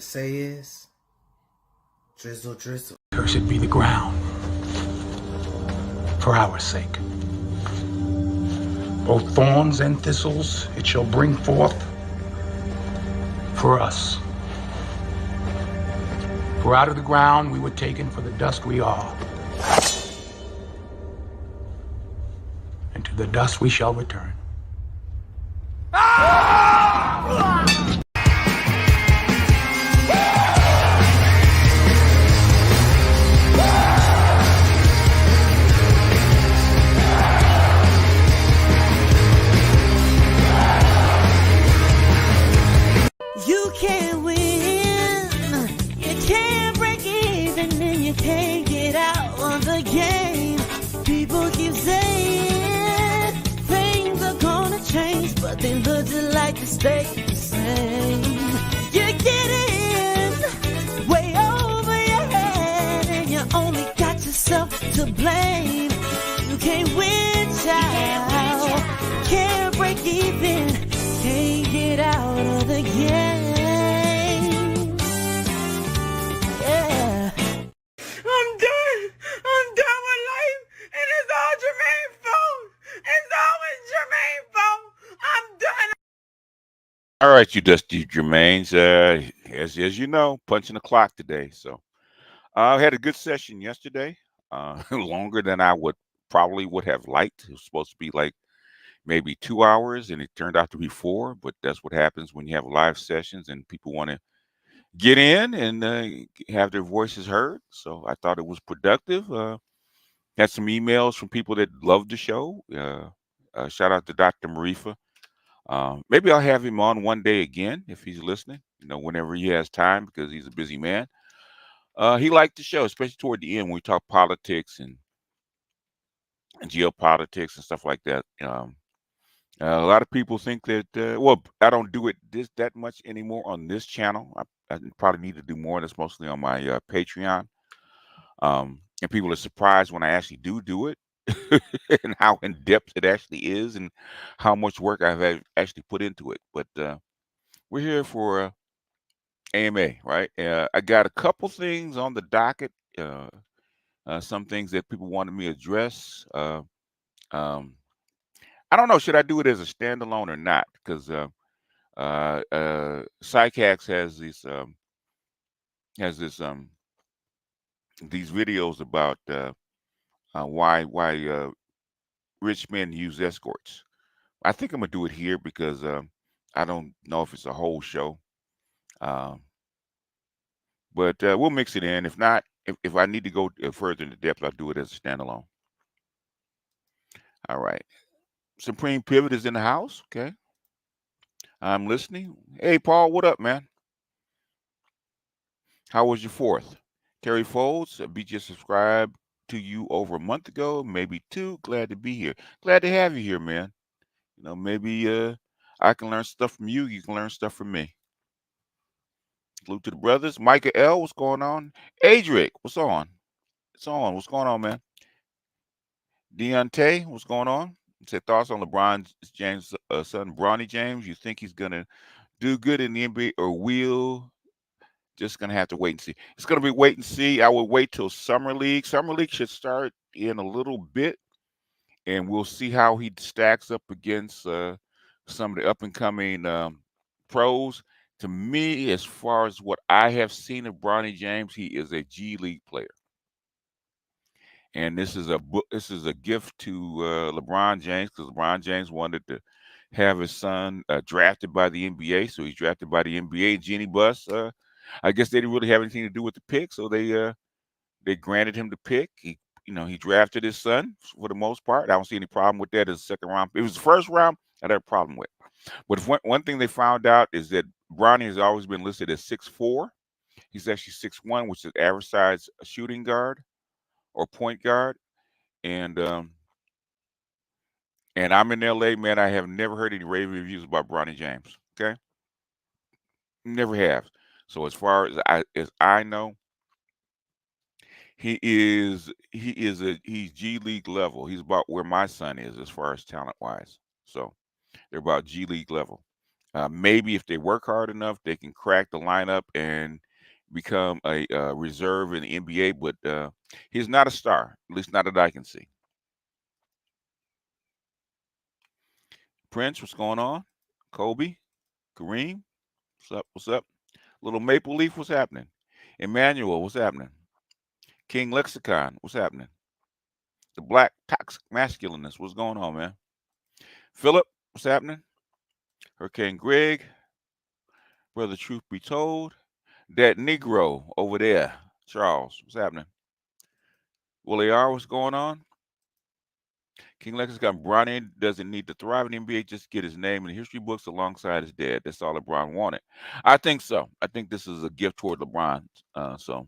to say is, drizzle, drizzle. Cursed be the ground, for our sake. Both thorns and thistles it shall bring forth for us. For out of the ground we were taken, for the dust we are. And to the dust we shall return. You can't win, you can't break even, and you can't get out of the game. People keep saying things are gonna change, but they look just like they stay the same. You're getting way over your head, and you only got yourself to blame. You can't win, child, can't break even, can't get out of the game. Yeah. I'm done with life, and it's all Jermaine's fault. It's always Jermaine's fault. I'm done. All right, you dusty Jermaines. As you know, punching the clock today. So I had a good session yesterday. Longer than I would have liked. It was supposed to be like maybe 2 hours, and it turned out to be 4. But that's what happens when you have live sessions and people want to get in and have their voices heard. So I thought it was productive. Had some emails from people that loved the show. Shout out to Dr. Marifa. Maybe I'll have him on one day again if he's listening, whenever he has time, because he's a busy man. He liked the show, especially toward the end when we talk politics and geopolitics and stuff like that. A lot of people think that, well, I don't do it that much anymore on this channel. I probably need to do more. That's mostly on my Patreon. And people are surprised when I actually do it and how in depth it actually is and how much work I've actually put into it. But we're here for AMA, right? I got a couple things on the docket, some things that people wanted me to address. Um, I don't know, should I do it as a standalone or not? Because Psychax has these videos about why rich men use escorts. I think I'm gonna do it here because I don't know if it's a whole show, um, but we'll mix it in. If not, if I need to go further into depth, I'll do it as a standalone. All right. Supreme Pivot is in the house. Okay, I'm listening. Hey, Paul, what up, man? How was your 4th? Terry Folds, be just subscribed to you over a month ago, maybe 2. Glad to be here. Glad to have you here, man. Maybe I can learn stuff from you. You can learn stuff from me. Salute to the brothers. Micah L, what's going on? Adric, what's on? It's on. What's going on, man? Deontay, what's going on? Said thoughts on LeBron James' son, Bronny James. You think he's gonna do good in the NBA, or will just gonna have to wait and see? It's gonna be wait and see. I would wait till Summer League. Summer League should start in a little bit, and we'll see how he stacks up against some of the up and coming pros. To me, as far as what I have seen of Bronny James, he is a G League player. And this is a gift to LeBron James, because LeBron James wanted to have his son drafted by the NBA, so he's drafted by the NBA. Jeannie Buss, I guess they didn't really have anything to do with the pick, so they granted him the pick. He drafted his son for the most part. I don't see any problem with that as a second round. It was the first round I had a problem with. But one thing they found out is that Bronny has always been listed as 6'4". He's actually 6'1", which is average size shooting guard or point guard. And I'm in LA, man. I have never heard any rave reviews about Bronny James. Okay, never have. So as far as I know, he's G League level. He's about where my son is as far as talent wise. So they're about G League level. Maybe if they work hard enough, they can crack the lineup and become a reserve in the NBA. But he's not a star, at least not that I can see. Prince, what's going on? Kobe, Kareem, what's up? What's up? Little Maple Leaf, what's happening? Emmanuel, what's happening? King Lexicon, what's happening? The Black Toxic Masculinist, what's going on, man? Philip, what's happening? Hurricane Greg, Brother Truth Be Told. That Negro over there, Charles, what's happening? Willie R, what's going on? King Lexicon, Bronny doesn't need to thrive in the NBA, just get his name in the history books alongside his dad. That's all LeBron wanted. I think so. I think this is a gift toward LeBron. So,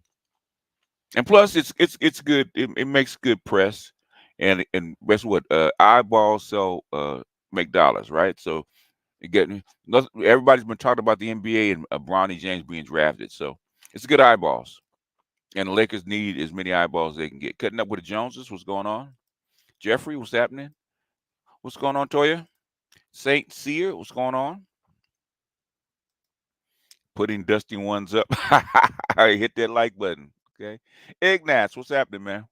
and plus, it's good. It makes good press, and guess what? Eyeballs sell make dollars, right? So, everybody's been talking about the NBA and Bronny James being drafted. So, it's good eyeballs, and the Lakers need as many eyeballs as they can get. Cutting up with the Joneses. What's going on? Jeffrey, what's happening? What's going on, Toya? Saint Seer, what's going on? Putting dusty ones up. Hit that like button. Okay. Ignaz, what's happening, man?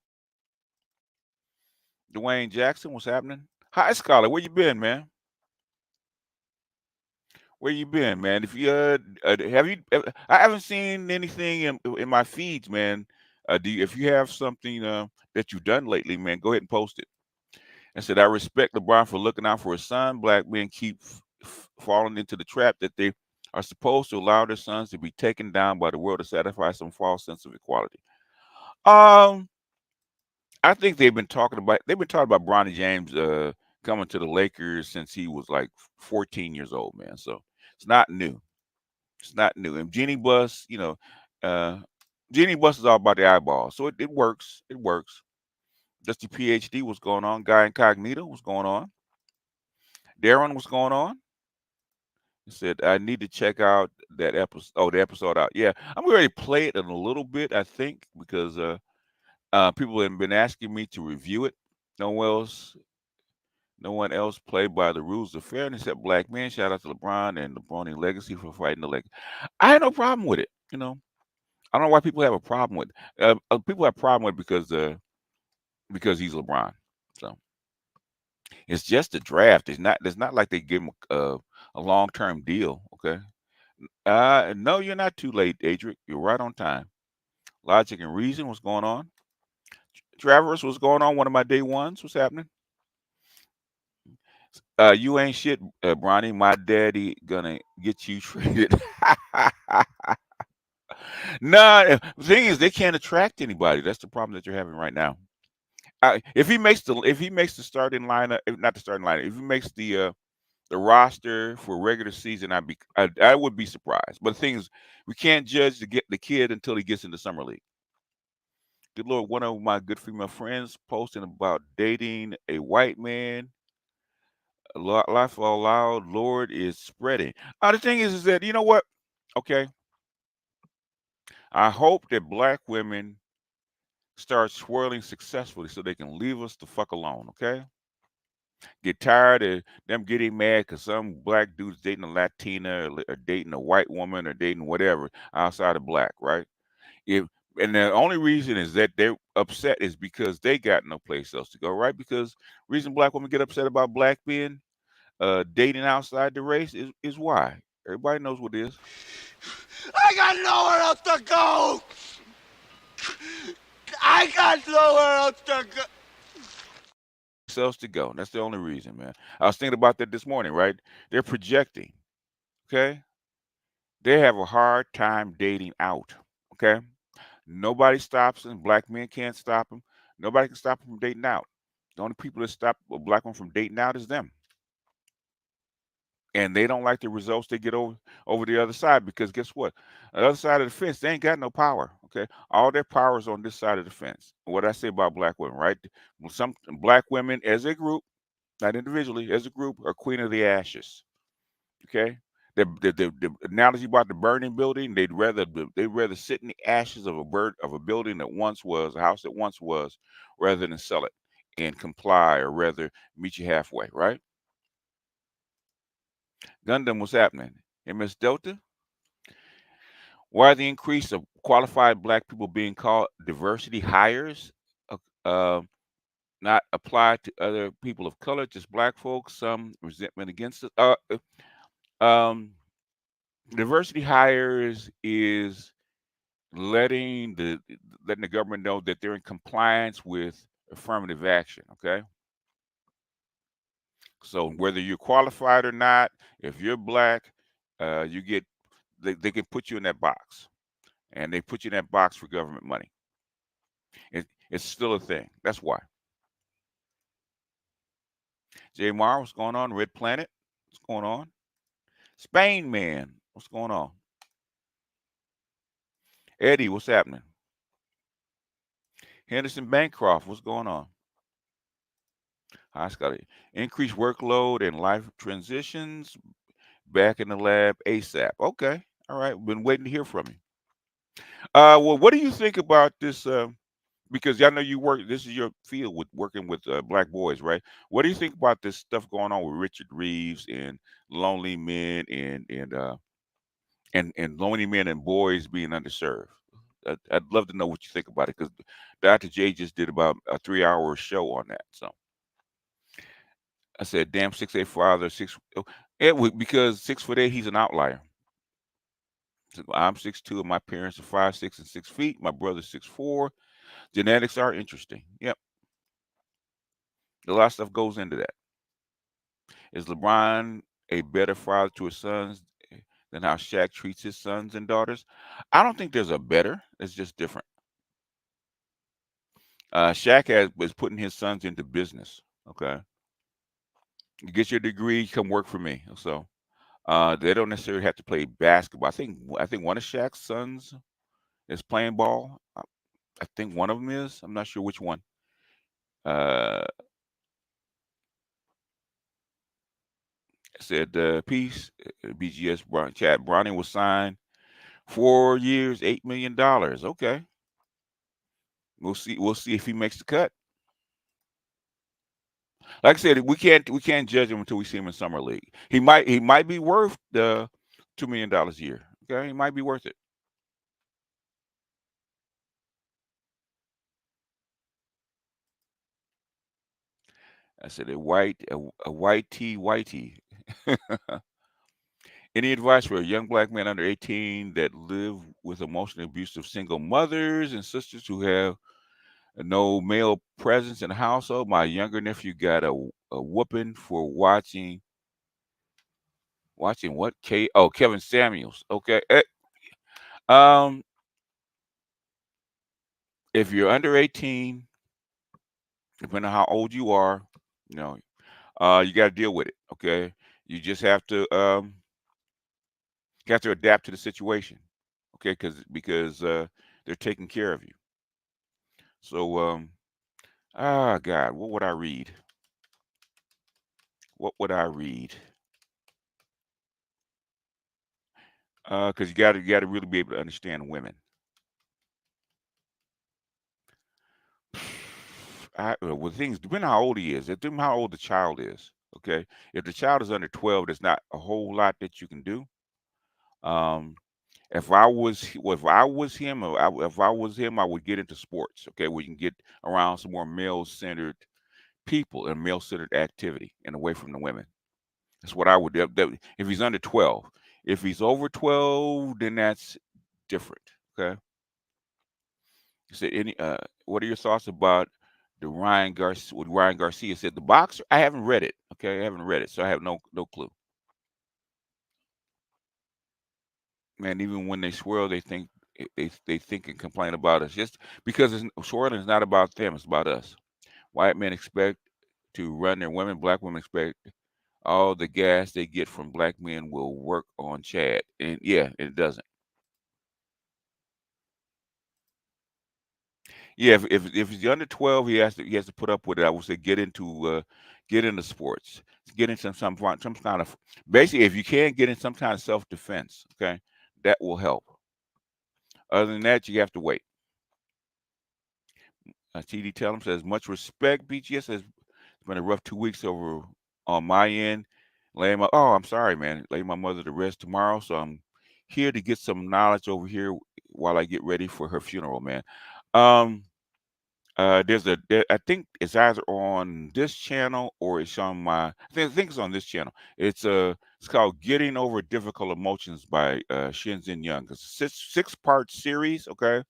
Dwayne Jackson, what's happening? Hi, Scholar, where you been, man? Where you been, man? If you have you, I haven't seen anything in my feeds, man. If you have something that you've done lately, man, go ahead and post it. And said, I respect LeBron for looking out for his son. Black men keep falling into the trap that they are supposed to allow their sons to be taken down by the world to satisfy some false sense of equality. I think they've been talking about Bronny James coming to the Lakers since he was like 14 years old, man. So it's not new. It's not new. And uh, Genie Bus is all about the eyeballs. So it works. It works. Dusty PhD, what's going on? Guy Incognito, what's going on? Darren, what's going on? He said, I need to check out that episode. Oh, the episode out. Yeah, I'm ready to play it in a little bit, I think, because people have been asking me to review it. No one else played by the rules of fairness except black men. Shout out to LeBron and the Bronny legacy for fighting the Lakers. I had no problem with it. I don't know why people have a problem with it. People have a problem with it because he's LeBron. So it's just a draft. It's not like they give him a long term deal. Okay. No, you're not too late, Adric. You're right on time. Logic and reason. What's going on? Travis, what's going on? One of my day ones. What's happening? You ain't shit, Bronny. My daddy gonna get you traded. Nah, the thing is, they can't attract anybody. That's the problem that you're having right now. If he makes the starting lineup, not the starting lineup, if he makes the roster for regular season, I would be surprised. But the thing is, we can't judge the kid until he gets into summer league. Good Lord, one of my good female friends posting about dating a white man. Life all loud, Lord is spreading. The thing is that you know what? Okay, I hope that black women start swirling successfully so they can leave us the fuck alone. Okay, get tired of them getting mad because some black dude's dating a Latina or dating a white woman or dating whatever outside of black, right? If and the only reason is that they're upset is because they got no place else to go, right? Because reason black women get upset about black men dating outside the race is why. Everybody knows what it is. I got nowhere else to go! I got nowhere else to go! Else to go. That's the only reason, man. I was thinking about that this morning, right? They're projecting, okay? They have a hard time dating out, okay? Nobody stops them. Black men can't stop them. Nobody can stop them from dating out. The only people that stop a black one from dating out is them. And they don't like the results they get over the other side because guess what? The other side of the fence, they ain't got no power. Okay, all their power is on this side of the fence. What I say about black women, right? Some black women, as a group, not individually, as a group, are queen of the ashes. Okay, the analogy about the burning building, they'd rather sit in the ashes of a building that once was a house that once was, rather than sell it and comply or rather meet you halfway, right? Gundam, what's happening? MS Delta, why the increase of qualified black people being called diversity hires, uh, uh, not applied to other people of color, just black folks, some resentment against it. Um, Diversity hires is letting the government know that they're in compliance with affirmative action. Okay, so whether you're qualified or not, if you're black, you get they can put you in that box, and they put you in that box for government money. It's still a thing. That's why. Jay Mar, what's going on? Red Planet, what's going on? Spain Man, what's going on? Eddie, what's happening? Henderson Bancroft, what's going on? I got it. Increased workload and life transitions. Back in the lab ASAP. Okay. All right. Been waiting to hear from you. Well, what do you think about this? Because I know you work. This is your field with working with black boys, right? What do you think about this stuff going on with Richard Reeves and lonely men and lonely men and boys being underserved? I'd love to know what you think about it because Dr. J just did about a 3 hour show on that. So I said, "Damn, 6'8" father, six." Oh, because 6'8", he's an outlier. So I'm 6'2", and my parents are 5'6" and 6 feet. My brother's 6'4". Genetics are interesting. Yep, a lot of stuff goes into that. Is LeBron a better father to his sons than how Shaq treats his sons and daughters? I don't think there's a better. It's just different. Shaq was putting his sons into business. Okay, you get your degree, come work for me. So they don't necessarily have to play basketball. I think one of Shaq's sons is playing ball. I think one of them is. I'm not sure which one. Uh, said peace. BGS chat. Bronny was signed 4 years, $8 million. Okay, we'll see. We'll see if he makes the cut. Like I said, we can't judge him until we see him in summer league. He might be worth the $2 million a year. Okay, he might be worth it. I said a white tee, white tee. Any advice for a young black man under 18 that live with emotionally abusive single mothers and sisters who have no male presence in the household? My younger nephew got a whooping for watching what? Kevin Samuels. Okay. Um, if you're under 18, depending on how old you know, you got to deal with it. Okay. You just have to adapt to the situation. Okay, because they're taking care of you. So God, what would I read? What would I read? Because you got to really be able to understand women. With things depending on how old he is, depending on how old the child is. Okay, if the child is under 12, there's not a whole lot that you can do. Um, if I was him, if I was him, I would get into sports. Okay, we can get around some more male-centered people and male-centered activity and away from the women. That's what I would do. If he's under 12, if he's over 12, then that's different. Okay. What are your thoughts about the Ryan Garcia? What Ryan Garcia said, the boxer. I haven't read it. Okay, I haven't read it, so I have no clue. Man, even when they swirl, they think and complain about us just because swirling is not about them. It's about us. White men expect to run their women. Black women expect all the gas they get from black men will work on Chad, and yeah, it doesn't. Yeah, if he's under 12, he has to put up with it. I would say get into sports, get into some kind of basically if you can get in some kind of self defense. Okay, that will help. Other than that, you have to wait. TD Tellum says much respect. BGS has been a rough 2 weeks over on my end. I'm sorry, man. Lay my mother to rest tomorrow, so I'm here to get some knowledge over here while I get ready for her funeral, man. Um, I think it's either on this channel or it's on I think it's on this channel. It's called Getting Over Difficult Emotions by Shinzen Young. It's a six-part series. Okay,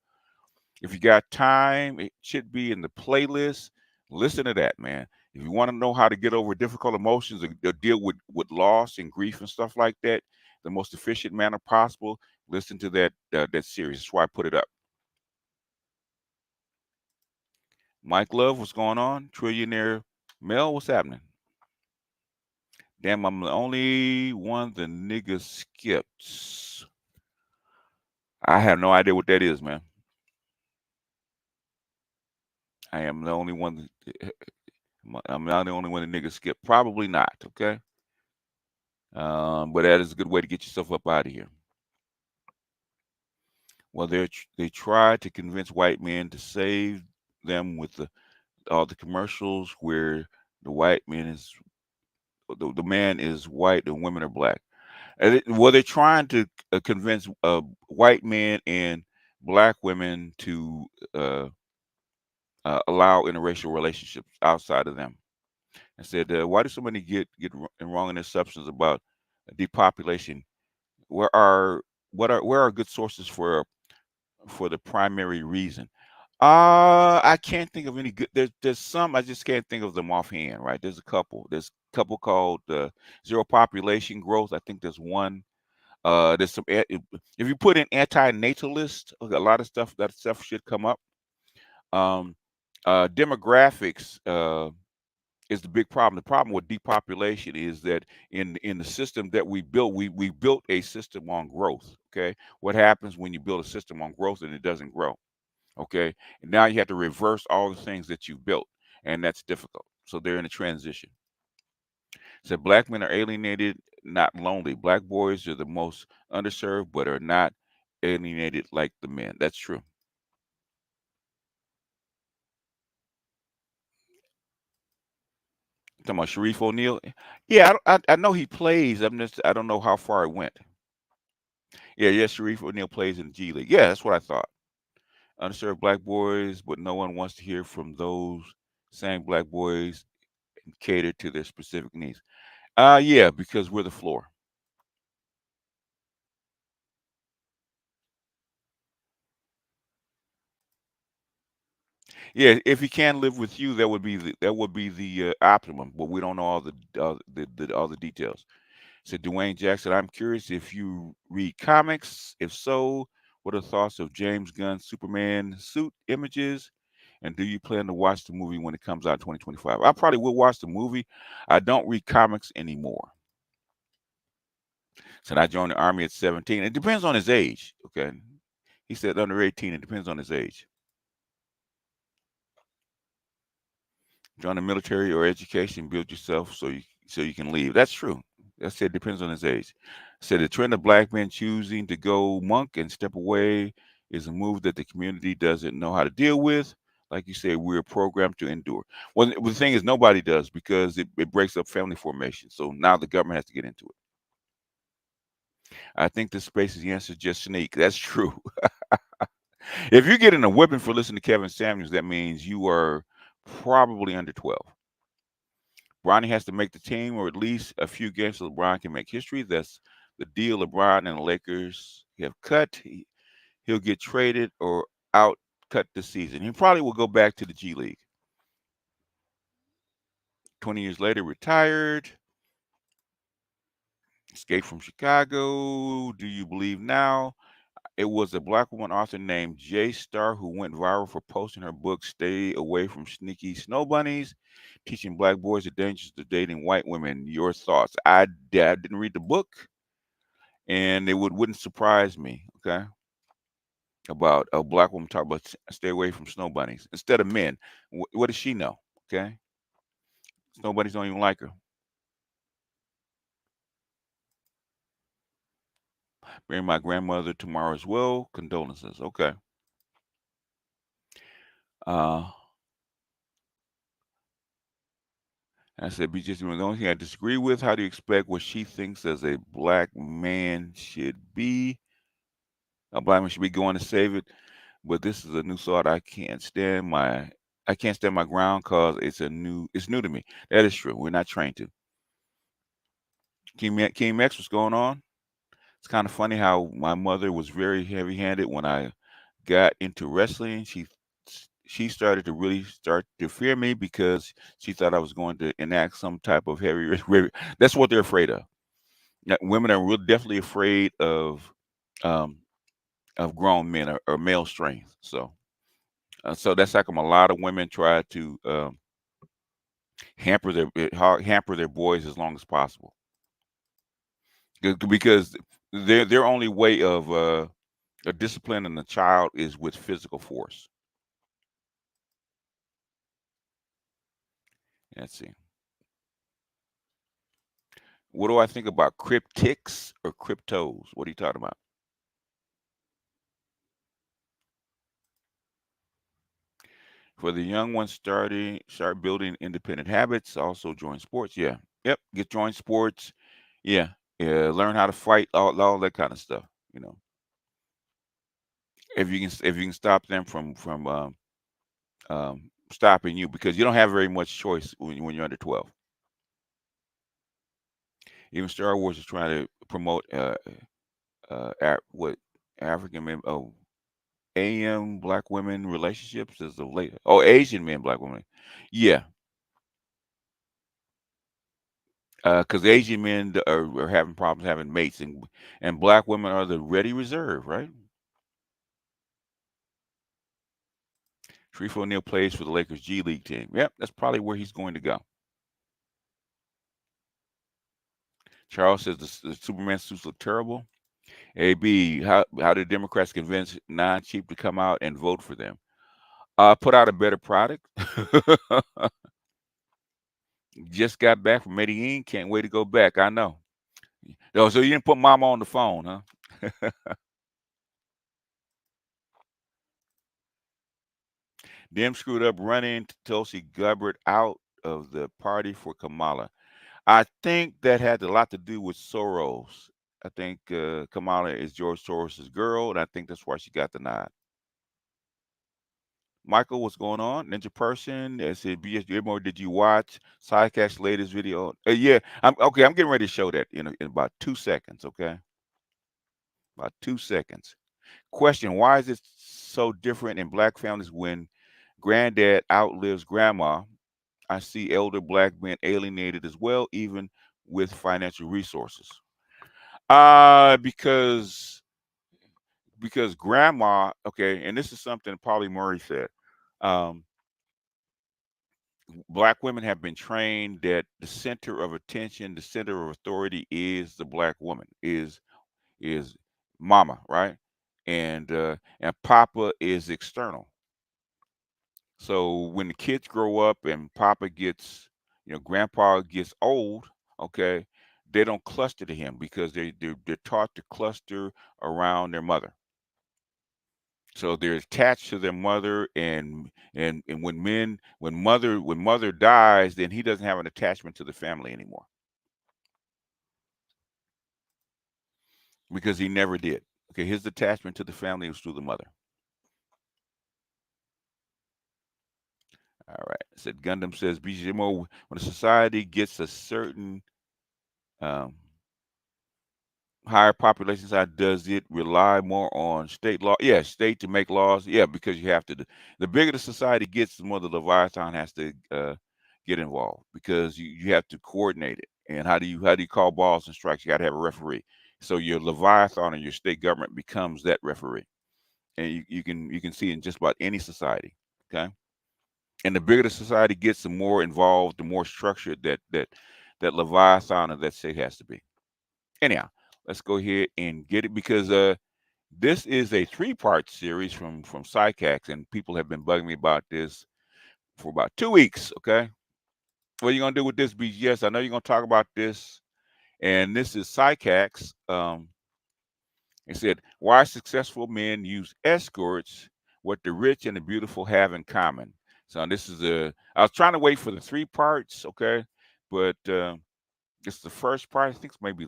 if you got time, it should be in the playlist. Listen to that, man. If you want to know how to get over difficult emotions or deal with loss and grief and stuff like that, the most efficient manner possible, listen to that series. That's why I put it up. Mike Love, what's going on? Trillionaire Mel, what's happening? Damn, I'm the only one the nigga skipped. I have no idea what that is, man. I am the only one. I'm not the only one the nigga skipped. Probably not. Okay. But that is a good way to get yourself up out of here. Well, they tried to convince white men to save them with all the commercials where the white man is the man is white and women are black. Well, they're trying to convince white men and black women to uh, allow interracial relationships outside of them. And said, why do so many get wrong in their assumptions about depopulation? Where are where are good sources for the primary reason? I can't think of any good. There's some I just can't think of them offhand. Right? There's a couple. There's a couple called zero population growth. I think there's one. There's some. If you put in anti-natalist, a lot of stuff that stuff should come up. Um, demographics is the big problem. The problem with depopulation is that in the system that we built, we built a system on growth. Okay, what happens when you build a system on growth and it doesn't grow? Okay, and now you have to reverse all the things that you've built, and that's difficult. So they're in a transition. Said black men are alienated, not lonely. Black boys are the most underserved, but are not alienated like the men. That's true. Talking about Sharif O'Neal. Yeah, I know he plays. I don't know how far it went. Yeah, yes, Sharif O'Neal plays in the G League. Yeah, that's what I thought. Underserved black boys, but no one wants to hear from those same black boys and cater to their specific needs. Yeah, because we're the floor. Yeah, if he can live with you, that would be the optimum. But we don't know all the details. Said Dwayne Jackson. I'm curious if you read comics. If so, what are thoughts of James Gunn's Superman suit images? And do you plan to watch the movie when it comes out in 2025? I probably will watch the movie. I don't read comics anymore. Said I joined the army at 17. It depends on his age. Okay. He said under 18. It depends on his age. Join the military or education, build yourself so you can leave. That's true. That said depends on his age. Said the trend of black men choosing to go monk and step away is a move that the community doesn't know how to deal with. Like you said, we're programmed to endure. Well, the thing is, nobody does because it breaks up family formation. So now the government has to get into it. I think this space is the answer, just sneak. That's true. If you're getting a whipping for listening to Kevin Samuels, that means you are probably under 12. Bronny has to make the team or at least a few games so LeBron can make history. That's the deal LeBron and the Lakers have cut. He'll get traded or out cut this season. He probably will go back to the G League. 20 years later, retired. Escaped from Chicago. Do you believe now? It was a black woman author named Jay Starr who went viral for posting her book, Stay Away from Sneaky Snow Bunnies, teaching black boys the dangers of dating white women. Your thoughts? I didn't read the book, and it wouldn't surprise me, okay, about a black woman talk about stay away from snow bunnies instead of men. What does she know? Okay, snow bunnies don't even like her. Bury my grandmother tomorrow as well. Condolences. Okay. Uh, I said, BJ, the only thing I disagree with, how do you expect what she thinks as a black man should be? A black man should be going to save it. But this is a new thought. I can't stand my ground because it's new to me. That is true. We're not trained to. King X, what's going on? It's kind of funny how my mother was very heavy handed when I got into wrestling. She started to really start to fear me because she thought I was going to enact some type of that's what they're afraid of. Now, women are real definitely afraid um, of grown men or male strength. So that's how come a lot of women try to hamper their boys as long as possible because their only way of disciplining a child is with physical force. Let's see. What do I think about cryptics or cryptos? What are you talking about? For the young ones start building independent habits, also join sports. Yeah. Yep. Join sports. Yeah. Yeah. Learn how to fight, all that kind of stuff. You know, if you can stop them stopping you because you don't have very much choice when you're under 12. Even Star Wars is trying to promote what African men, AM black women relationships as of late. Oh, Asian men, black women. Yeah, because Asian men are having problems having mates, and black women are the ready reserve, right? Sharif O'Neal plays for the Lakers G League team. Yep, that's probably where he's going to go. Charles says the Superman suits look terrible. AB, how did Democrats convince non-cheap to come out and vote for them? Put out a better product. Just got back from Medellin. Can't wait to go back. I know. Oh, so you didn't put Mama on the phone, huh? Dem screwed up running Tulsi Gabbard out of the party for Kamala. I think that had a lot to do with Soros. I think Kamala is George Soros's girl, and I think that's why she got the nod. Michael, what's going on? Ninja Person, I said, BS Gilmore, did you watch Sidecast's latest video? Yeah, I'm okay. I'm getting ready to show that in about 2 seconds. Okay, about 2 seconds. Question: why is it so different in black families when granddad outlives grandma? I see elder black men alienated as well, even with financial resources. Because grandma, okay, and this is something Polly Murray said. Um, Black women have been trained that the center of attention, the center of authority is the black woman, is mama, right? And papa is external. So when the kids grow up and papa gets, grandpa gets old, okay, they don't cluster to him because they're taught to cluster around their mother. So they're attached to their mother, and when mother dies, then he doesn't have an attachment to the family anymore because he never did. Okay, his attachment to the family was through the mother. All right. Said Gundam says BGMO, when a society gets a certain um, higher population size, does it rely more on state law? Yeah, state to make laws. Yeah, because you have to. The bigger the society gets, the more the Leviathan has to get involved because you have to coordinate it. And how do you call balls and strikes? You got to have a referee. So your Leviathan and your state government becomes that referee, and you can see in just about any society. Okay, and the bigger the society gets, the more involved, the more structured that Leviathan of that state has to be. Anyhow, let's go ahead and get it because this is a three-part series from Psychax, and people have been bugging me about this for about 2 weeks. Okay, what are you gonna do with this, BGS? I know you're gonna talk about this, and this is Psychax. It said why successful men use escorts, what the rich and the beautiful have in common. So this is I was trying to wait for the three parts. Okay, but it's the first part. I think it's maybe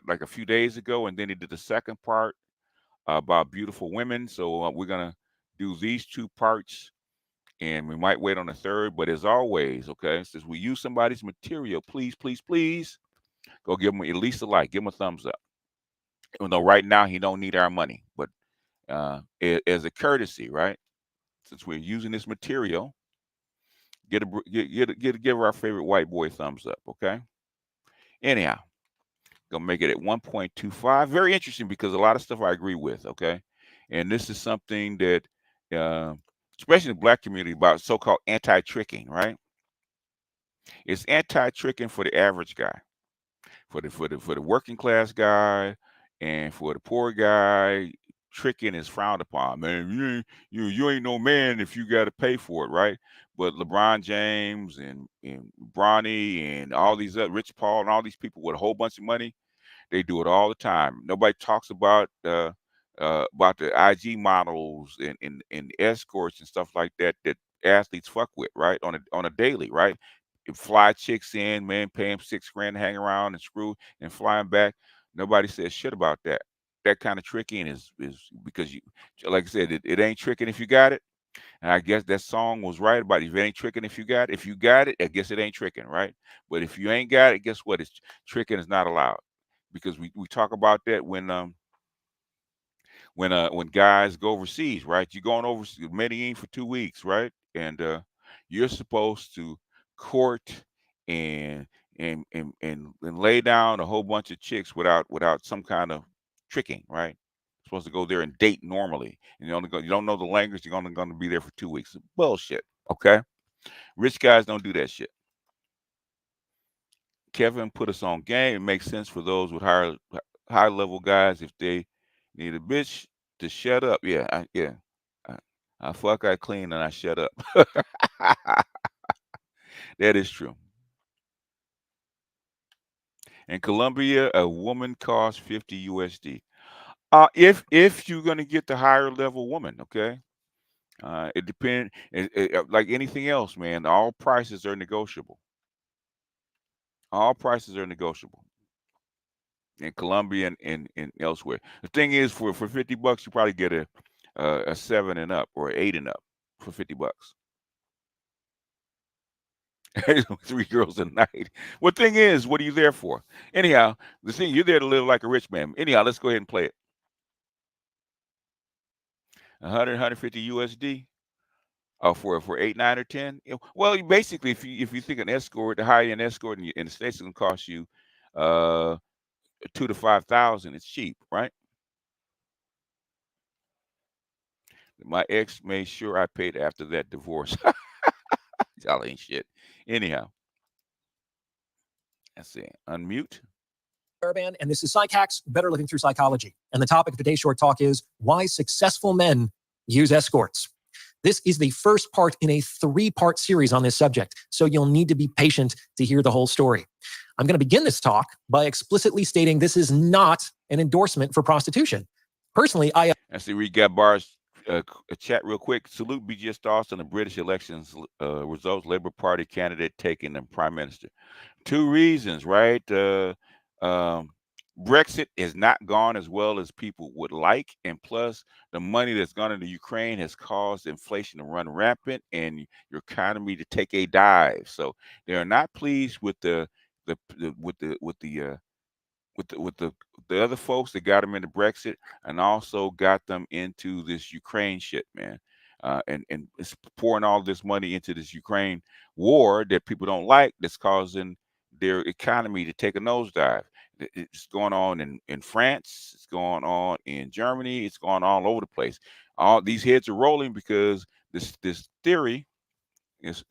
like a few days ago, and then he did the second part about beautiful women. So we're gonna do these two parts, and we might wait on the third. But as always, okay, since we use somebody's material, please, please, please go give him at least a like, give him a thumbs up. Even though right now he don't need our money, but as a courtesy, right? Since we're using this material, give our favorite white boy a thumbs up, okay? Anyhow, gonna make it at 1.25. Very interesting because a lot of stuff I agree with, okay? And this is something that, especially in the black community, about so-called anti-tricking, right? It's anti-tricking for the average guy, for the working class guy, and for the poor guy. Tricking is frowned upon, man. You ain't no man if you got to pay for it, right? But LeBron James and Bronny and all these other Rich Paul and all these people with a whole bunch of money, they do it all the time. Nobody talks about the IG models and escorts and stuff like that athletes fuck with, right? On a daily, right? Fly chicks in, man, pay them $6 grand to hang around and screw and flying back. Nobody says shit about that. That kind of tricking is because you, like I said, it ain't tricking if you got it. And I guess that song was right about if it ain't tricking if you got it. If you got it, I guess it ain't tricking, right? But if you ain't got it, guess what? It's tricking is not allowed. Because we talk about that when guys go overseas, right? You're going overseas, Medellin for 2 weeks, right? And you're supposed to court and lay down a whole bunch of chicks without some kind of tricking, right? Supposed to go there and date normally, and you don't know the language. You're only going to be there for 2 weeks. Bullshit. Okay, rich guys don't do that shit. Kevin put us on game. It makes sense for those with high level guys if they need a bitch to shut up. Yeah, I fuck, I clean, and I shut up. That is true. In Colombia, a woman costs 50 USD. If you're gonna get the higher level woman, okay. It depends. Like anything else, man. All prices are negotiable. All prices are negotiable in Colombia and elsewhere. The thing is, for $50, you probably get a 7 and up or 8 and up for $50. 3 girls a night. Well, thing is, what are you there for? Anyhow, the thing, you're there to live like a rich man. Anyhow, let's go ahead and play it. 100, 150 USD. For 8, 9, or 10. Well, basically, if you think an escort, the high end escort in the States is gonna cost you 2 to 5,000, it's cheap, right? My ex made sure I paid after that divorce. Y'all ain't shit. Anyhow, let's see. Unmute. And this is Psych Hacks, Better Living Through Psychology. And the topic of today's short talk is why successful men use escorts. This is the first part in a 3-part series on this subject, so you'll need to be patient to hear the whole story. I'm going to begin this talk by explicitly stating this is not an endorsement for prostitution. Personally, I see we got bars. A chat real quick. Salute BGS thoughts on the British elections results. Labour Party candidate taking the prime minister. 2 reasons, right? Brexit has not gone as well as people would like, and plus the money that's gone into Ukraine has caused inflation to run rampant and your economy to take a dive. So they are not pleased with the other folks that got them into Brexit and also got them into this Ukraine shit, man. And it's pouring all this money into this Ukraine war that people don't like, that's causing their economy to take a nosedive. It's going on in France. It's going on in Germany. It's going all over the place. All these heads are rolling because this theory, this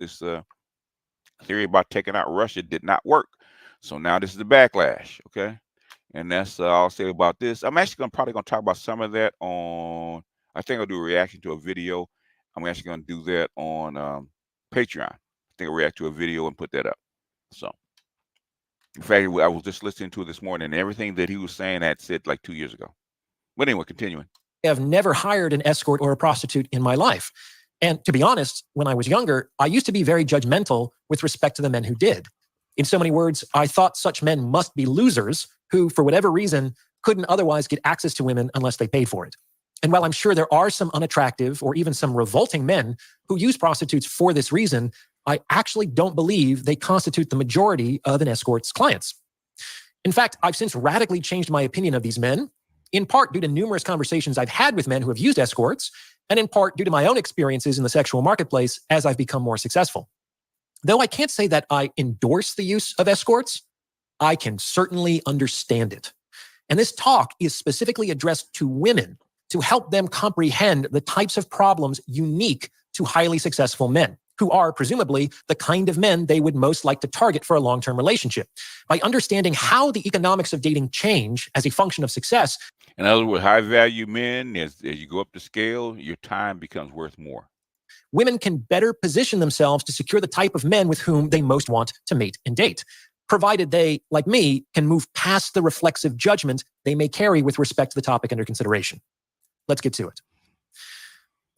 theory about taking out Russia did not work. So now this is the backlash, okay? And that's all I'll say about this. I'm actually probably gonna talk about some of that on. I think I'll do a reaction to a video. I'm actually gonna do that on Patreon. I think I'll react to a video and put that up. So. In fact, I was just listening to it this morning, and everything that he was saying I had said like 2 years ago. But anyway, continuing. have never hired an escort or a prostitute in my life. And to be honest, when I was younger, I used to be very judgmental with respect to the men who did. In so many words, I thought such men must be losers who, for whatever reason, couldn't otherwise get access to women unless they paid for it. And while I'm sure there are some unattractive or even some revolting men who use prostitutes for this reason, I actually don't believe they constitute the majority of an escort's clients. In fact, I've since radically changed my opinion of these men, in part due to numerous conversations I've had with men who have used escorts, and in part due to my own experiences in the sexual marketplace as I've become more successful. Though I can't say that I endorse the use of escorts, I can certainly understand it. And this talk is specifically addressed to women to help them comprehend the types of problems unique to highly successful men, who are presumably the kind of men they would most like to target for a long-term relationship. By understanding how the economics of dating change as a function of success. In other words, high-value men, as you go up the scale, your time becomes worth more. Women can better position themselves to secure the type of men with whom they most want to mate and date, provided they, like me, can move past the reflexive judgment they may carry with respect to the topic under consideration. Let's get to it.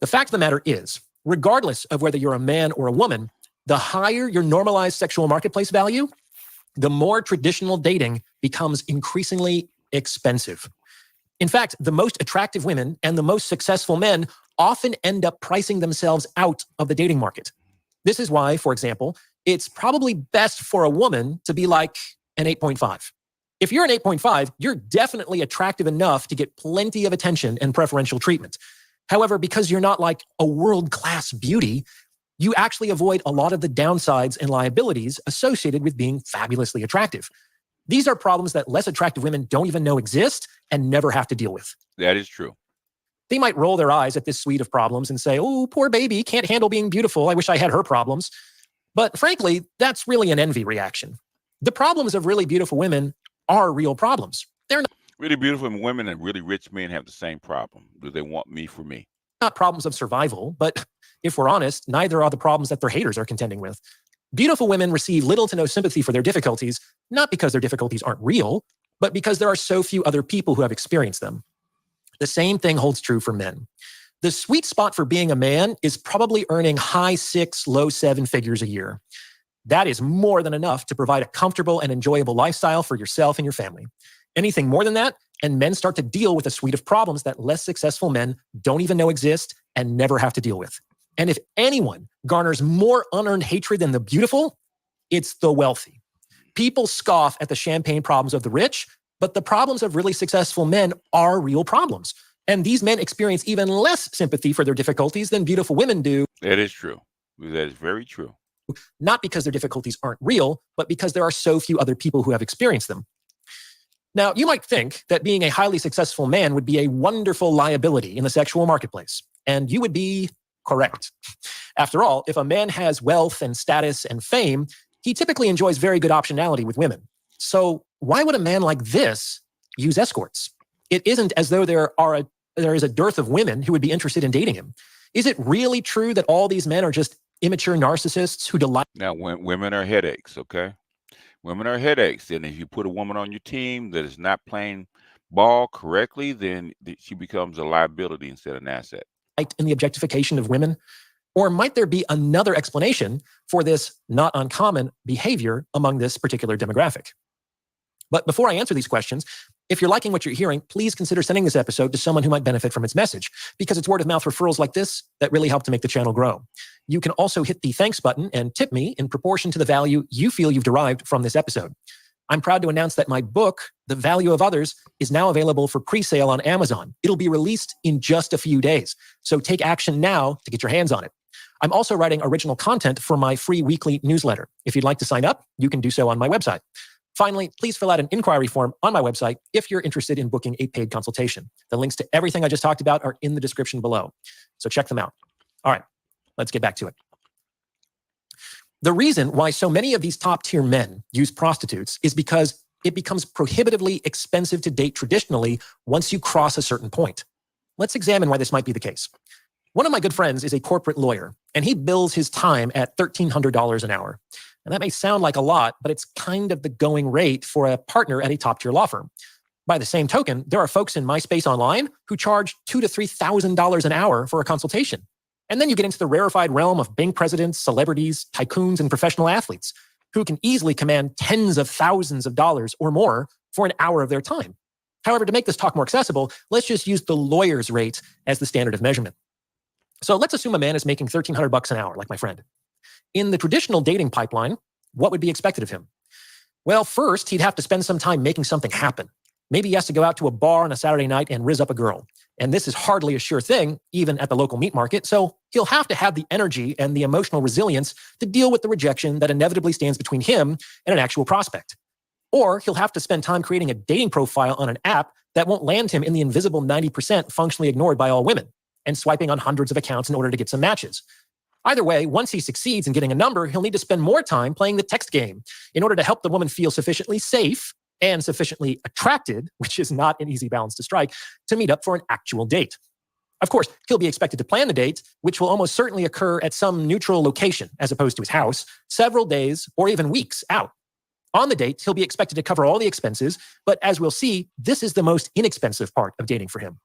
The fact of the matter is, regardless of whether you're a man or a woman, the higher your normalized sexual marketplace value, the more traditional dating becomes increasingly expensive. In fact, the most attractive women and the most successful men often end up pricing themselves out of the dating market. This is why, for example, it's probably best for a woman to be like an 8.5. If you're an 8.5, you're definitely attractive enough to get plenty of attention and preferential treatment. However, because you're not like a world-class beauty, you actually avoid a lot of the downsides and liabilities associated with being fabulously attractive. These are problems that less attractive women don't even know exist and never have to deal with. That is true. They might roll their eyes at this suite of problems and say, oh, poor baby, can't handle being beautiful. I wish I had her problems. But frankly, that's really an envy reaction. The problems of really beautiful women are real problems. They're Really beautiful women and really rich men have the same problem. Do they want me for me? not problems of survival, but if we're honest, neither are the problems that their haters are contending with. Beautiful women receive little to no sympathy for their difficulties, not because their difficulties aren't real, but because there are so few other people who have experienced them. The same thing holds true for men. The sweet spot for being a man is probably earning high 6, low 7 figures a year. That is more than enough to provide a comfortable and enjoyable lifestyle for yourself and your family. Anything more than that, and men start to deal with a suite of problems that less successful men don't even know exist and never have to deal with. And if anyone garners more unearned hatred than the beautiful, it's the wealthy. People scoff at the champagne problems of the rich, but the problems of really successful men are real problems. And these men experience even less sympathy for their difficulties than beautiful women do. That is true. That is very true. Not because their difficulties aren't real, but because there are so few other people who have experienced them. Now, you might think that being a highly successful man would be a wonderful liability in the sexual marketplace, and you would be correct. After all, if a man has wealth and status and fame, he typically enjoys very good optionality with women. So why would a man like this use escorts? It isn't as though there is a dearth of women who would be interested in dating him. Is it really true that all these men are just immature narcissists who delight? Now, women are headaches, okay? Women are headaches. And if you put a woman on your team that is not playing ball correctly, then she becomes a liability instead of an asset. In the objectification of women? Or might there be another explanation for this not uncommon behavior among this particular demographic? But before I answer these questions, if you're liking what you're hearing, please consider sending this episode to someone who might benefit from its message, because it's word of mouth referrals like this that really help to make the channel grow. You can also hit the thanks button and tip me in proportion to the value you feel you've derived from this episode. I'm proud to announce that my book, The Value of Others, is now available for pre-sale on Amazon. It'll be released in just a few days, so take action now to get your hands on it. I'm also writing original content for my free weekly newsletter. If you'd like to sign up, you can do so on my website. Finally, please fill out an inquiry form on my website if you're interested in booking a paid consultation. The links to everything I just talked about are in the description below, so check them out. All right, let's get back to it. The reason why so many of these top-tier men use prostitutes is because it becomes prohibitively expensive to date traditionally once you cross a certain point. Let's examine why this might be the case. One of my good friends is a corporate lawyer, and he bills his time at $1,300 an hour. And that may sound like a lot, but it's kind of the going rate for a partner at a top-tier law firm. By the same token, there are folks in my space online who charge $2,000 to $3,000 an hour for a consultation. And then you get into the rarefied realm of bank presidents, celebrities, tycoons, and professional athletes. who can easily command tens of thousands of dollars or more for an hour of their time. However, to make this talk more accessible, let's just use the lawyer's rate as the standard of measurement. So let's assume a man is making $1,300 an hour, like my friend. In the traditional dating pipeline, what would be expected of him? Well, first, he'd have to spend some time making something happen. Maybe he has to go out to a bar on a Saturday night and rizz up a girl. And this is hardly a sure thing, even at the local meat market. So he'll have to have the energy and the emotional resilience to deal with the rejection that inevitably stands between him and an actual prospect. Or he'll have to spend time creating a dating profile on an app that won't land him in the invisible 90% functionally ignored by all women and swiping on hundreds of accounts in order to get some matches. Either way, once he succeeds in getting a number, he'll need to spend more time playing the text game in order to help the woman feel sufficiently safe and sufficiently attracted, which is not an easy balance to strike, to meet up for an actual date. Of course, he'll be expected to plan the date, which will almost certainly occur at some neutral location, as opposed to his house, several days or even weeks out. On the date, he'll be expected to cover all the expenses, but as we'll see, this is the most inexpensive part of dating for him.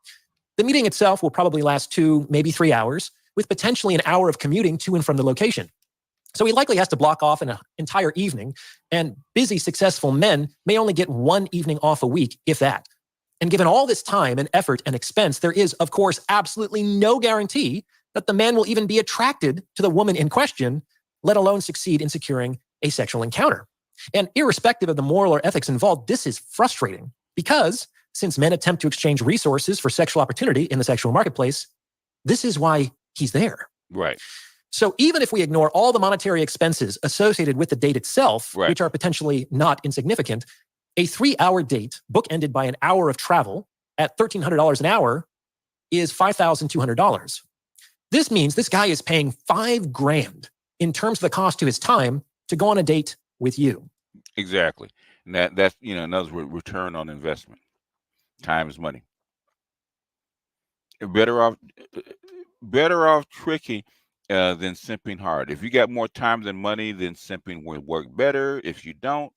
The meeting itself will probably last 2, maybe 3 hours, with potentially an hour of commuting to and from the location. So he likely has to block off an entire evening, and busy, successful men may only get 1 evening off a week, if that. And given all this time and effort and expense, there is, of course, absolutely no guarantee that the man will even be attracted to the woman in question, let alone succeed in securing a sexual encounter. And irrespective of the moral or ethics involved, this is frustrating because since men attempt to exchange resources for sexual opportunity in the sexual marketplace, this is why he's there. Right. So even if we ignore all the monetary expenses associated with the date itself, Right. which are potentially not insignificant, a 3-hour date bookended by an hour of travel at $1,300 an hour is $5,200. This means this guy is paying $5,000 in terms of the cost to his time to go on a date with you. Exactly. And that's, in other words, return on investment. Time is money. Better off tricky than simping hard. If you got more time than money, then simping will work better. If you don't,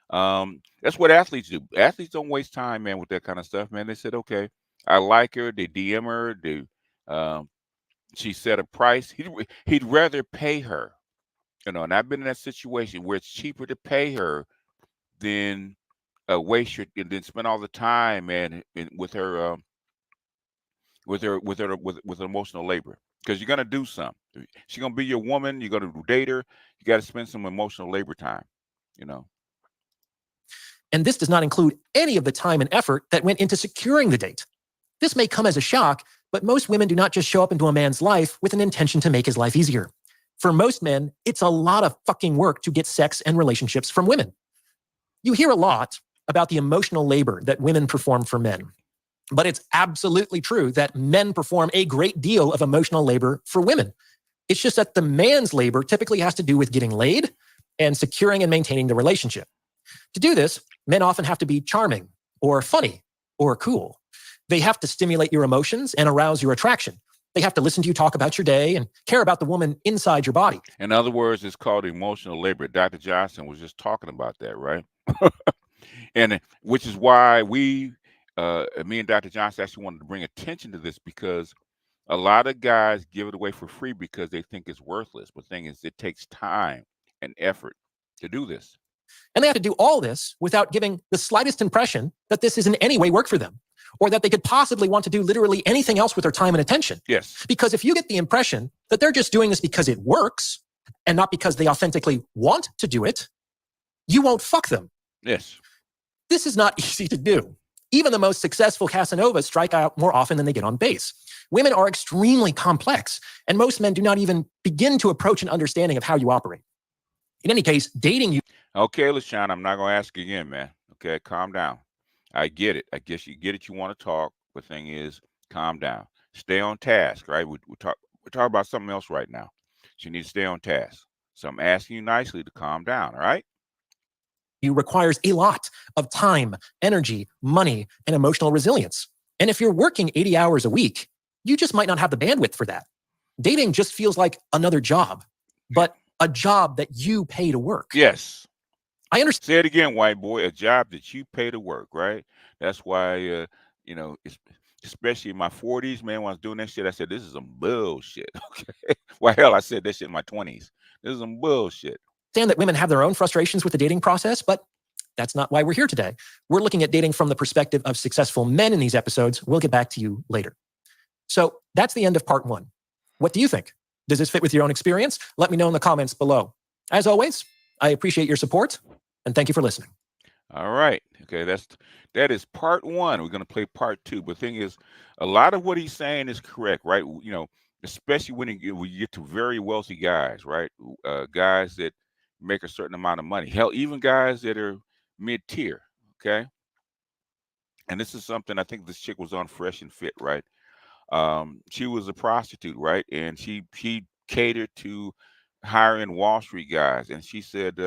that's what athletes do. Athletes don't waste time, man, with that kind of stuff, man. They said, okay, I like her. They DM her. She set a price. He'd rather pay her, and I've been in that situation where it's cheaper to pay her than waste your and then spend all the time, man, with her. With emotional labor, because you're gonna do something. She's gonna be your woman. You're gonna date her. You got to spend some emotional labor time. And this does not include any of the time and effort that went into securing the date. This may come as a shock, but most women do not just show up into a man's life with an intention to make his life easier. For most men, it's a lot of fucking work to get sex and relationships from women. You hear a lot about the emotional labor that women perform for men. But it's absolutely true that men perform a great deal of emotional labor for women. It's just that the man's labor typically has to do with getting laid and securing and maintaining the relationship. To do this, men often have to be charming or funny or cool. They have to stimulate your emotions and arouse your attraction. They have to listen to you talk about your day and care about the woman inside your body. In other words, it's called emotional labor. Dr. Johnson was just talking about that, right? And which is why me and Dr. Johnson actually wanted to bring attention to this, because a lot of guys give it away for free because they think it's worthless. But the thing is, it takes time and effort to do this. And they have to do all this without giving the slightest impression that this is in any way work for them, or that they could possibly want to do literally anything else with their time and attention. Yes. Because if you get the impression that they're just doing this because it works and not because they authentically want to do it, you won't fuck them. Yes. This is not easy to do. Even the most successful Casanovas strike out more often than they get on base. Women are extremely complex, and most men do not even begin to approach an understanding of how you operate. In any case, dating you. Okay, LaShawn, I'm not going to ask again, man. Okay, calm down. I get it. I guess you get it. You want to talk. The thing is, calm down. Stay on task, right? We're talking about something else right now. So you need to stay on task. So I'm asking you nicely to calm down, all right? Requires a lot of time, energy, money, and emotional resilience. And if you're working 80 hours a week, you just might not have the bandwidth for that. Dating just feels like another job, but a job that you pay to work. Yes. I understand. Say it again, white boy. A job that you pay to work, right? That's why, especially in my 40s, man, when I was doing that shit, I said, this is some bullshit. Okay. Well, hell, I said that shit in my 20s. This is some bullshit. understand that women have their own frustrations with the dating process, but that's not why we're here today. We're looking at dating from the perspective of successful men in these episodes. We'll get back to you later. So that's the end of part 1. What do you think? Does this fit with your own experience? Let me know in the comments below. As always, I appreciate your support, and thank you for listening. All right. Okay, that is part 1. We're going to play part 2. But the thing is, a lot of what he's saying is correct, right? You know, especially when you get to very wealthy guys, right? Guys that make a certain amount of money. Hell, even guys that are mid-tier, okay? And this is something I think this chick was on Fresh and Fit, right? She was a prostitute, right? And she catered to higher-end Wall Street guys. And she said,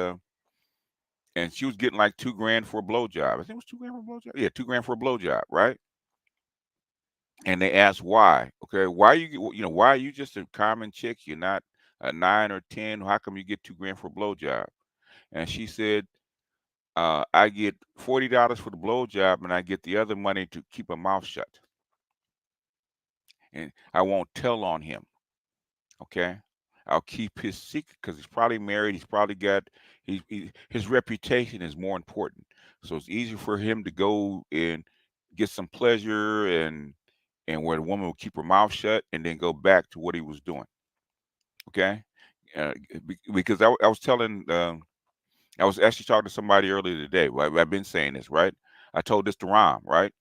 and she was getting like $2,000 for a blowjob. I think it was $2,000 for a blowjob. Yeah, $2,000 for a blowjob, right? And they asked why. Okay, why why are you just a common chick? You're not a 9 or 10. How come you get $2,000 for a blowjob? And she said, I get $40 for the blowjob, and I get the other money to keep my mouth shut, and I won't tell on him. Okay, I'll keep his secret because he's probably married. He's probably got his reputation is more important. So it's easier for him to go and get some pleasure and where the woman will keep her mouth shut and then go back to what he was doing. Okay, because I was telling. I was actually talking to somebody earlier today. I've been saying this, right? I told this to Rom, right?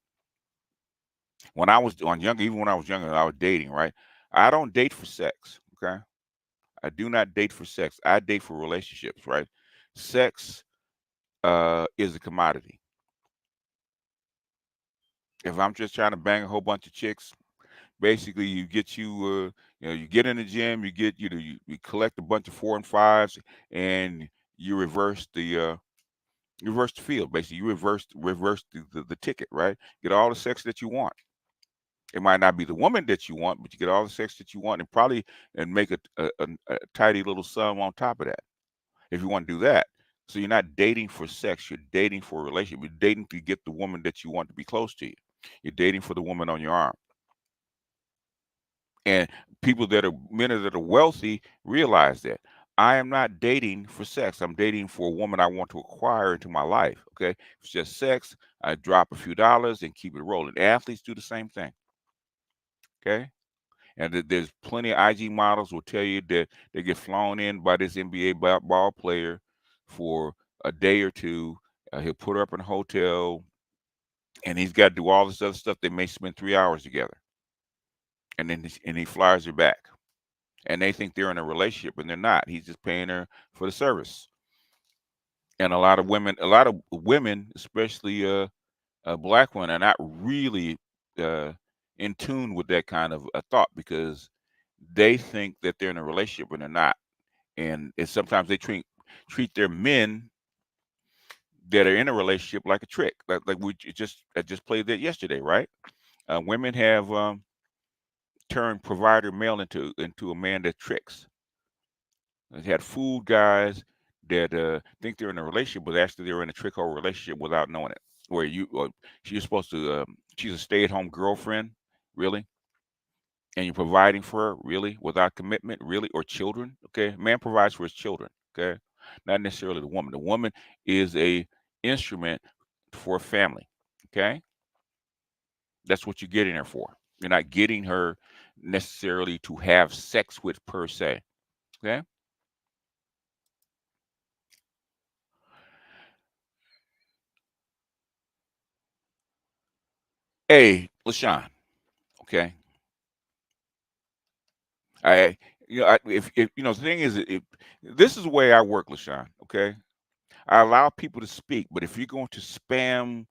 When I was younger, even when I was younger, I was dating, right? I don't date for sex, okay? I do not date for sex. I date for relationships, right? Sex is a commodity. If I'm just trying to bang a whole bunch of chicks, basically you get you get in the gym, you get you collect a bunch of 4 and 5s, and you reverse the field. Basically, you reverse the ticket, right? Get all the sex that you want. It might not be the woman that you want, but you get all the sex that you want, and probably make a tidy little sum on top of that if you want to do that. So you're not dating for sex. You're dating for a relationship. You're dating to get the woman that you want to be close to you. You're dating for the woman on your arm. And men that are wealthy realize that. I am not dating for sex. I'm dating for a woman I want to acquire into my life. Okay. If it's just sex, I drop a few dollars and keep it rolling. Athletes do the same thing. Okay. And there's plenty of IG models will tell you that they get flown in by this NBA ball player for a day or two. He'll put her up in a hotel, and he's got to do all this other stuff. They may spend 3 hours together, and then he flies her back. And they think they're in a relationship, and they're not. He's just paying her for the service. And a lot of women, especially black women, are not really in tune with that kind of a thought, because they think that they're in a relationship when they're not. And sometimes they treat their men that are in a relationship like a trick. Like I just played that yesterday, right? Women have turned provider male into a man that tricks. They had food guys that think they're in a relationship, but actually they're in a trick or relationship without knowing it. Where she's supposed to, she's a stay-at-home girlfriend, really, and you're providing for her, really, without commitment, really, or children. Okay, man provides for his children. Okay, not necessarily the woman. The woman is a instrument for a family. Okay, that's what you're getting her for. You're not getting her necessarily to have sex with per se. Okay. Hey, LaShawn. Okay. If the thing is, this is the way I work, LaShawn. Okay. I allow people to speak, but if you're going to spam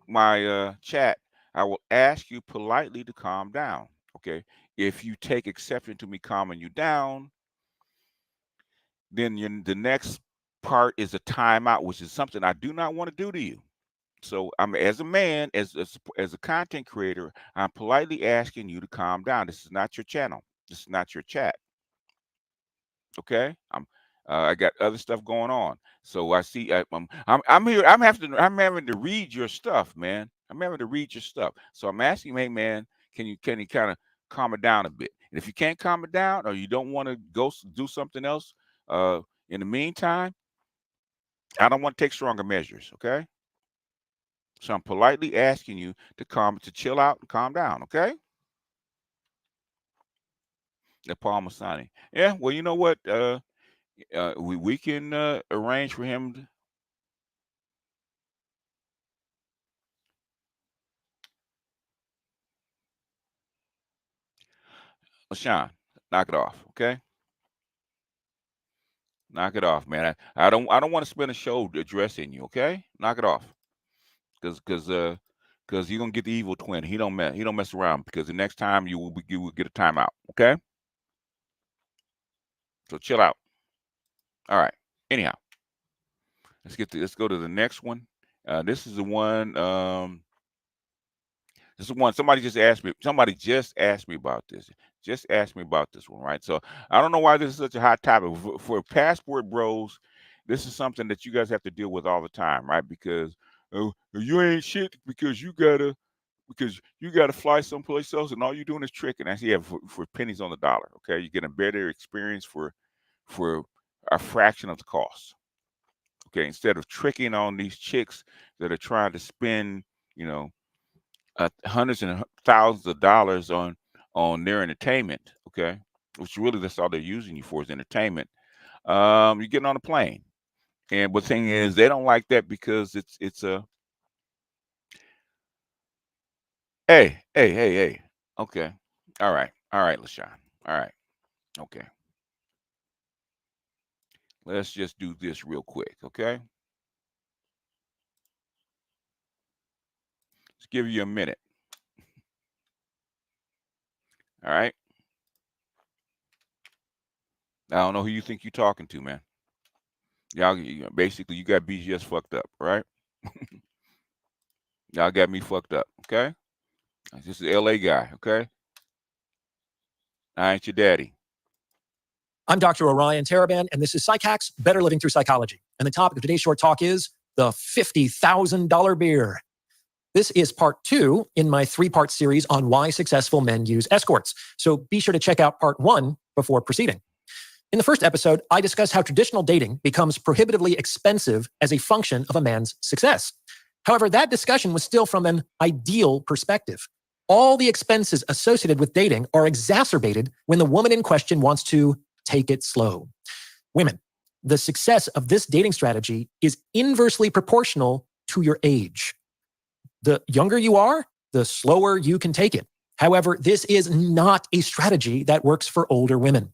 my chat, I will ask you politely to calm down. Okay. If you take exception to me calming you down, then the next part is a timeout, which is something I do not want to do to you. So I'm, as a man, as a content creator, I'm politely asking you to calm down. This is not your channel. This is not your chat. Okay, I got other stuff going on. So I see I'm here. I'm having to read your stuff, man. I'm having to read your stuff. So I'm asking, hey man, can you kind of calm it down a bit? And if you can't calm it down, or you don't want to go do something else, In the meantime, I don't want to take stronger measures, okay? So I'm politely asking you to chill out and calm down, okay? The Paul Masani. Yeah, well, you know what? We can arrange for him to, LaShawn, knock it off, okay? Knock it off, man. I don't want to spend a show addressing you, okay? Knock it off. Cause you're gonna get the evil twin. He don't mess around, because the next time you will get a timeout, okay? So chill out. All right. Anyhow, let's go to the next one. This is the one. This is one somebody just asked me. Somebody just asked me about this. Just asked me about this one, right? So I don't know why this is such a hot topic for passport bros. This is something that you guys have to deal with all the time, right? Because you ain't shit because you gotta fly someplace else, and all you're doing is tricking. That's for pennies on the dollar. Okay, you get a better experience for a fraction of the cost. Okay, instead of tricking on these chicks that are trying to spend, hundreds and thousands of dollars on their entertainment. Okay, which really that's all they're using you for is entertainment. You're getting on a plane, but the thing is, they don't like that because it's a hey. Okay, all right, LaShawn. All right, okay. Let's just do this real quick, okay? Let's give you a minute. All right. I don't know who you think you're talking to, man. Y'all, basically, you got BGS fucked up, right? Y'all got me fucked up, okay? This is LA guy, okay? I ain't your daddy. I'm Dr. Orion Taraban, and this is Psych Hacks, Better Living Through Psychology. And the topic of today's short talk is the $50,000 beer. This is part 2 in my 3-part series on why successful men use escorts. So be sure to check out part 1 before proceeding. In the first episode, I discussed how traditional dating becomes prohibitively expensive as a function of a man's success. However, that discussion was still from an ideal perspective. All the expenses associated with dating are exacerbated when the woman in question wants to take it slow. Women, the success of this dating strategy is inversely proportional to your age. The younger you are, the slower you can take it. However, this is not a strategy that works for older women.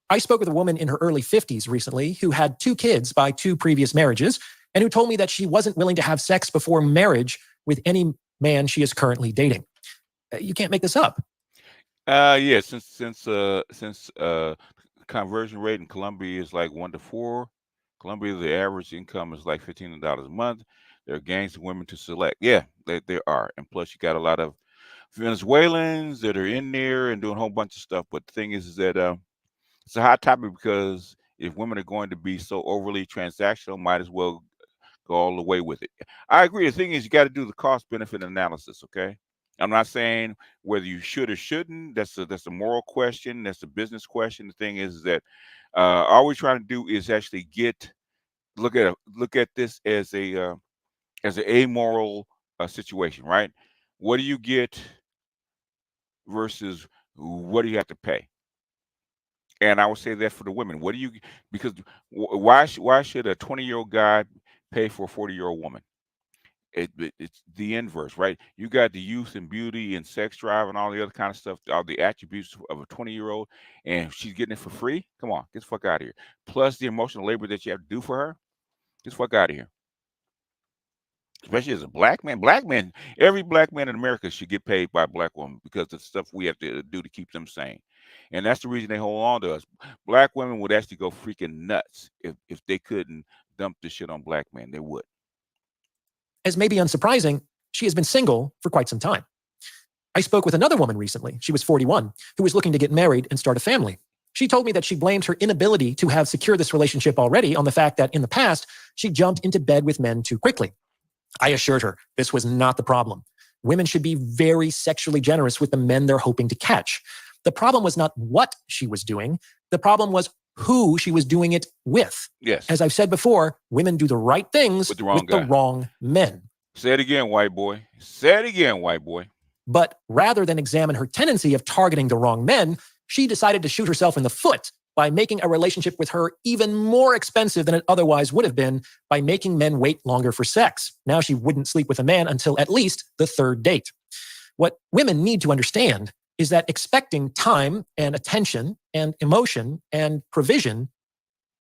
I spoke with a woman in her early 50s recently who had 2 kids by 2 previous marriages and who told me that she wasn't willing to have sex before marriage with any man she is currently dating. You can't make this up. Yeah, since conversion rate in Colombia is like 1 to 4. Colombia, the average income is like $1,500 a month. There are gangs of women to select. Yeah, there are. And plus, you got a lot of Venezuelans that are in there and doing a whole bunch of stuff. But the thing is that it's a hot topic because if women are going to be so overly transactional, might as well go all the way with it. I agree. The thing is, you got to do the cost-benefit analysis, okay? I'm not saying whether you should or shouldn't. That's a moral question. That's a business question. The thing is that all we're trying to do is actually look at this as an amoral situation, right? What do you get versus what do you have to pay? And I would say that for the women, because why should a 20-year-old guy pay for a 40-year-old woman? It's the inverse, right? You got the youth and beauty and sex drive and all the other kind of stuff, all the attributes of a 20-year-old, and she's getting it for free. Come on, get the fuck out of here. Plus the emotional labor that you have to do for her. Get the fuck out of here. Especially as a black man. Every black man in America should get paid by a black woman because of the stuff we have to do to keep them sane. And that's the reason they hold on to us. Black women would actually go freaking nuts if they couldn't dump this shit on black men. They would. As may be unsurprising, she has been single for quite some time. I spoke with another woman recently. She was 41, who was looking to get married and start a family. She told me that she blamed her inability to have secured this relationship already on the fact that in the past, she jumped into bed with men too quickly. I assured her this was not the problem. Women should be very sexually generous with the men they're hoping to catch. The problem was not what she was doing. The problem was who she was doing it with. Yes. As I've said before, women do the right things With the wrong guy. wrong men. Say it again, white boy. Say it again, white boy. But rather than examine her tendency of targeting the wrong men, she decided to shoot herself in the foot by making a relationship with her even more expensive than it otherwise would have been by making men wait longer for sex. Now she wouldn't sleep with a man until at least the third date. What women need to understand is that expecting time and attention and emotion and provision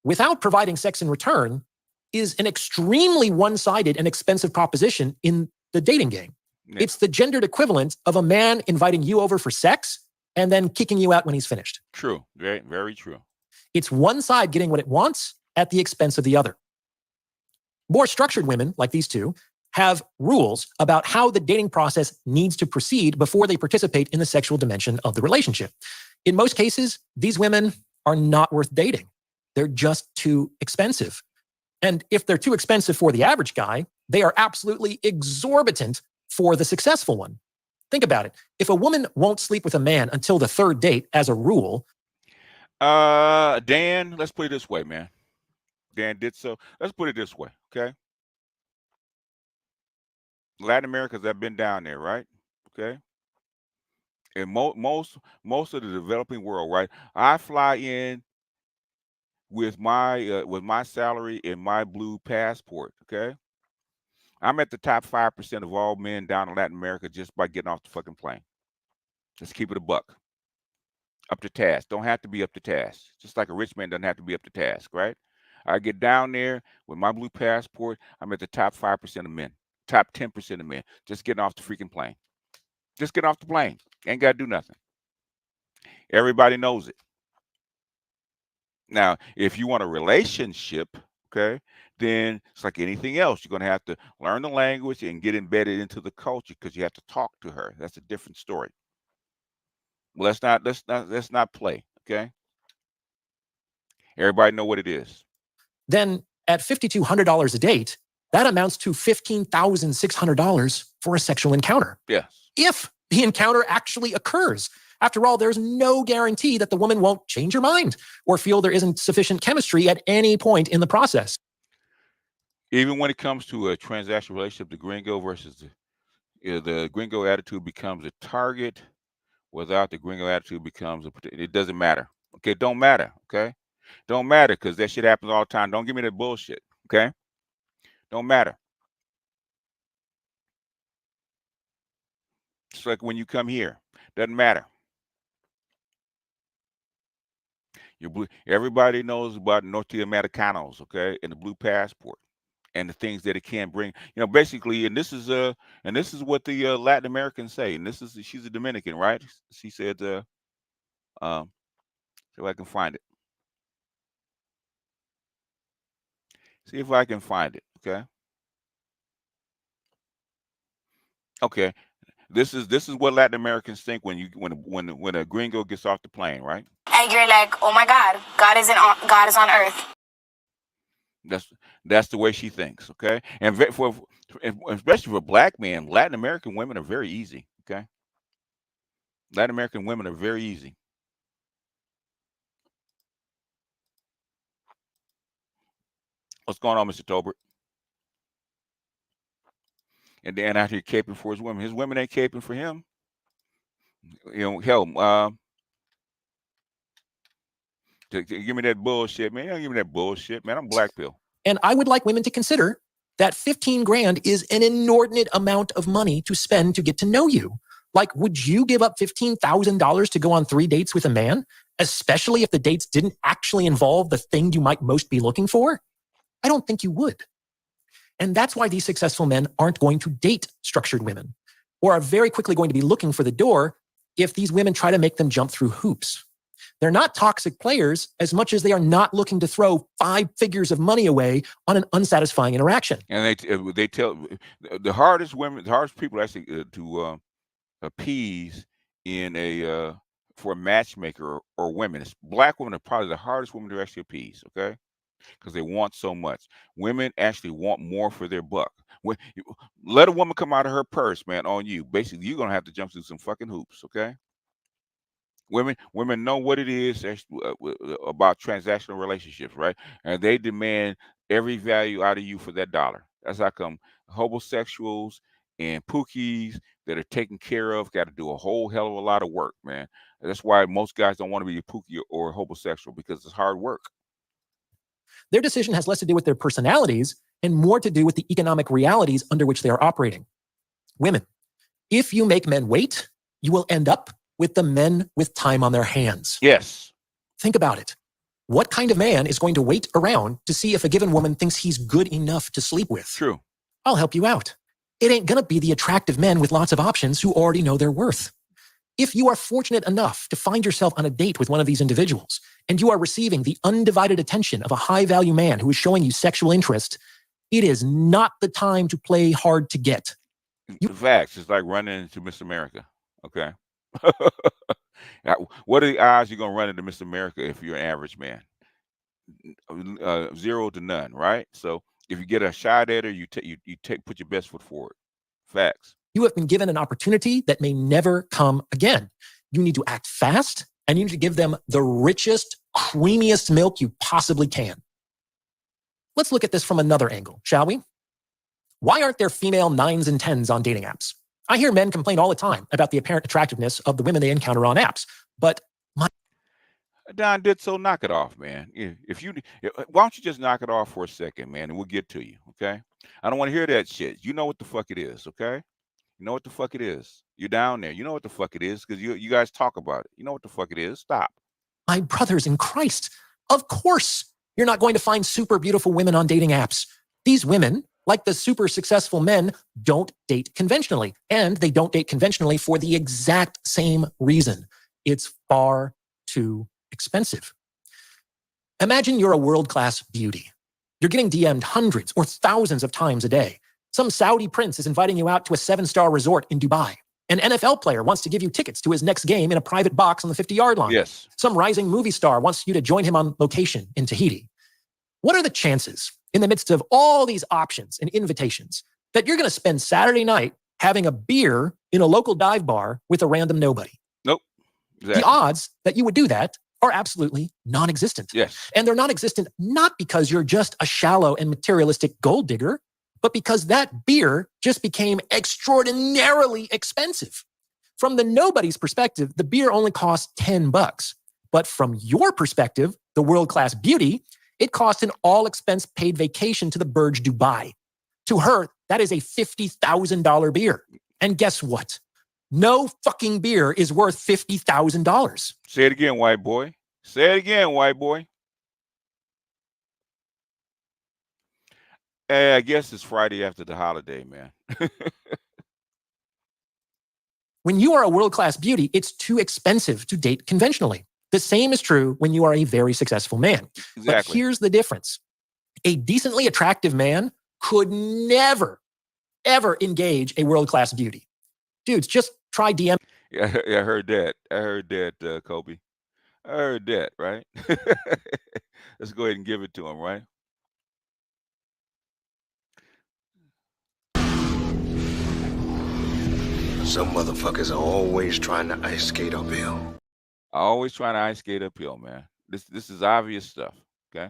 without providing sex in return is an extremely one-sided and expensive proposition in the dating game. Yeah. It's the gendered equivalent of a man inviting you over for sex and then kicking you out when he's finished. True. Very, very true. It's one side getting what it wants at the expense of the other. More structured women, like these two, have rules about how the dating process needs to proceed before they participate in the sexual dimension of the relationship. In most cases, these women are not worth dating. They're just too expensive. And if they're too expensive for the average guy, they are absolutely exorbitant for the successful one. Think about it. If a woman won't sleep with a man until the third date as a rule. Dan, let's put it this way, man. Dan did so. Let's put it this way, okay? Latin Americans have been down there, right? Okay. And most of the developing world, right? I fly in with my salary and my blue passport, okay? I'm at the top 5% of all men down in Latin America just by getting off the fucking plane. Just keep it a buck. Up to task. Don't have to be up to task. Just like a rich man doesn't have to be up to task, right? I get down there with my blue passport. I'm at the top 5% of men, top 10% of men, just getting off the freaking plane. Just get off the plane. Ain't got to do nothing. Everybody knows it. Now, if you want a relationship, okay, then it's like anything else. You're going to have to learn the language and get embedded into the culture because you have to talk to her. That's a different story. Well, let's not play, okay? Everybody know what it is. Then at $5,200 a date, that amounts to $15,600 for a sexual encounter. Yes. If the encounter actually occurs. After all, there's no guarantee that the woman won't change her mind or feel there isn't sufficient chemistry at any point in the process. Even when it comes to a transactional relationship, the gringo versus the gringo attitude becomes a target. Without the gringo attitude becomes it doesn't matter. Okay, don't matter. Okay, don't matter because that shit happens all the time. Don't give me that bullshit. Okay, don't matter. It's like when you come here, doesn't matter. Everybody knows about Norteamericanos, okay, and the blue passport and the things that it can bring. You know, basically, and this is what the Latin Americans say. And she's a Dominican, right? She said, see if I can find it. See if I can find it. Okay. Okay. This is what Latin Americans think when a gringo gets off the plane, right? And you're like, oh my God, God is on earth. That's the way she thinks, okay? And especially for black men, Latin American women are very easy, okay? Latin American women are very easy. What's going on, Mr. Tolbert? And Dan out here caping for his women. His women ain't caping for him. You know, hell, to give me that bullshit, man. You don't give me that bullshit, man. I'm black pill. And I would like women to consider that 15 grand is an inordinate amount of money to spend to get to know you. Like, would you give up $15,000 to go on 3 dates with a man, especially if the dates didn't actually involve the thing you might most be looking for? I don't think you would. And that's why these successful men aren't going to date structured women, or are very quickly going to be looking for the door if these women try to make them jump through hoops. They're not toxic players as much as they are not looking to throw 5 figures of money away on an unsatisfying interaction. And they tell the hardest people actually to appease in for a matchmaker or women. Black women are probably the hardest women to actually appease, okay? Because they want so much. Women actually want more for their buck. Let a woman come out of her purse, man, on you. Basically, you're going to have to jump through some fucking hoops, okay? Women know what it is about transactional relationships, right? And they demand every value out of you for that dollar. That's how come homosexuals and pookies that are taken care of got to do a whole hell of a lot of work, man. That's why most guys don't want to be a pookie or homosexual, because it's hard work. Their decision has less to do with their personalities and more to do with the economic realities under which they are operating. Women, if you make men wait, you will end up with the men with time on their hands. Yes. Think about it. What kind of man is going to wait around to see if a given woman thinks he's good enough to sleep with? True. I'll help you out. It ain't going to be the attractive men with lots of options who already know their worth. If you are fortunate enough to find yourself on a date with one of these individuals, and you are receiving the undivided attention of a high-value man who is showing you sexual interest, it is not the time to play hard to get. Facts. It's like running into Miss America. Okay. What are the odds you're gonna run into Miss America if you're an average man? 0 to none, right? So if you get a shot at her, you put your best foot forward. Facts. You have been given an opportunity that may never come again. You need to act fast, and you need to give them the richest, creamiest milk you possibly can. Let's look at this from another angle, shall we? Why aren't there female 9s and 10s on dating apps? I hear men complain all the time about the apparent attractiveness of the women they encounter on apps, but Don did so. Knock it off, man. Why don't you just knock it off for a second, man, and we'll get to you, okay? I don't want to hear that shit. You know what the fuck it is, okay? You know what the fuck it is. You're down there. You know what the fuck it is, because you guys talk about it. You know what the fuck it is. Stop. My brothers in Christ, of course, you're not going to find super beautiful women on dating apps. These women, like the super successful men, don't date conventionally. And they don't date conventionally for the exact same reason. It's far too expensive. Imagine you're a world-class beauty. You're getting DM'd hundreds or thousands of times a day. Some Saudi prince is inviting you out to a 7-star resort in Dubai. An NFL player wants to give you tickets to his next game in a private box on the 50-yard line. Yes. Some rising movie star wants you to join him on location in Tahiti. What are the chances, in the midst of all these options and invitations, that you're going to spend Saturday night having a beer in a local dive bar with a random nobody? Nope. Exactly. The odds that you would do that are absolutely non-existent. Yes. And they're non-existent not because you're just a shallow and materialistic gold digger, but because that beer just became extraordinarily expensive. From the nobody's perspective, the beer only costs $10. But from your perspective, the world-class beauty, it cost an all-expense paid vacation to the Burj Dubai. To her, that is a $50,000 beer. And guess what? No fucking beer is worth $50,000. Say it again, white boy. Say it again, white boy. Hey, I guess it's Friday after the holiday, man. When you are a world-class beauty, it's too expensive to date conventionally. The same is true when you are a very successful man. Exactly. But here's the difference. A decently attractive man could never, ever engage a world-class beauty. Dudes, just try DM. Yeah, I heard that. I heard that, Kobe. I heard that, right? Let's go ahead and give it to him, right? Some motherfuckers are always trying to ice skate uphill. Always trying to ice skate uphill, man. This is obvious stuff, okay?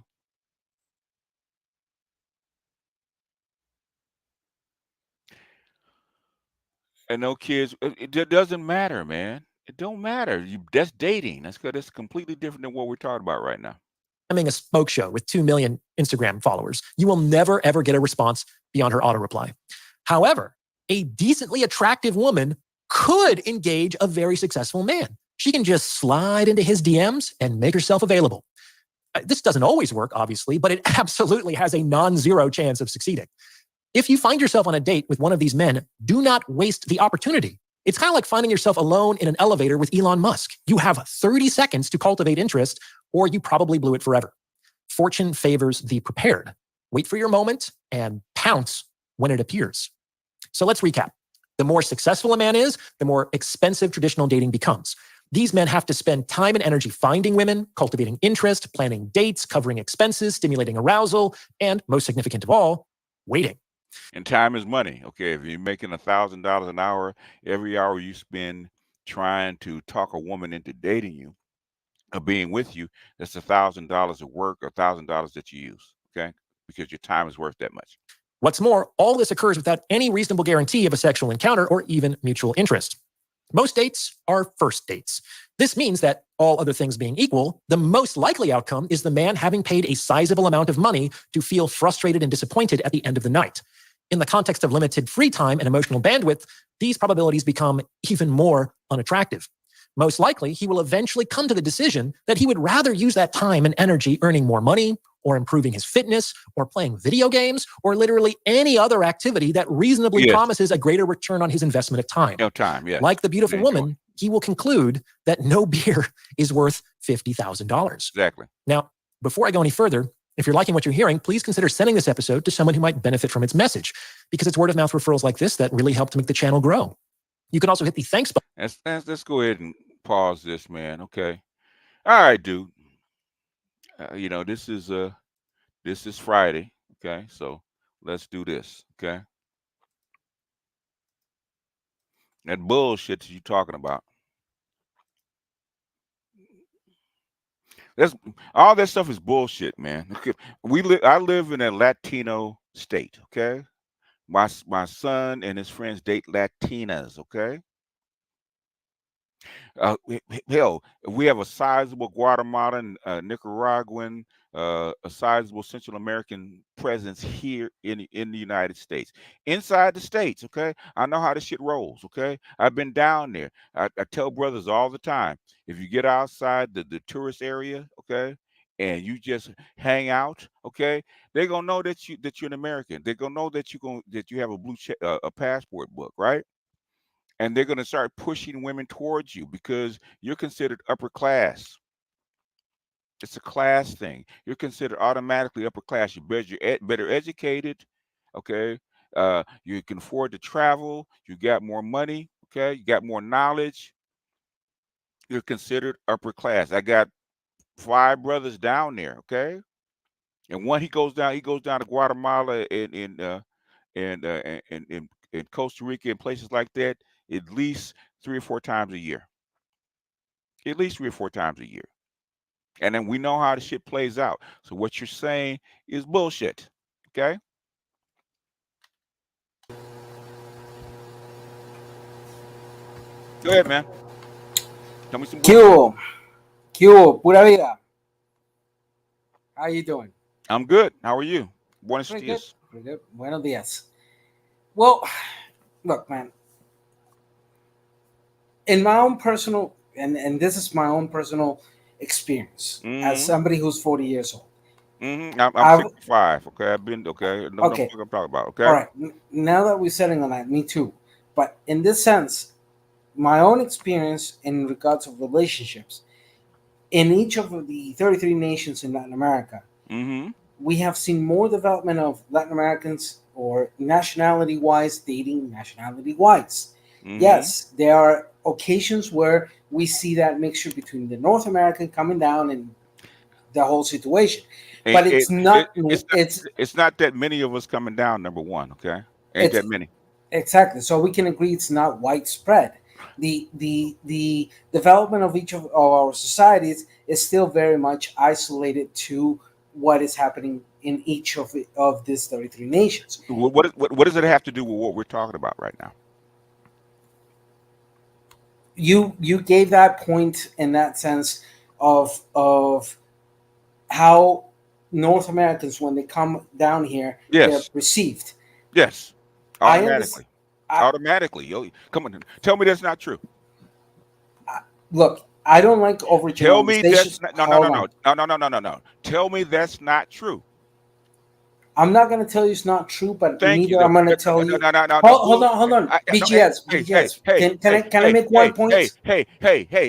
And no kids, it doesn't matter, man. It don't matter. That's dating. That's completely different than what we're talking about right now. A smoke show with 2 million Instagram followers, you will never, ever get a response beyond her auto reply. However, a decently attractive woman could engage a very successful man. She can just slide into his DMs and make herself available. This doesn't always work, obviously, but it absolutely has a non-zero chance of succeeding. If you find yourself on a date with one of these men, do not waste the opportunity. It's kind of like finding yourself alone in an elevator with Elon Musk. You have 30 seconds to cultivate interest, or you probably blew it forever. Fortune favors the prepared. Wait for your moment and pounce when it appears. So let's recap. The more successful a man is, the more expensive traditional dating becomes. These men have to spend time and energy finding women, cultivating interest, planning dates, covering expenses, stimulating arousal, and most significant of all, waiting. And time is money. Okay, if you're making $1,000 an hour, every hour you spend trying to talk a woman into dating you or being with you, that's $1,000 of work or $1,000 that you use, okay? Because your time is worth that much. What's more, all this occurs without any reasonable guarantee of a sexual encounter or even mutual interest. Most dates are first dates. This means that, all other things being equal, the most likely outcome is the man having paid a sizable amount of money to feel frustrated and disappointed at the end of the night. In the context of limited free time and emotional bandwidth, these probabilities become even more unattractive. Most likely, he will eventually come to the decision that he would rather use that time and energy earning more money, or improving his fitness, or playing video games, or literally any other activity that reasonably promises a greater return on his investment of time. Like the beautiful woman, he will conclude that no beer is worth $50,000. Exactly. Now, before I go any further, if you're liking what you're hearing, please consider sending this episode to someone who might benefit from its message, because it's word-of-mouth referrals like this that really help to make the channel grow. You can also hit the thanks button. Let's go ahead and pause this, man. Okay. All right, dude. You know, this is Friday. Okay. So let's do this. Okay. That bullshit that you talking about. All that stuff is bullshit, man. I live in a Latino state. Okay. My son and his friends date Latinas. Okay. Hell, we have a sizable Guatemalan, Nicaraguan, a sizable Central American presence here in the United States. Inside the states, okay? I know how this shit rolls, okay? I've been down there. I tell brothers all the time, if you get outside the tourist area, okay, and you just hang out, okay, they're gonna know that you're an American. They're gonna know that you have a blue check, a passport book, right? And they're going to start pushing women towards you because you're considered upper class. It's a class thing. You're considered automatically upper class. You're better educated, okay? You can afford to travel. You got more money, okay? You got more knowledge. You're considered upper class. I got 5 brothers down there, okay? And one he goes down to Guatemala and in Costa Rica and places like that at least 3 or 4 times a year. At least 3 or 4 times a year. And then we know how the shit plays out. So what you're saying is bullshit. Okay? Go ahead, man. Tell me some bullshit. ¿Qué hubo? Pura vida. How you doing? I'm good. How are you? Buenos Pretty dias. good. Pretty good. Buenos dias. Well, look, man. In my own personal, and this is my own personal experience as somebody who's 40 years old. I'm 65. Okay, I've been okay. No, okay. I'm talking about. Okay. All right. Now that we're setting on that, me too. But in this sense, my own experience in regards of relationships in each of the 33 nations in Latin America, we have seen more development of Latin Americans or nationality-wise dating nationality-wise. Yes, there are occasions where we see that mixture between the North American coming down and the whole situation. But it's not that many of us coming down, number one, okay? Ain't that many. Exactly. So we can agree it's not widespread. The development of each of our societies is still very much isolated to what is happening in each of these 33 nations. What does it have to do with what we're talking about right now? You gave that point in that sense of how North Americans, when they come down here, they're received. Yes, automatically. Automatically. Yo, come on, tell me that's not true. Look, I don't like overgeneralization. Tell me that's no. Tell me that's not true. I'm not going to tell you it's not true, but neither I'm going to tell you. Hold on. BGS. Can I make one point? Hey,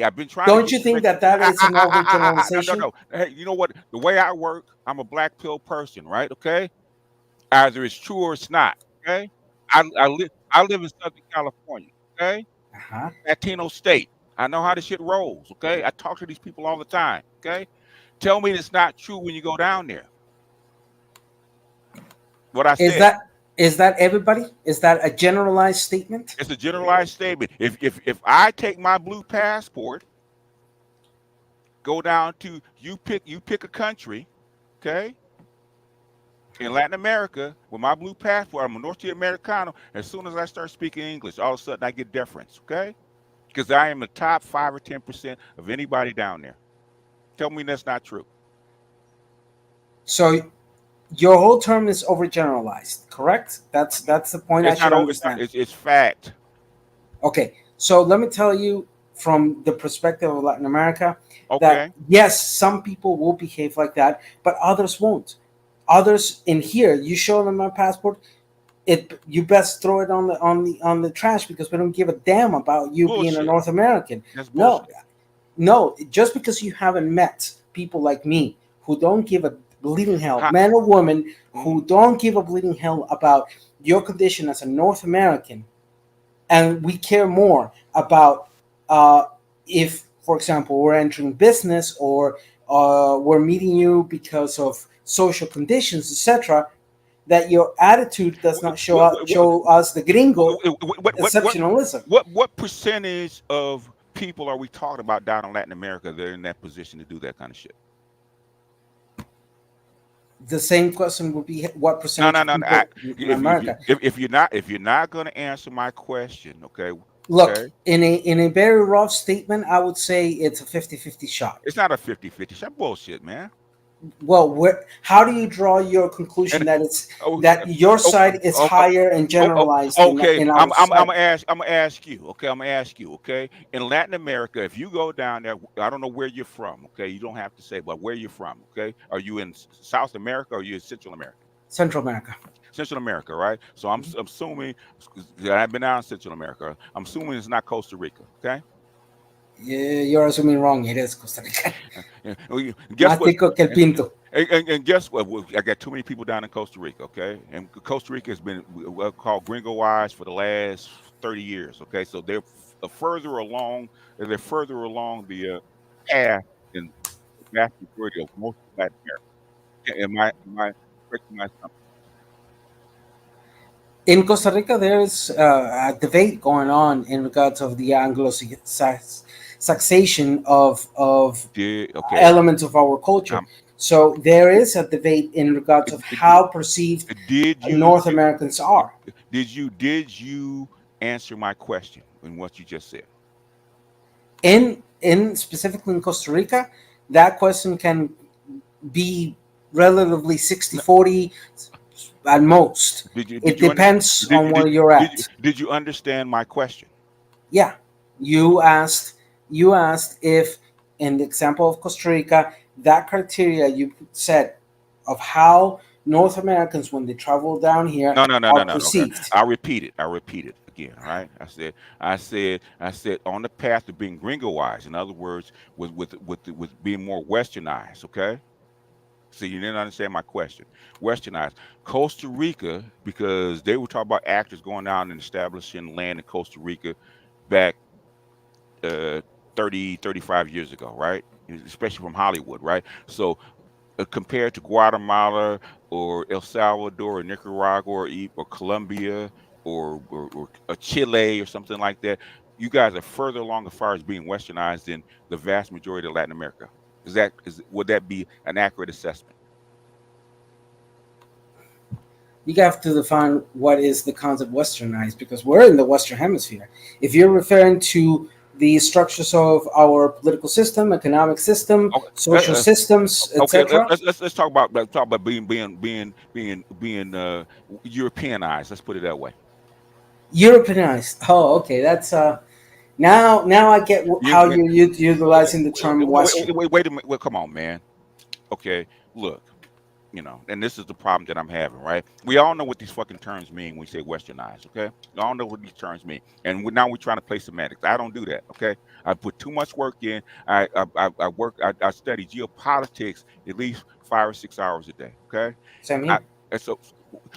I've been trying. Don't you think that is an overgeneralization? No. Hey, you know what? The way I work, I'm a black pill person, right? Okay. Either it's true or it's not. Okay. I live in Southern California. Okay. Latino state. I know how this shit rolls. Okay. I talk to these people all the time. Okay. Tell me it's not true when you go down there. What I said. Is that everybody? Is that a generalized statement? It's a generalized statement. If I take my blue passport, go down to you pick a country, okay? In Latin America, with my blue passport, I'm a North Americano. As soon as I start speaking English, all of a sudden I get deference, okay? Because I am the top 5 or 10% of anybody down there. Tell me that's not true. So your whole term is overgeneralized, correct? That's the point I It's not. should It's not. understand. It's fact. Okay, so let me tell you from the perspective of Latin America that Okay. yes, some people will behave like that, but others won't. Others in here, you show them my passport, it you best throw it on the trash because we don't give a damn about you being a Bullshit. North American. That's No, bullshit. no, just because you haven't met people like me who don't give a bleeding hell, How, man or woman, who mm, don't give a bleeding hell about your condition as a North American, and we care more about uh, if, for example, we're entering business or we're meeting you because of social conditions, etc. That your attitude does what, not what, what, show us the gringo what exceptionalism. what percentage of people are we talking about down in Latin America that are in that position to do that kind of shit? The same question would be what No, percentage no, of no, no. people in America. If you're not going to answer my question, okay, Look, okay, in a very rough statement, I would say it's a 50-50 shot. it's not a 50-50. That's bullshit, man. Well, how do you draw your conclusion And that it's oh, that your oh, side is oh, oh, higher and generalized okay, in our society? I'm gonna ask you. Okay, I'm gonna ask you. Okay, in Latin America, if you go down there, I don't know where you're from. Okay, you don't have to say, but where you're from. Okay, are you in South America or are you in Central America? Central America. Central America, right? So I'm assuming I've been out in Central America. I'm assuming it's not Costa Rica. Okay. Yeah, you're assuming wrong. It is Costa Rica. Yeah. Well, guess Más what? tico que el And, pinto. and guess what? Well, I got too many people down in Costa Rica. Okay, and Costa Rica has been called Gringo Wise for the last 30 years. Okay, so they're further along. They're further along the path than the vast majority of most of Latin America. Am I correcting myself? In Costa Rica, there is a debate going on in regards of the Anglo-Saxation of Okay. elements of our culture. Um, So there is a debate in regards of how perceived did North Americans are. did you answer my question in what you just said? In specifically in Costa Rica, that question can be relatively 60-40 at most. Did you It did you under, depends on where you're at. did you understand my question? Yeah, you asked if in the example of Costa Rica, that criteria you said of how North Americans when they travel down here No, no, no, no, are no. Okay, perceived. I'll repeat it. I'll repeat it again. All right. I said on the path to being gringoized. In other words, with being more westernized. Okay. So you didn't understand my question. Westernized. Costa Rica, because they were talking about actors going down and establishing land in Costa Rica back uh 30, 35 years ago, right? Especially from Hollywood, right? So compared to Guatemala or El Salvador or Nicaragua or Colombia or Chile or something like that, you guys are further along as far as being westernized than the vast majority of Latin America. Would that be an accurate assessment? You have to define what is the concept westernized because we're in the Western Hemisphere. If you're referring to the structures of our political system, economic system, Okay, social systems, okay. etc., Let's talk about being Europeanized. Let's put it that way. Europeanized. Oh, okay. That's now I get You, how you're utilizing the term Western. wait a minute. Well, come on, man. Okay, look. And this is the problem that I'm having, right? We all know what these fucking terms mean when we say westernized, okay? We all know what these terms mean, and now we're trying to play semantics. I don't do that, okay? I put too much work in. I study geopolitics at least 5 or 6 hours a day, okay? Same I, here. and so,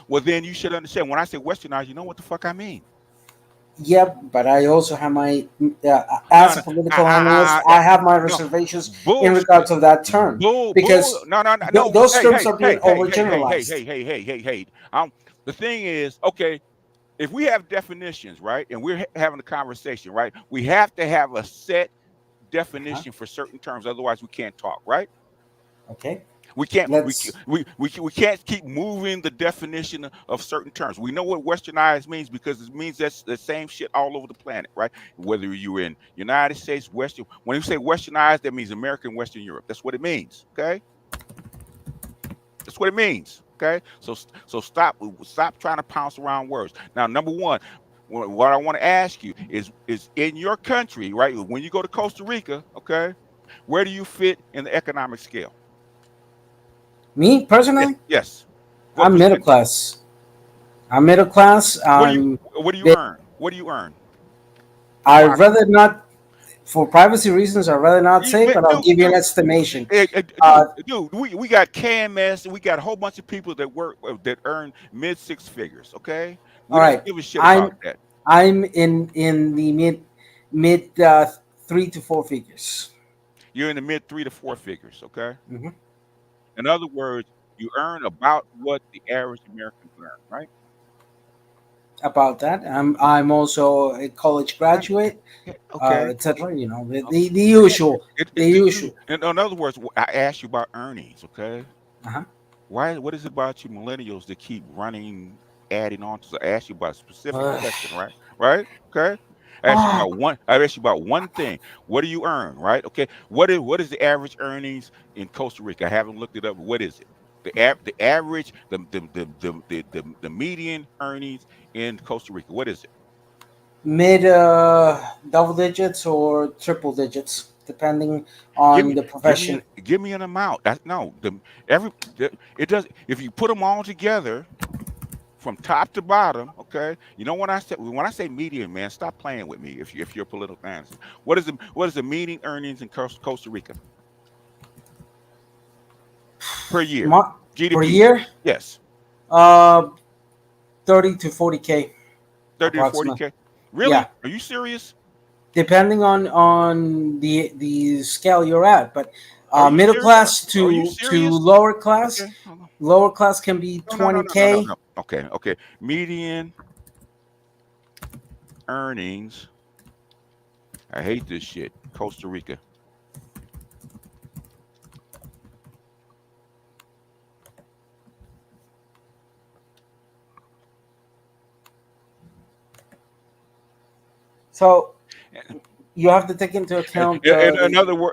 well, then you should understand when I say westernized, you know what the fuck I mean. Yep, but I also have my as a political analyst, I have my no, reservations in bullshit. regards of that term because No. those Hey, terms hey, are being hey, hey, hey, hey, hey, overgeneralized. hey, hey, hey, hey. The thing is, okay, if we have definitions, right, and we're having a conversation, right, we have to have a set Uh-huh. definition for certain terms, otherwise we can't talk, right? Okay, We can't let's. we can't keep moving the definition of certain terms. We know what westernized means because it means that's the same shit all over the planet, right? Whether you're in United States, Western, when you say westernized, that means American Western Europe. That's what it means. Okay, that's what it means. Okay, so stop trying to pounce around words. Now, number one, what I want to ask you is in your country, right? When you go to Costa Rica, okay, where do you fit in the economic scale? Me Yes, personally, yes. What I'm middle percentage? class. I'm middle class. What do you earn? What do you earn? I'd Approximately. rather not, for privacy reasons, I'd rather not say, Man, but I'll give you an estimation. Uh, dude, we got KMS and we got a whole bunch of people that work that earn mid six figures. Okay, we all don't right, give a shit about I'm that. I'm in the mid 3 to 4 figures. You're in the mid three to four figures. Okay. Hmm. In other words, you earn about what the average American earn, right? About that, I'm also a college Right. graduate, Yeah, okay. etc. You know, Okay. the usual, the usual. In other words, I asked you about earnings. Okay. Uh-huh. Why? What is it about you millennials that keep running, adding on to? So I asked you about a specific Uh, question, right? Right? Okay. I asked you ah, about one. I asked you about one thing. What do you earn? Right? Okay. What is the average earnings in Costa Rica? I haven't looked it up. What is it? The average the median earnings in Costa Rica. What is it? mid double digits or triple digits, depending Give on me the profession. give me an amount. That's no every it does if you put them all together from top to bottom, okay. You know when I say median, man, stop playing with me. If you're a political analyst, what is the median earnings in Costa Rica per year? Per GDP. year, Yes, uh, 30 to 40K 30 to approximately. 40K. Yeah, Really? Are you serious? depending on the scale you're at, but Are you middle serious? class Are you to serious? lower class, Okay. Hold on. lower class can be No, no, no, no, no, no, 20K. no. Okay, okay. Median earnings. I hate this shit. Costa Rica. So you have to take into account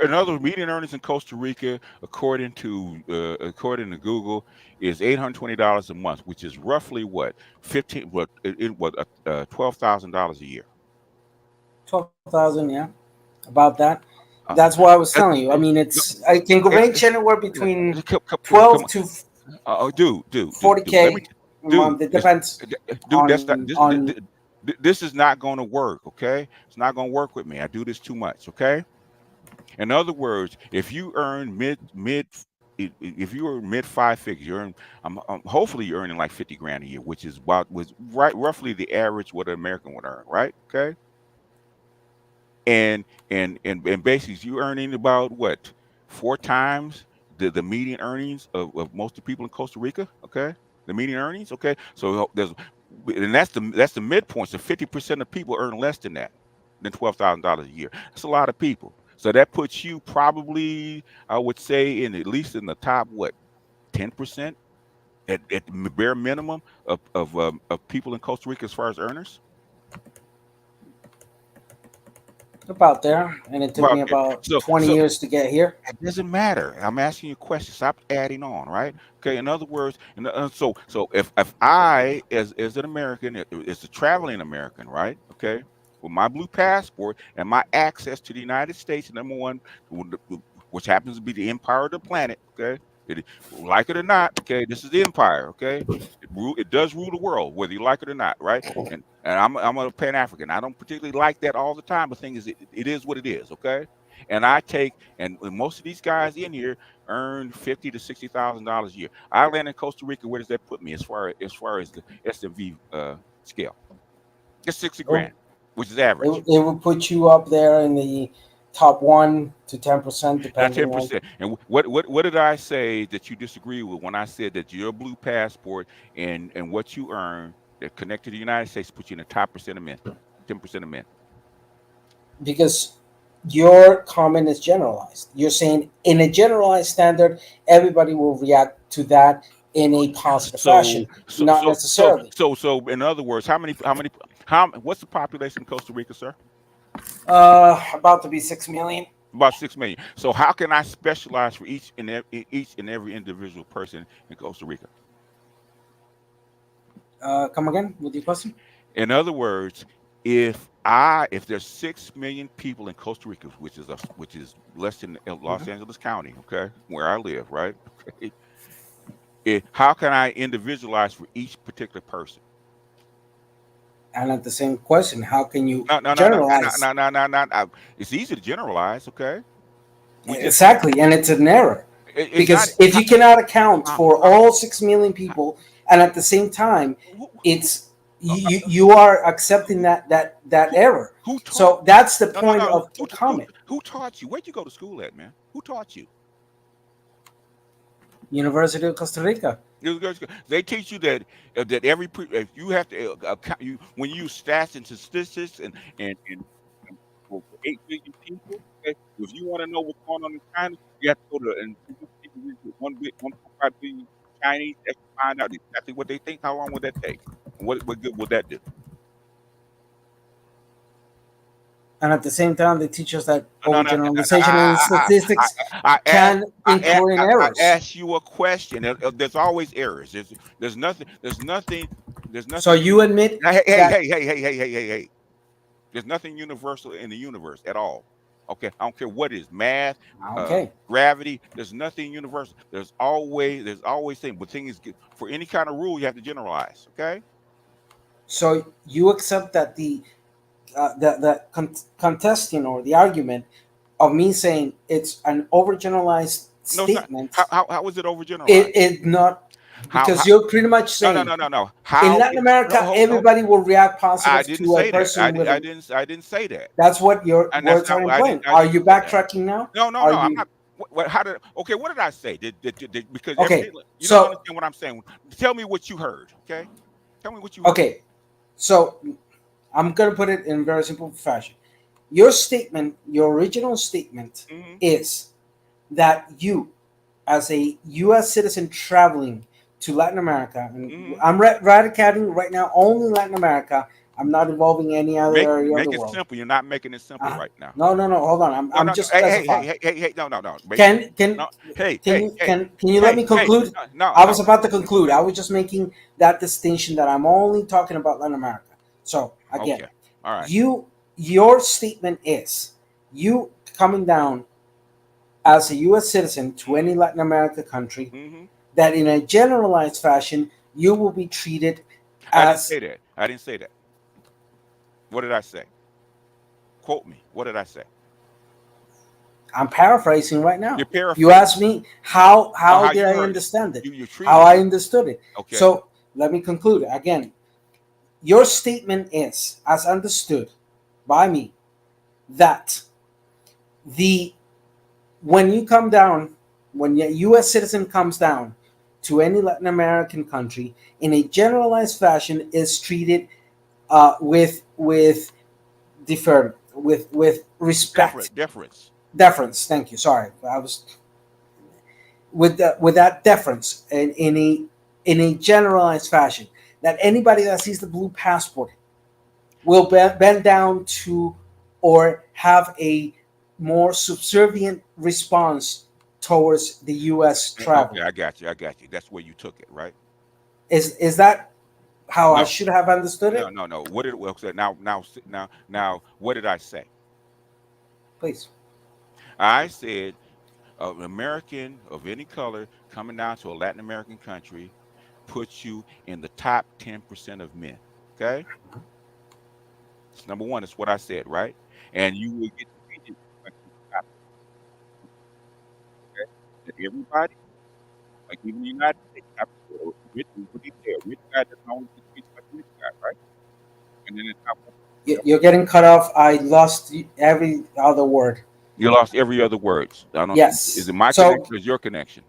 Another median earnings in Costa Rica, according to Google, is $820 a month, which is roughly what 15 what it what $12,000 a year. 12,000. Yeah, about that. Uh, That's what I was that, telling you. I mean, no, I can eh, range anywhere yeah, between come 12 on, to dude. Let me, 40K a dude, month. It depends dude. That's not this. on. This is not going to work. Okay, it's not going to work with me. I do this too much. Okay. In other words, if you earn if you are mid five figures, you earn hopefully you're earning like 50 grand a year, which is about was right roughly the average what an American would earn, right? Okay. And basically you're earning about what four times the median earnings of most of the people in Costa Rica, okay? The median earnings, okay? So there's and that's the midpoint. So 50% of people earn less than $12,000 a year. That's a lot of people. So that puts you probably, I would say, in at least in the top what 10% at the bare minimum of people in Costa Rica as far as earners. About there, and it took About me there. about So 20 so years to get here. it doesn't matter. I'm asking you a question. Stop adding on, right? Okay. In other words, so if I as an American, as a traveling American, right? Okay, with my blue passport and my access to the United States, number one, which happens to be the empire of the planet. Okay, like it or not. Okay, this is the empire. Okay, it does rule the world, whether you like it or not, right? And I'm a Pan African. I don't particularly like that all the time. The thing is, it is what it is. Okay, and I take and most of these guys in here earn $50,000 to $60,000 a year. I land in Costa Rica. Where does that put me as far as the SMV scale? Just 60 Oh, grand. which is average. It would put you up there in the top 1 to 10%, Now depending on. 10%. And what did I say that you disagree with when I said that your blue passport and what you earn that connect to the United States puts you in the top percent of men, 10% of men. Because your comment is generalized. You're saying in a generalized standard, everybody will react to that in a positive fashion, not necessarily. So in other words, what's the population of Costa Rica, sir? About to be 6 million. About 6 million. So how can I specialize for each and every individual person in Costa Rica? Come again with your question. In other words, if there's 6 million people in Costa Rica, which is less than Los Angeles County, okay, where I live, right? Okay. How can I individualize for each particular person? And at the same question, how can you No. generalize? It's easy to generalize, okay? Exactly, and it's an error. Because if you cannot account for all 6 million people, and at the same time, it's you are accepting that error. So that's the point of the comment. Who taught you? Where'd you go to school at, man? Who taught you? University of Costa Rica. They teach you that if you have to account when you use stats and statistics and for 8 billion people, okay, if you want to know what's going on in China, you have to go to and 1.5 billion Chinese to find out exactly what they think. How long would that take? And what good would that do? And at the same time, they teach us that overgeneralization and statistics can incur in errors. I ask you a question. There's always errors. There's nothing. So you admit hey. There's nothing universal in the universe at all. Okay, I don't care what it is, math, gravity. There's nothing universal. There's always things. But thing is, for any kind of rule, you have to generalize. Okay. So you accept that the contesting or the argument of me saying it's an overgeneralized statement. How is it overgeneralized? It not because you're pretty much saying no. In Latin America, everybody will react positive to a person. I didn't say that. That's what your words are implying. Are you backtracking now? No. I'm not. What did I say? Because okay, you don't understand what I'm saying. Tell me what you heard. Okay, tell me what you heard. Okay, so I'm gonna put it in very simple fashion. Your statement, your original statement, is that you, as a U.S. citizen traveling to Latin America, and I'm radicating right now only Latin America. I'm not involving any other area of the world. Make it simple. You're not making it simple right now. No. Hold on. I'm just specifying. Hey. No. Can you let me conclude? I was about to conclude. I was just making that distinction that I'm only talking about Latin America. So again, okay. All right. Your statement is you coming down as a U.S. citizen to any Latin America country, that in a generalized fashion you will be treated as. I didn't say that. What did I say? Quote me. What did I say? I'm paraphrasing right now. You're paraphrasing. You asked me how did I understand it? How I understood it. Okay. So let me conclude again. Your statement is, as understood by me, that when you come down, when a U.S. citizen comes down to any Latin American country, in a generalized fashion, is treated with respect, deference. Thank you. Sorry, I was with that deference in a generalized fashion. That anybody that sees the blue passport will bend down to or have a more subservient response towards the U.S. travel. Okay, I got you. That's where you took it, right? Is that how I should have understood it? No. What did now? What did I say? Please. I said an American of any color coming down to a Latin American country puts you in the top 10% of men. Okay, it's number one. That's what I said, right? And you will get treated like everybody, like even the United States, rich guy doesn't always get treated like a rich guy, right? And then the top You're getting cut off. I lost every other word. You lost every other words. I don't know. Is Yes. it my So connection or is your connection?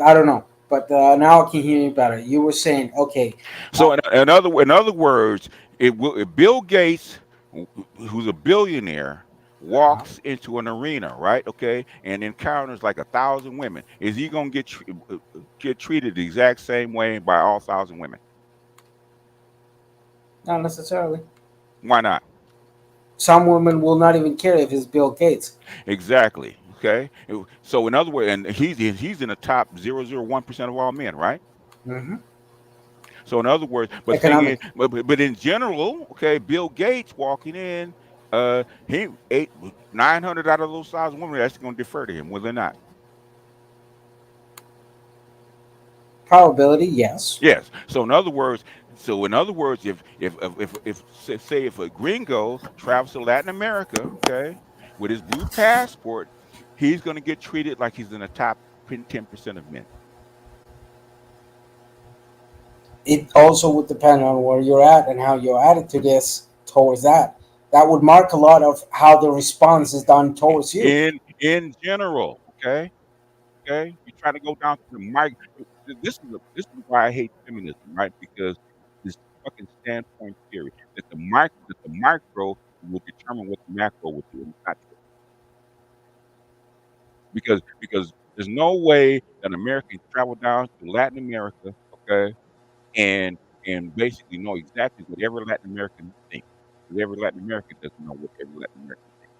I don't know, but now I can hear you better. You were saying, okay, uh, So in other words, it will if Bill Gates, who's a billionaire, uh-huh. walks into an arena, right? Okay, and encounters like 1,000 women, is he gonna get treated the exact same way by all 1,000 women? Not necessarily. Why not? Some women will not even care if it's Bill Gates. Exactly. Okay. So in other words, and he's in the top 0.001% of all men, right? Hmm. So in other words, but thing is, Economic. but in general, okay, Bill Gates walking in, he ate 900 out of those 1,000 women. That's going to defer to him, will they not? Probability, yes. Yes. So in other words, say if a gringo travels to Latin America, okay, with his blue passport, he's going to get treated like he's in the top 10% of men. It also would depend on where you're at and how your attitude is towards that. That would mark a lot of how the response is done towards you. In general, okay. Okay, you try to go down to the mic. This is why I hate feminism, right? Because this fucking standpoint theory that the micro will determine what the macro will do. And it's not true because there's no way that an American can travel down to Latin America, okay, and basically know exactly what every Latin American thinks. Because every Latin American doesn't know what every Latin American thinks.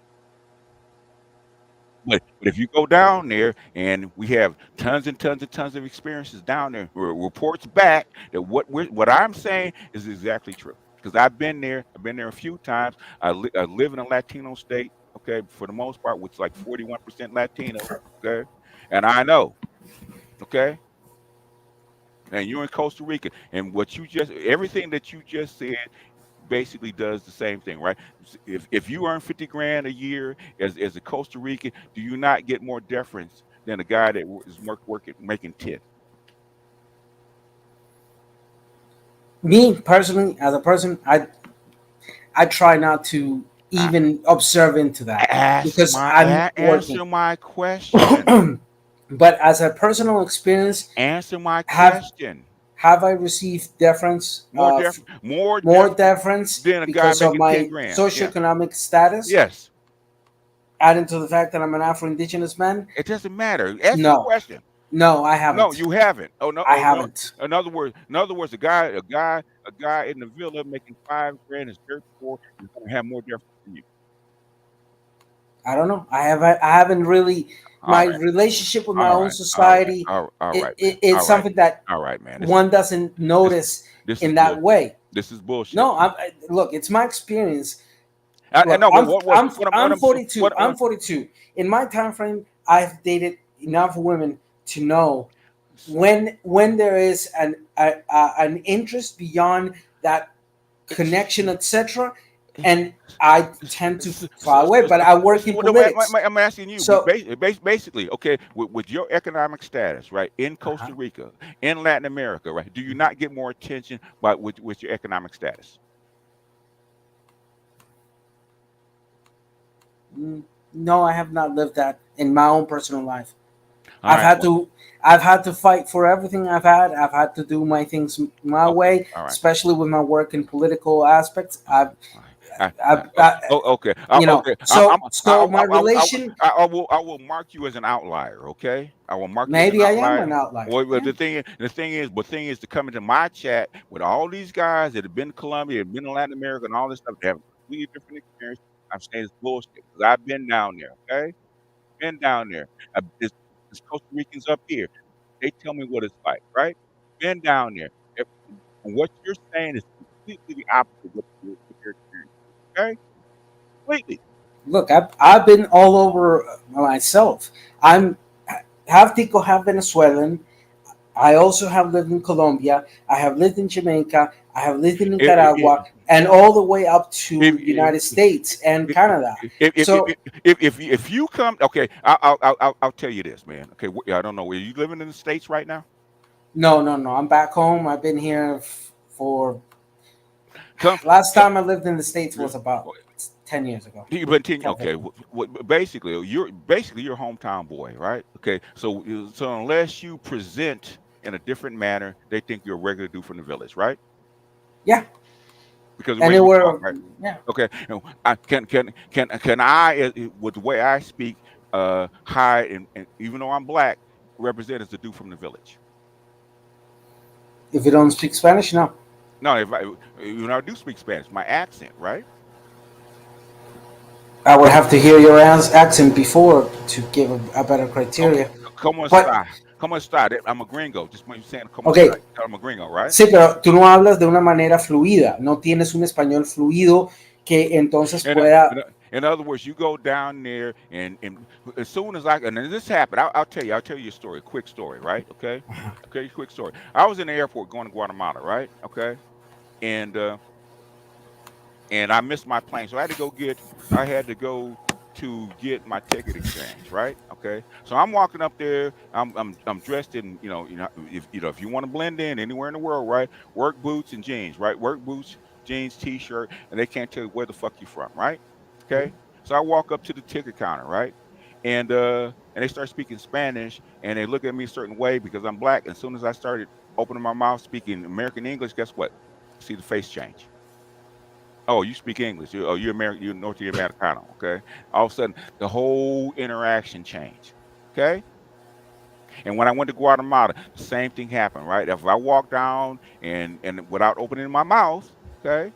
But if you go down there and we have tons and tons and tons of experiences down there, reports back that what I'm saying is exactly true. Because I've been there. I've been there a few times. I live in a Latino state. Okay, for the most part, which is like 41% Latino. Okay, and I know. Okay, and you're in Costa Rica, and everything that you just said basically does the same thing, right? If you earn 50 grand a year as a Costa Rican, do you not get more deference than a guy that is working making 10? Me personally, as a person, I try not to I, even observe into that because I'm working. answer my question. But as a personal experience, Answer my have question. have I received deference, more More deference than a guy because of making 10 my grand. Yeah. socioeconomic status, Yes. adding to the fact that I'm an Afro-Indigenous man? It doesn't matter. Answer the No, question. no, I No, haven't. you haven't. Oh no. I Oh no. haven't. In other words, a guy in the villa making 5 grand is dirt poor is going to have more deference than you. I don't know. I haven't really. All My right. relationship with my All own right. All right. society, All right, man. it's All right. something that All right, man. one doesn't This notice this is in that bullshit. way. This is bullshit. No, look. It's my experience. I Look, know, but I'm I'm what I'm I'm s- 42. I'm 42. In my time frame, I've dated enough women to know when there is an interest beyond that connection, etc. And I tend to fly away. But I work in what politics, I'm asking you, so basically, okay, with your economic status, right, in uh-huh. Costa Rica, in Latin America, right, do you not get more attention with your economic status? No, I have not lived that in my own personal life. All I've right, had well, to I've had to fight for everything I've had. I've had to do my things my okay, way, all right. especially with my work in political aspects. All right. I Okay. you know. So my relation, I will mark you as an outlier. Okay, I will mark you as an maybe I am outlier. an outlier. Well, Yeah, the thing is to come into my chat with all these guys that have been to Colombia, have been to Latin America, and all this stuff. They have a completely different experience. I'm saying it's bullshit because I've been down there. Okay, been down there. There's Costa Ricans up here. They tell me what it's like. Right, been down there. If- And what you're saying is completely the opposite of what you're experiencing. Okay, completely. look, I've been all over myself. I'm half Tico, half Venezuelan. I also have lived in Colombia. I have lived in Jamaica. I have lived in If Nicaragua, and all the way up to if United States and Canada. So if you come, okay, I'll tell you this, man. Okay, I don't know. Are you living in the States right now? no, no, no. I'm back home. I've been here for Last time I lived in the States was about 10 years ago. But okay, basically, you're your hometown boy, right? Okay, so unless you present in a different manner, they think you're a regular dude from the village, right? Yeah. Because the way you talk, right? Yeah. Okay, I can I with the way I speak, hide and even though I'm black, represent as the dude from the village. If you don't speak Spanish, no. No, if I do speak Spanish, my accent, right? I would have to hear your accent before to give a better criteria. Como But, está? Como está? I'm a gringo. Just when you're saying como okay. está, I'm a gringo, right? Sí, pero tú no hablas de una manera fluida. No tienes un español fluido que entonces pueda. In other words, you go down there and as soon as and this happened, I'll tell you a story, a quick story, right? Okay, quick story. I was in the airport going to Guatemala, right? Okay, and I missed my plane, so I had to go to get my ticket exchange, right? Okay, so I'm walking up there. I'm dressed in if you want to blend in anywhere in the world, right? Work boots and jeans, right? Work boots, jeans, t-shirt, and they can't tell you where the fuck you from, right? Okay, so I walk up to the ticket counter, right? And they start speaking Spanish, and they look at me a certain way because I'm black. As soon as I started opening my mouth speaking American English, guess what? See the face change. Oh, you speak English. You're American. You're North Americano. Okay. All of a sudden, the whole interaction changed. Okay. And when I went to Guatemala, the same thing happened. Right. If I walk down and without opening my mouth, okay,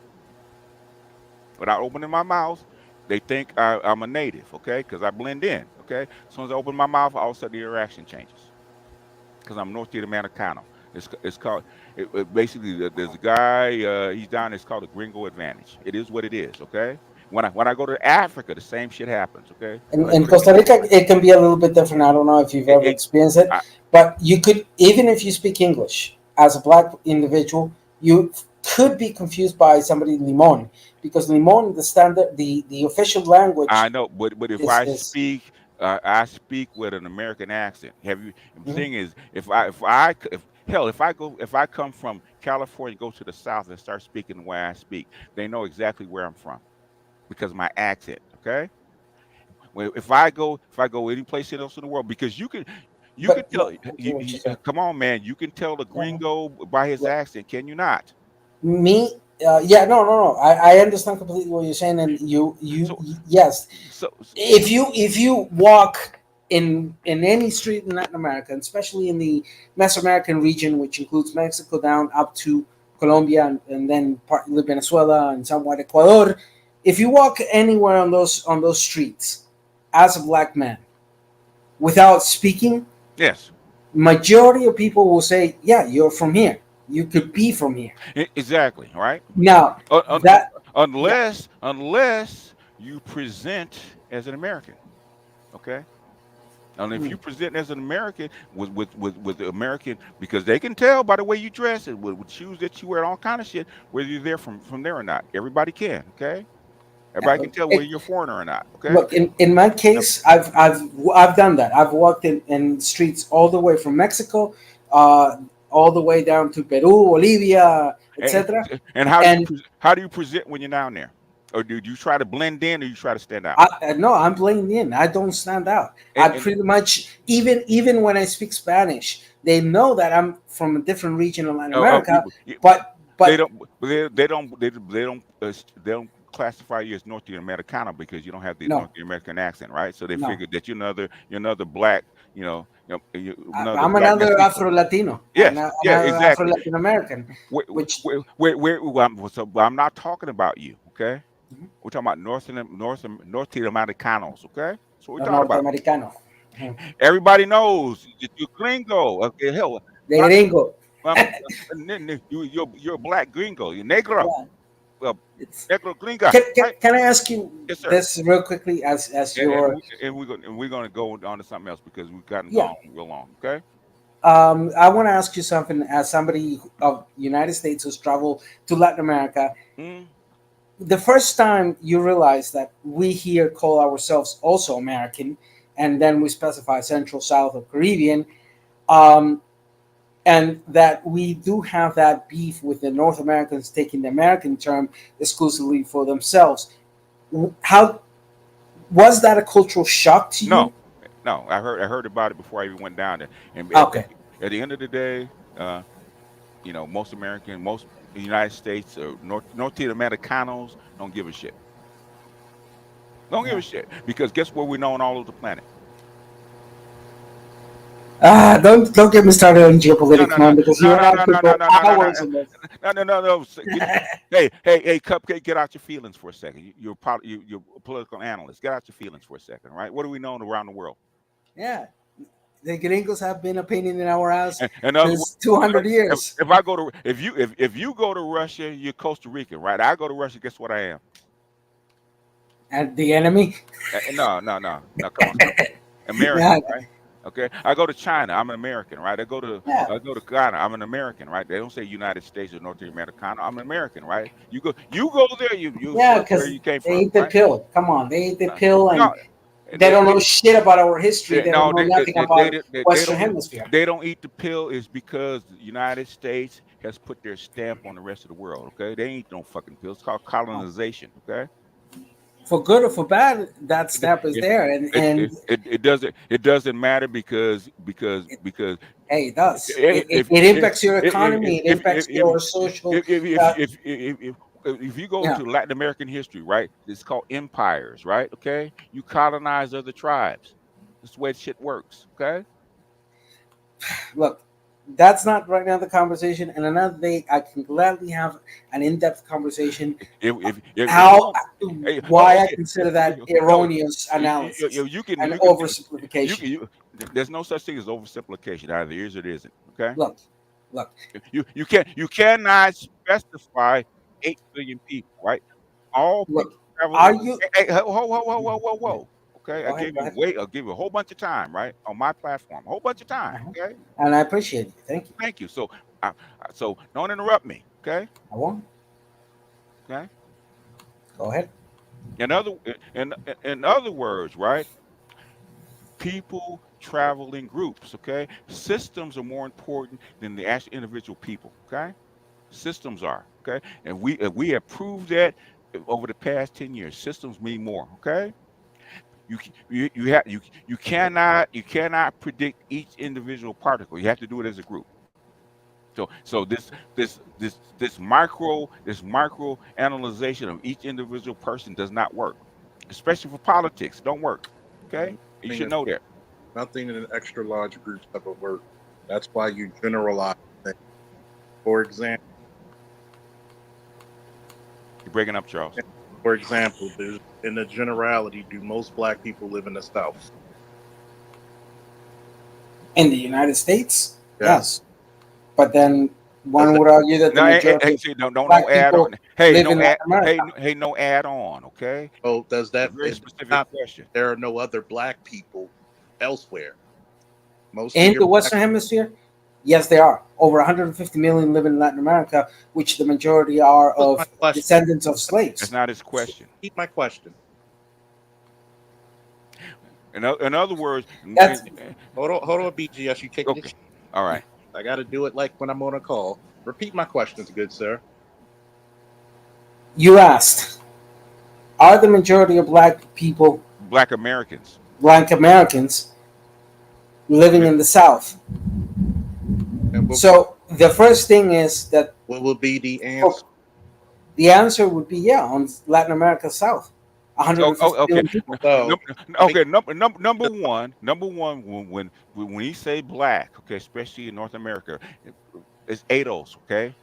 without opening my mouth, they think I'm a native. Okay, because I blend in. Okay. As soon as I open my mouth, all of a sudden the interaction changes because I'm North Americano. It's called basically there's a guy he's down. It's called a gringo advantage. It is what it is. Okay. When I go to Africa, the same shit happens. Okay. In Costa Rica, it can be a little bit different. I don't know if you've ever experienced it, but you could, even if you speak English as a black individual, you could be confused by somebody limon because limon, the standard, the official language. I know, but if I speak with an American accent. Have you? The thing is, if I come from California, go to the South and start speaking the way I speak, they know exactly where I'm from because of my accent. Okay. Well, if I go any place else in the world, because you can tell. Come on, man, you can tell the gringo by his accent, can you not? Me. No. I understand completely what you're saying, and yes. So if you walk in any street in Latin America, and especially in the Mesoamerican region, which includes Mexico down up to Colombia and then partly Venezuela and somewhat Ecuador, if you walk anywhere on those streets as a black man without speaking, yes, majority of people will say, "Yeah, you're from here. You could be from here." Exactly, right? Now, unless you present as an American, okay? And if you present as an American with the American, because they can tell by the way you dress and with shoes that you wear, all kind of shit, whether you're there from there or not. Everybody can, okay? Everybody can tell whether you're a foreigner or not. Okay. Look, in my case, I've done that. I've walked in streets all the way from Mexico, all the way down to Peru, Bolivia, etc. And how do you present when you're down there? Or do you try to blend in, or you try to stand out? No, I'm blending in. I don't stand out. I pretty much even when I speak Spanish, they know that I'm from a different region of Latin America. But they don't classify you as North Americano because you don't have the North American accent, right? So they figured that you're another black, I'm another Afro Latino. Yes, exactly. Afro Latin American. So I'm not talking about you, okay? Mm-hmm. We're talking about North Americanos, okay? So we're talking about Americano. Everybody knows you're gringo. Okay, hell, the gringo. You're a black gringo. You're negro. Yeah. Negro gringo. Can I ask you this real quickly as your we're gonna go on to something else because we've gotten gone real long. Okay. I want to ask you something as somebody of United States who's traveled to Latin America. The first time you realize that we here call ourselves also American, and then we specify Central, South, or Caribbean, and and that we do have that beef with the North Americans taking the American term exclusively for themselves. How was that a cultural shock to you? No, I heard about it before I even went down there. And Okay. at the end of the day, most United States or North Americanos don't give a shit. Don't give a shit, because guess where we're known all over the planet? Don't get me started on geopolitics, man, because you and I could go No. hours on this. No. Hey, Cupcake, get out your feelings for a second. You're a political analyst. Get out your feelings for a second, right? What do we know around the world? Yeah, the gringos have been a pain in our ass And since 200 years. If you go to Russia, you're Costa Rican, right? I go to Russia, guess what I am? And the enemy? No, come on. American, right? Okay, I go to China, I'm an American, right? I go to Ghana, I'm an American, right? They don't say United States or North Americana, I'm an American, right? You go there, you because where you came they from, ate the right? pill. Come on, they ate the pill, and No, they don't know shit about our history. They no, don't know nothing about Western don't, Hemisphere. They don't eat the pill is because the United States has put their stamp on the rest of the world. Okay, they ain't no fucking pills. It's called colonization. Okay, for good or for bad, that stamp is there, and it doesn't matter because hey, it does. It impacts your economy. It impacts your social. If you go to Latin American history, right, it's called empires, right? Okay, you colonize other tribes. That's the way shit works. Okay. Look, that's not right now the conversation. And another day, I can gladly have an in-depth conversation. Why I consider that erroneous analysis and oversimplification. There's no such thing as oversimplification. Either is or it isn't. Okay. Look. You cannot specify 8 billion people, right? All people travel. Are you? Hey, whoa. Okay, I'll give you a whole bunch of time, right, on my platform, a whole bunch of time. Okay, and I appreciate it. Thank you. Thank you. So, so don't interrupt me. Okay. I won't. Okay. Go ahead. In other words, right? People travel in groups. Okay. Systems are more important than the actual individual people. Okay. Systems are. Okay. And we have proved that over the past 10 years. Systems mean more. Okay. You cannot predict each individual particle. You have to do it as a group. So this micro analyzation of each individual person does not work, especially for politics. Don't work. Okay, you should know that. Nothing in an extra large group ever work. That's why you generalize things. For example, you're breaking up, Charles. For example, in the generality, do most black people live in the South? In the United States, yes. But then one would argue that the majority don't add on. Hey, no add on. Okay. Oh, does that very specific question? There are no other black people elsewhere. Most in the Western Hemisphere. Yes, there are. Over 150 million live in Latin America, which the majority are of descendants of slaves. That's not his question. Repeat my question. In other words, hold on, BGS. You take okay. All right. I got to do it like when I'm on a call. Repeat my questions, good sir. You asked, are the majority of black people, black Americans, living in the South? So the first thing is that what would be the answer? The answer would be on Latin America South. 150 million people. Okay. Number one, when you say black, okay, especially in North America, it's ADOS. Okay,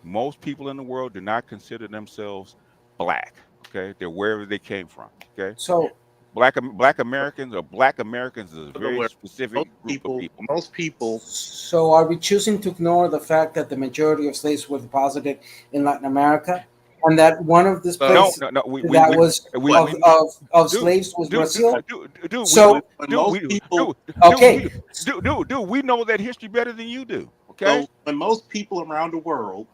most people in the world do not consider themselves black. Okay, they're wherever they came from. Okay, so Black Americans or black Americans is a very specific group of people. Most people. So are we choosing to ignore the fact that the majority of slaves were deposited in Latin America, and that one of these places slaves was Brazil? Do we know that history better than you do? Okay. So when most people around the world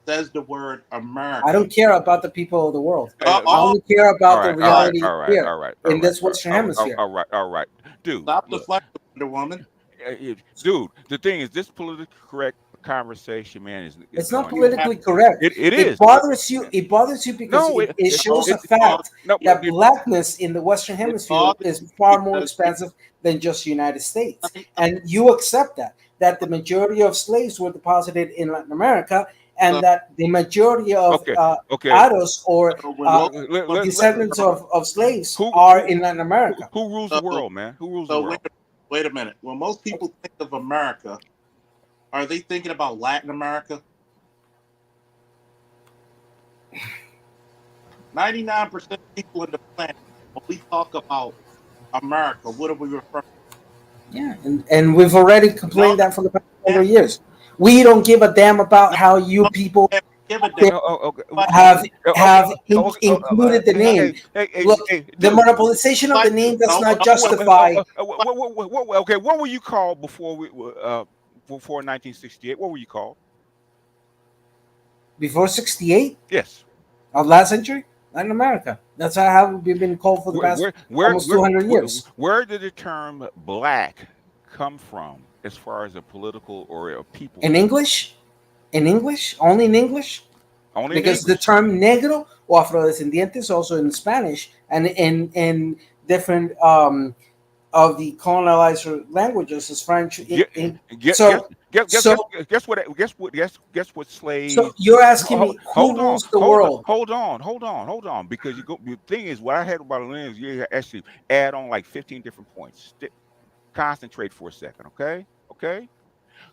says the word America, I don't care about the people of the world. I only care about the reality here in this Western Hemisphere. All right, dude. Stop the flag, Wonder Woman. Dude, the thing is, this politically correct conversation, man, is It's not going. politically correct. It It is. bothers you. It bothers you because No, it shows a it fact no. that blackness in the Western Hemisphere is far more expensive than just the United States, and you accept that the majority of slaves were deposited in Latin America, and that the majority of Okay. Aros or Let- descendants of slaves Who- are in Latin America. Who rules the world, man? Who rules the So world? wait a minute. When most people think of America, are they thinking about Latin America? 99% of people in the planet, when we talk about America, what are we referring to? Yeah, and we've already complained that for the past 100 years. We don't give a damn about how you people Give a damn. have included the name. Look, the monopolization of the name does not justify. Okay, what were you called before before 1968? What were you called? Before 68 Yes. of last century, Latin America. That's how we've been called for the past almost 200 years. Where did the term black come from as far as a political or a people? In English? In English? Only in English? Only Because in English. the term negro or afrodescendientes also in Spanish and in different of the colonizer languages is French. Guess what slaves. So you're asking me who rules the world? Hold on. Because the thing is, what I had about aliens, you actually add on like 15 different points. Concentrate for a second, okay? Okay.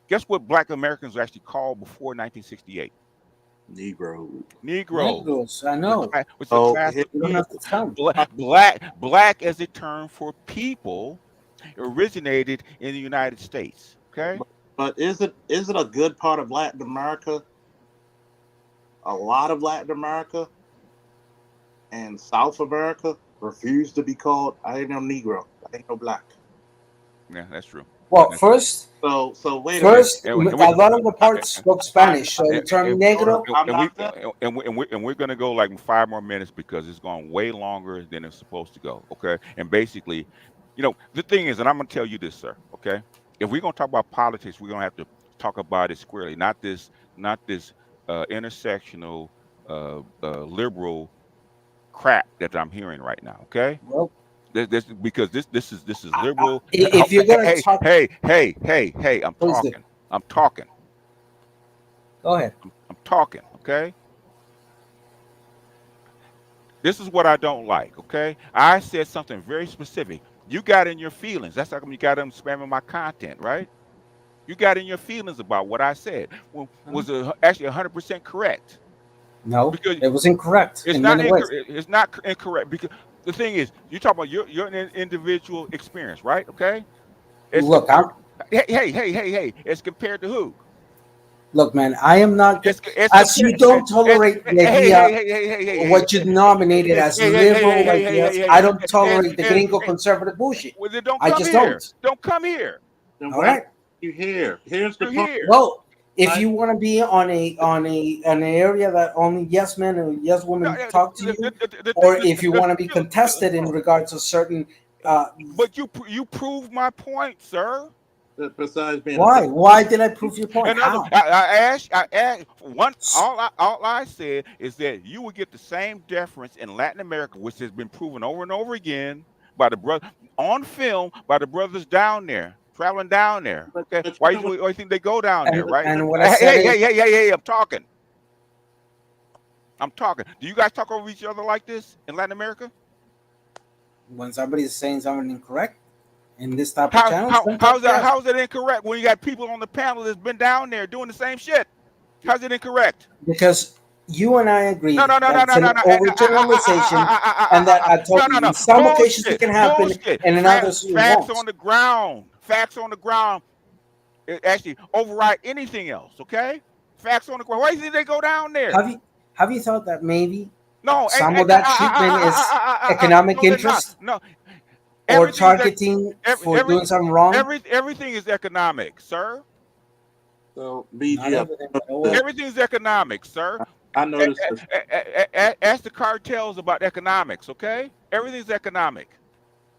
Guess what Black Americans were actually called before 1968? Negroes, I know. Which a class of you don't have to tell me. Black as a term for people originated in the United States. Okay. But is it a good part of Latin America? A lot of Latin America and South America refuse to be called. I ain't no Negro. I ain't no black. Yeah, that's true. Well, first, so wait first, a minute. a lot of the parts spoke Spanish, so the term negro. And we're gonna go like 5 more minutes because it's gone way longer than it's supposed to go. Okay, and basically, the thing is, and I'm gonna tell you this, sir. Okay, if we're gonna talk about politics, we're gonna have to talk about it squarely, not this intersectional, liberal crap that I'm hearing right now. Okay. Well, because this is liberal. If you're gonna talk, hey, I'm talking. Go ahead. I'm talking. Okay. This is what I don't like. Okay. I said something very specific. You got in your feelings. That's how come you got them spamming my content, right? You got in your feelings about what I said. Well, was it actually 100% correct? No, because it was incorrect. It's not it's not incorrect because the thing is, you talk about your individual experience, right? Okay. Look, hey. As compared to who? Look, man, I am not. As you don't tolerate the idea, what you nominated as liberal ideas, I don't tolerate the gringo conservative bullshit. Well, then don't I come just here. don't. Don't come here. All right. You here? Here's the point. Well, if you want to be on an area that only yes men and yes women talk to you, or if you want to be contested in regards to certain. But you proved my point, sir. Besides being why did I prove your point? How? I asked one. All I said is that you will get the same deference in Latin America, which has been proven over and over again by the brother on film by the brothers down there. Traveling down there. Okay. Why do you think they go down there, right? And what I said hey, I'm talking. Do you guys talk over each other like this in Latin America? When somebody's saying something incorrect in this type of channel, how's it incorrect when you got people on the panel that's been down there doing the same shit? How's it incorrect? Because you and I agree no. Overgeneralization, and that I told you in some occasions it can happen, and in others it won't. Facts on the ground. It actually override anything else. Okay, facts on the ground. Why do they go down there? Have you thought that maybe some of that treatment is economic interest? No. Or targeting for doing something wrong? Everything is economic, sir. So, BG, everything's economic, sir. I noticed. Ask the cartels about economics, okay? Everything's economic.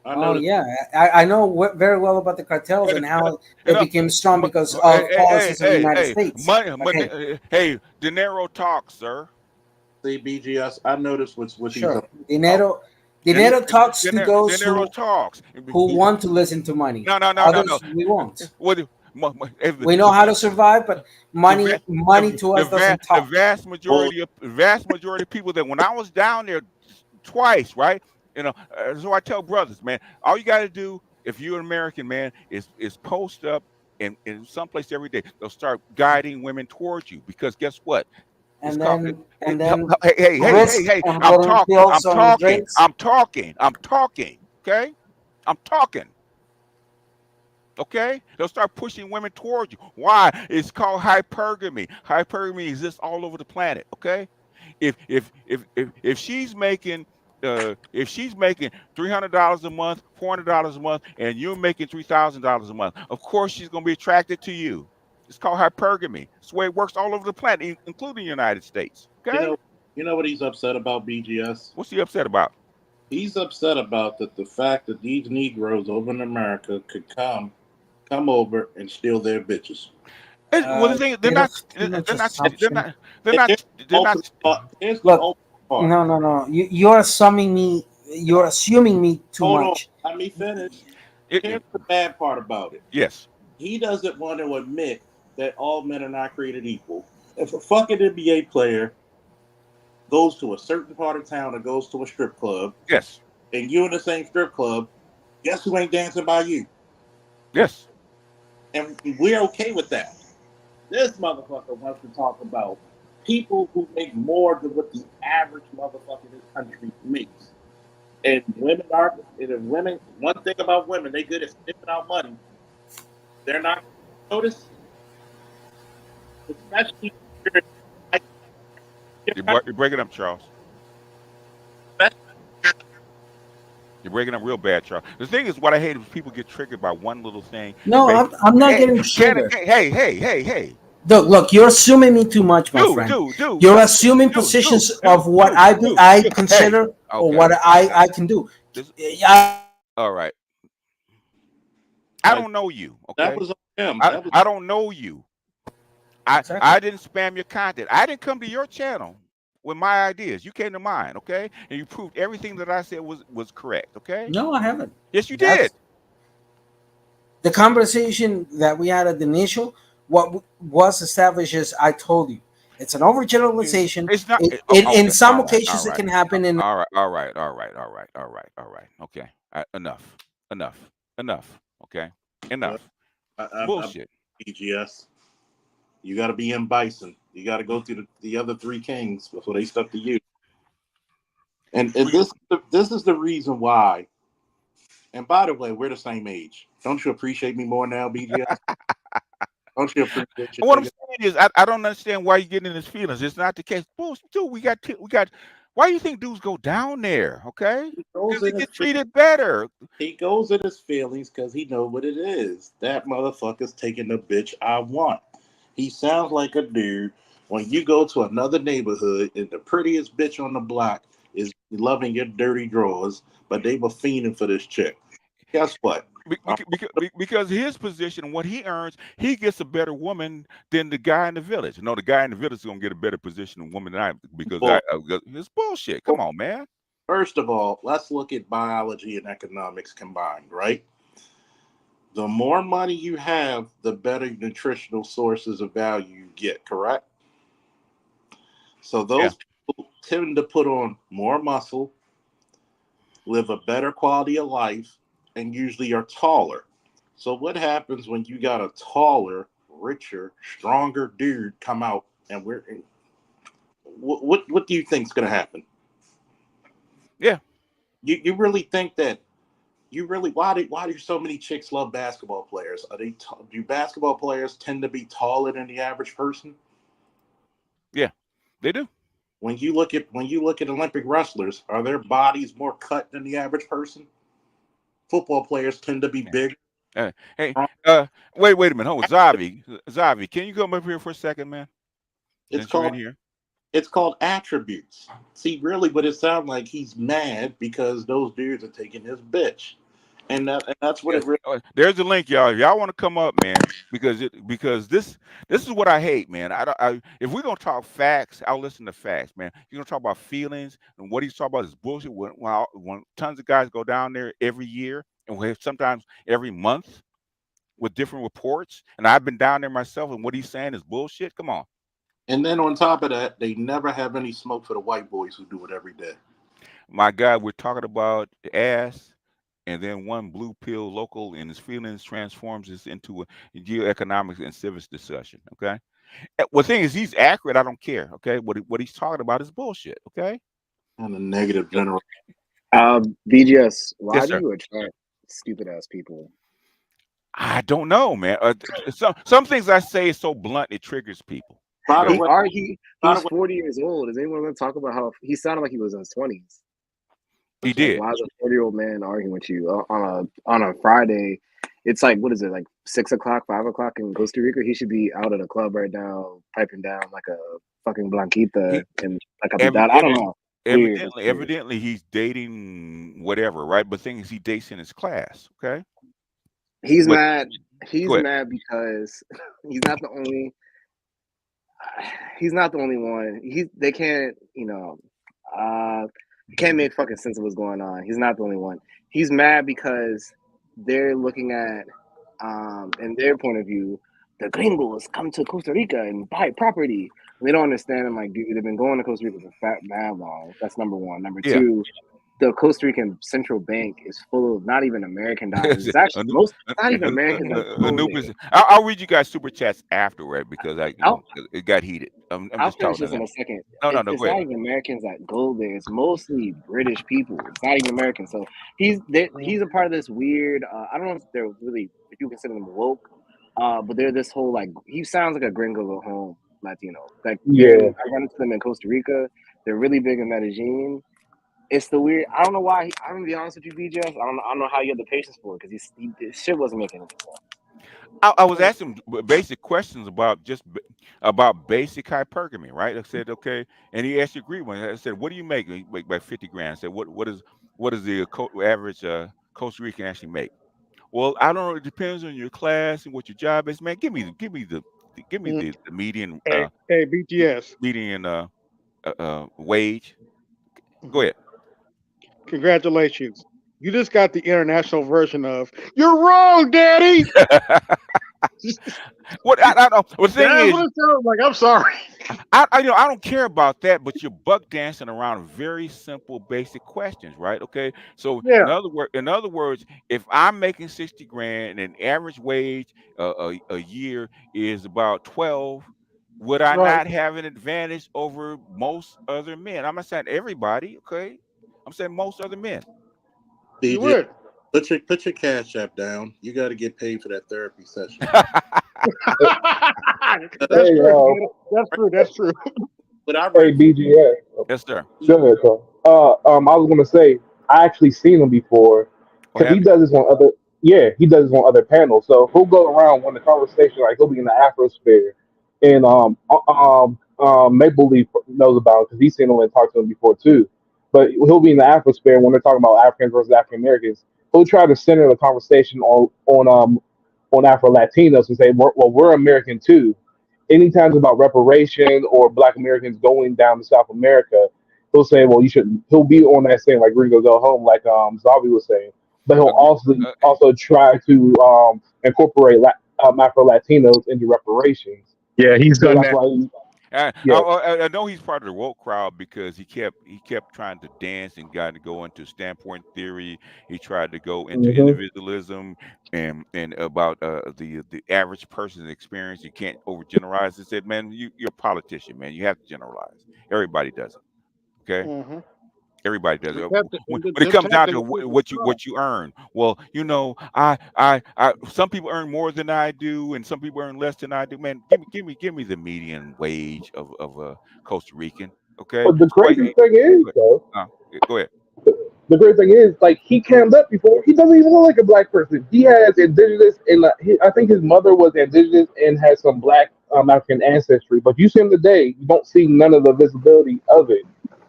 Oh yeah, I know very well about the cartels and how they became strong because of policies of the United States. Money, hey, dinero talks, sir. See, BGS, I noticed what he's Sure, up. dinero talks to those Dinero talks. who want to listen to money. No. Others we won't. What? We know how to survive, but money to us doesn't The talk. vast majority of people that when I was down there twice, right? So I tell brothers, man, all you got to do if you're an American man is post up in someplace every day. They'll start guiding women towards you because guess what? It's And called. then risk Hey! and I'm putting pills on your drinks. I'm talking. Okay, I'm talking. Okay, they'll start pushing women towards you. Why? It's called hypergamy. Hypergamy exists all over the planet. Okay, if she's making $300 a month, $400 a month, and you're making $3,000 a month, of course she's gonna be attracted to you. It's called hypergamy. It's the way it works all over the planet, including the United States. Okay, You know what he's upset about, BGS? what's he upset about? He's upset about the fact that these Negroes over in America could come over and steal their bitches. Well, the thing is, they're not. Here's the Look, ultimate part. no. You're assuming me. You're assuming me too much. Let me finish. Here's the bad part about it. Yes. He doesn't want to admit that all men are not created equal. If a fucking NBA player goes to a certain part of town or goes to a strip club, yes, and you're in the same strip club, guess who ain't dancing by you? Yes. And we're okay with that. This motherfucker wants to talk about people who make more than what the average motherfucker in this country makes. And women are, one thing about women, they good at sniffing out money. They're not notice, especially you're breaking up, Charles. You're breaking up real bad, Charles. The thing is, what I hate is people get triggered by one little thing. No, I'm not getting triggered. Hey. Look, you're assuming me too much, my friend. You're assuming positions of what I consider or what I can do. All right. I don't know you. Okay. That was him. I don't know you. I didn't spam your content. I didn't come to your channel with my ideas. You came to mine, okay? And you proved everything that I said was correct, okay? No, I haven't. Yes, you did. The conversation that we had at the initial, what was established is I told you. It's an overgeneralization. It's not. In some occasions, it can happen. In all right. Okay, enough. Okay, enough. Bullshit. BGS. You got to be in Bison. You got to go through the other three kings before they stuck to you. And this is the reason why. And by the way, we're the same age. Don't you appreciate me more now, BGS? Don't you appreciate? What I'm saying is, I don't understand why you're getting in his feelings. It's not the case. Bullshit, dude. We got. Why do you think dudes go down there? Okay, because they get treated better. He goes in his feelings because he knows what it is. That motherfucker's taking the bitch I want. He sounds like a dude when you go to another neighborhood and the prettiest bitch on the block is loving your dirty drawers, but they were fiending for this chick. Guess what? Because his position, what he earns, he gets a better woman than the guy in the village. No, the guy in the village is gonna get a better position than woman than I because it's bullshit. Come on, man. First of all, let's look at biology and economics combined, right? The more money you have, the better nutritional sources of value you get, correct? So those people tend to put on more muscle, live a better quality of life, and usually are taller. So what happens when you got a taller, richer, stronger dude come out and what do you think is going to happen? Yeah. You really think that why do so many chicks love basketball players? Do basketball players tend to be taller than the average person? Yeah, they do. When you look at Olympic wrestlers, are their bodies more cut than the average person? Football players tend to be bigger. Hey, wait a minute. Hold on. Zavi, can you come up here for a second, man? It's called attributes. See, really what it sounds like, he's mad because those dudes are taking his bitch. And that's what Yeah, it really. there's the link, y'all. If y'all want to come up, man, because this is what I hate, man. If we're gonna talk facts, I'll listen to facts, man. You're gonna talk about feelings and what he's talking about is bullshit. When tons of guys go down there every year and sometimes every month with different reports, and I've been down there myself, and what he's saying is bullshit. Come on. And then on top of that, they never have any smoke for the white boys who do it every day. My God, we're talking about ass, and then one blue pill local and his feelings transforms this into a geoeconomics and civics discussion. Okay. Well, the thing is, he's accurate. I don't care. Okay. What he's talking about is bullshit. Okay. And a negative general. BGS, why Yes, do sir. you attract stupid ass people? I don't know, man. Some things I say is so blunt it triggers people. By the way, He's 40 years old. Is anyone going to talk about how he sounded like he was in his 20s? He did. Why is a 40-year-old man arguing with you on a Friday? It's like, what is it, like 6 o'clock, 5 o'clock in Costa Rica? He should be out at a club right now, piping down like a fucking blanquita and like a pitada. I don't know. Evidently, he's dating whatever, right? But the thing is, he dates in his class. Okay. He's mad. He's mad because he's not the only. He's not the only one. They can't, can't make fucking sense of what's going on. He's not the only one. He's mad because they're looking at, in their point of view, the gringos come to Costa Rica and buy property. They don't understand. I'm like, dude, they've been going to Costa Rica for mad long. That's number one. Number two, the Costa Rican central bank is full of not even American dollars. It's actually not even American. I'll read you guys super chats afterward because it got heated. I'll finish this in a second. No, it's not even Americans that go there. It's mostly British people. It's not even Americans. So he's a part of this weird. I don't know if they're really, if you consider them woke, but they're this whole like, he sounds like a gringo at home Latino. Like, I run into them in Costa Rica. They're really big in Medellin. It's the weird. I don't know why. I'm gonna be honest with you, BJS. I don't know how you have the patience for it because this shit wasn't making any sense. I was asking basic questions about basic hypergamy, right? I said, okay, and he asked you agree one. I said, what do you make? You make by 50 grand. I said, what is the average Costa Rican actually make? Well, I don't know. It depends on your class and what your job is, man. Give me the median. Hey, BTS. Median wage. Go ahead. Congratulations. You just got the international version of "You're wrong, Daddy." What I don't. The thing is, what it sounds like. I'm sorry. I don't care about that, but you're buck dancing around very simple, basic questions, right? Okay. So in other words, if I'm making 60 grand and average wage a year is about 12, would I not have an advantage over most other men? I'm not saying everybody, okay? I'm saying most other men. You would. Put your Cash App down. You got to get paid for that therapy session. That's true. But hey, BGS. Yes, sir. Go ahead, sir. I was gonna say I actually seen him before because he does this on other. Yeah, he does this on other panels. So he'll go around when the conversation, like he'll be in the Afrosphere, and Maple Leaf knows about it because he's seen him and talked to him before too. But he'll be in the Afrosphere when they're talking about Africans versus African Americans. He'll try to center the conversation on Afro Latinos and say, we're American too. Anytime it's about reparation or Black Americans going down to South America, he'll say, well, you should. He'll be on that same like Gringo Go Home, like Zavi was saying. But he'll also try to incorporate Afro Latinos into reparations. Yeah, he's done that. I know he's part of the woke crowd because he kept trying to dance and got to go into standpoint theory. He tried to go into individualism and about the average person's experience. You can't overgeneralize. He said, "Man, you're a politician, man. You have to generalize. Everybody does it. Okay." Everybody does it. When it comes down to what you earn, well, I some people earn more than I do, and some people earn less than I do. Man, give me the median wage of a Costa Rican. Okay. But the crazy thing is, though, go ahead. The great thing is, like, he cammed up before. He doesn't even look like a Black person. He has indigenous, and I think his mother was indigenous and has some Black African ancestry. But you see him today, you don't see none of the visibility of it.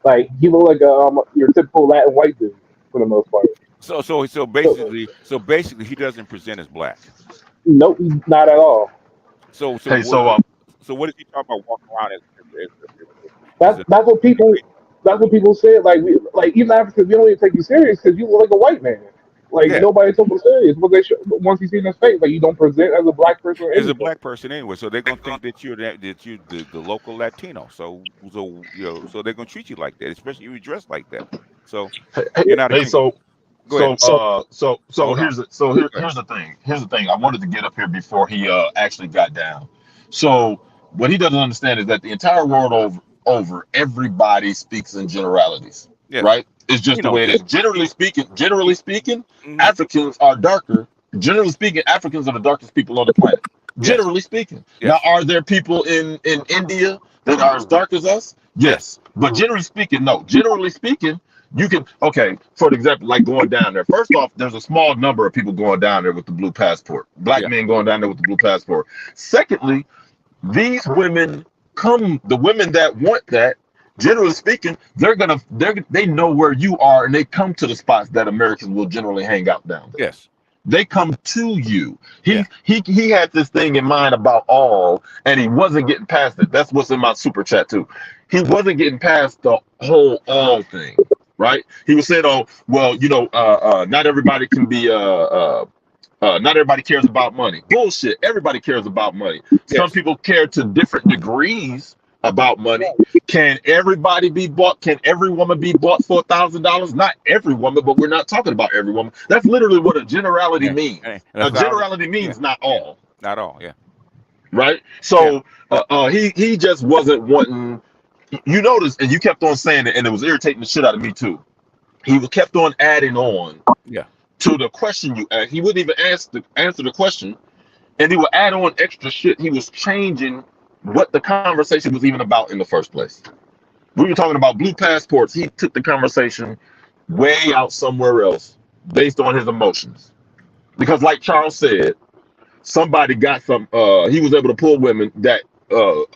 Like, he look like your typical Latin white dude for the most part. So basically, he doesn't present as black. Nope, not at all. So Hey, what is he talking about walking around That's what people said. Like even Africans, we don't even take you serious because you look like a white man. Like yeah, nobody took you serious. But once you see his face, like you don't present as a black person or as a anything. black person anyway. So they're gonna think that you're the local Latino. So so they're gonna treat you like that, especially if you dress like that. So you're not a hey, true. Go ahead. Hold on. Here's the thing. Here's the thing. I wanted to get up here before he actually got down. So what he doesn't understand is that the entire world over everybody speaks in generalities, Yes. right? It's just He the way knows it is. Generally speaking, Africans are darker. Generally speaking, Africans are the darkest people on the planet. Yes. Generally speaking. Yes. Now, are there people in India that are as dark as us? Yes. But generally speaking, no. Generally speaking, you can, for example, like going down there. First off, there's a small number of people going down there with the blue passport. Black men going down there with the blue passport. Secondly, these women the women that want that, generally speaking, they know where you are and they come to the spots that Americans will generally hang out down there. Yes. They come to you. He had this thing in mind about all, and he wasn't getting past it. That's what's in my super chat too. He wasn't getting past the whole all thing, right? He was saying, "Oh, well, not everybody can be not everybody cares about money." Bullshit. Everybody cares about money. Yes. Some people care to different degrees about money. Can everybody be bought? Can every woman be bought for $1,000? Not every woman, but we're not talking about every woman. That's literally what a generality means. A generality means not all. Not all. Yeah. Right. So he just wasn't wanting. You notice, and you kept on saying it, and it was irritating the shit out of me too. He kept on adding on. Yeah. To the question you asked. He wouldn't even answer the question, and he would add on extra shit. He was changing what the conversation was even about in the first place. We were talking about blue passports. He took the conversation way out somewhere else based on his emotions. Because like Charles said, somebody got some, he was able to pull women that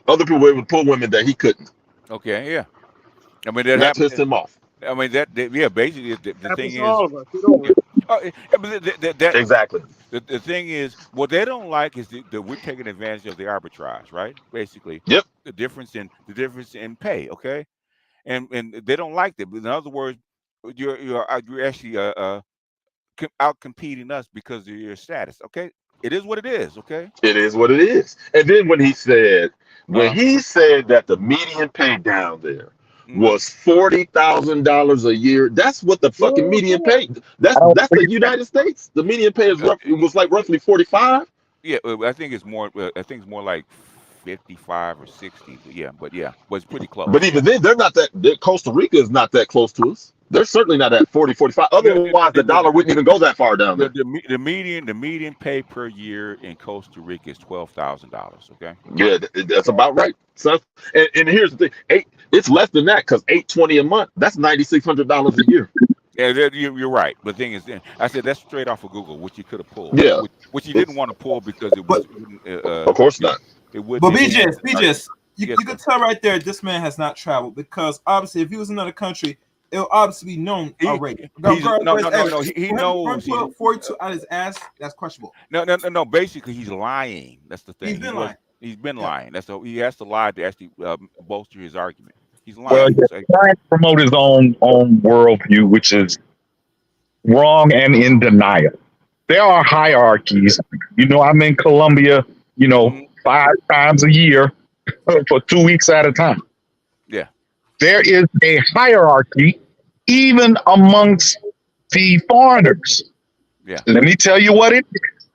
other people were able to pull women that he couldn't. Okay, yeah. I mean, that pissed him off. I mean, basically, the thing is. All of us, exactly. The thing is, what they don't like is that we're taking advantage of the arbitrage, right? Basically, yep. The difference in pay, okay, and they don't like that. But in other words, you're actually out competing us because of your status, okay? It is what it is, okay? It is what it is. And then when he said that the median pay down there was $40,000 a year. That's what the fucking median pay. That's the United States. The median pay was like roughly 45. Yeah, I think it's more. I think it's more like 55 or 60. But it's pretty close. But even then, they're not that. Costa Rica is not that close to us. They're certainly not at 40, 45. Otherwise, the dollar wouldn't even go that far down there. The median pay per year in Costa Rica is $12,000. Okay. Yeah, that's about right. So, and here's the thing: it's less than that because $820 a month. That's $9,600 a year. Yeah, you're right. But the thing is, I said that's straight off of Google, which you could have pulled. Yeah, which you didn't want to pull because it was. Of course not. It would. But BJ, you could tell right there this man has not traveled because obviously if he was in another country, it'll obviously be known already. No. He knows. 42 out of his ass. That's questionable. No. Basically, he's lying. That's the thing. He's been lying. He's been lying. That's he has to lie to actually bolster his argument. He's lying. Well, he's trying to promote his own worldview, which is wrong and in denial. There are hierarchies. I'm in Colombia, 5 times a year for 2 weeks at a time. Yeah. There is a hierarchy even amongst the foreigners. Yeah. Let me tell you what it is.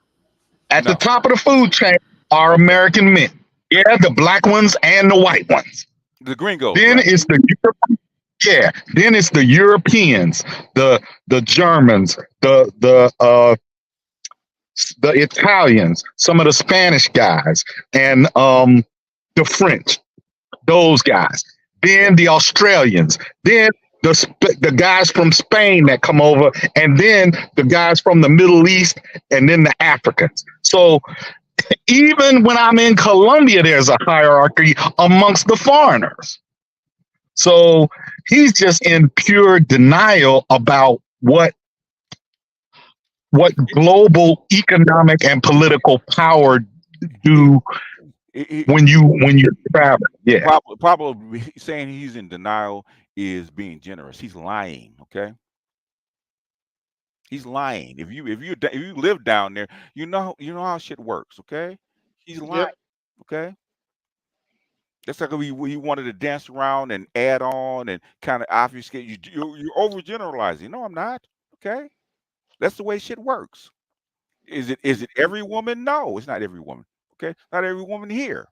At the top of the food chain are American men. Yeah, the black ones and the white ones. The gringos. Then it's then it's the Europeans, the Germans, the Italians, some of the Spanish guys, and the French, those guys. Then the Australians, then the guys from Spain that come over, and then the guys from the Middle East, and then the Africans. So even when I'm in Colombia, there's a hierarchy amongst the foreigners. So he's just in pure denial about what what global economic and political power do when you travel. Yeah. Probably saying he's in denial is being generous. He's lying. Okay. He's lying. If you live down there, you know how shit works. Okay. He's lying. Okay. That's like he wanted to dance around and add on and kind of obfuscate. You're overgeneralizing. No, I'm not. Okay. That's the way shit works. Is it every woman? No, it's not every woman. Okay. Not every woman here.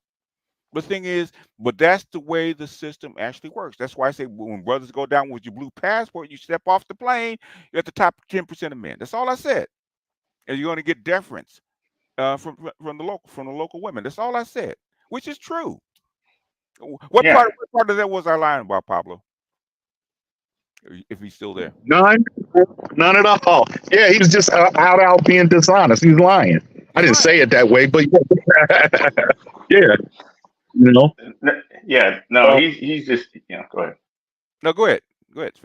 The thing is, but that's the way the system actually works. That's why I say when brothers go down with your blue passport, you step off the plane, you're at the top 10% of men. That's all I said. And you're going to get deference from the local women. That's all I said, which is true. What part of that was I lying about, Pablo? If he's still there. None at all. Yeah, he was just out being dishonest. He's lying. I didn't say it that way, but yeah, you know. Yeah, no, he's just go ahead. No, go ahead.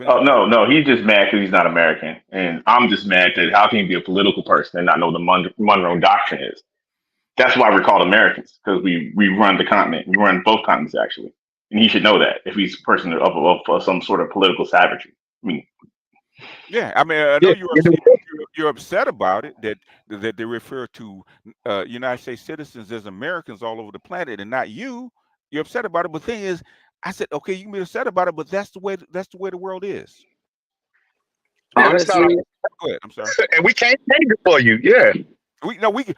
Oh no, he's just mad because he's not American, and I'm just mad that how can he be a political person and not know the Monroe Doctrine is? That's why we're called Americans, because we run the continent. We run both continents actually, and he should know that if he's a person of some sort of political savagery. I mean, yeah, I mean, I know you're upset about it that they refer to United States citizens as Americans all over the planet and not you. You're upset about it, but the thing is, I said, okay, you can be upset about it, but that's the way the world is. Honestly, go ahead. I'm sorry. And we can't change it for you. Yeah.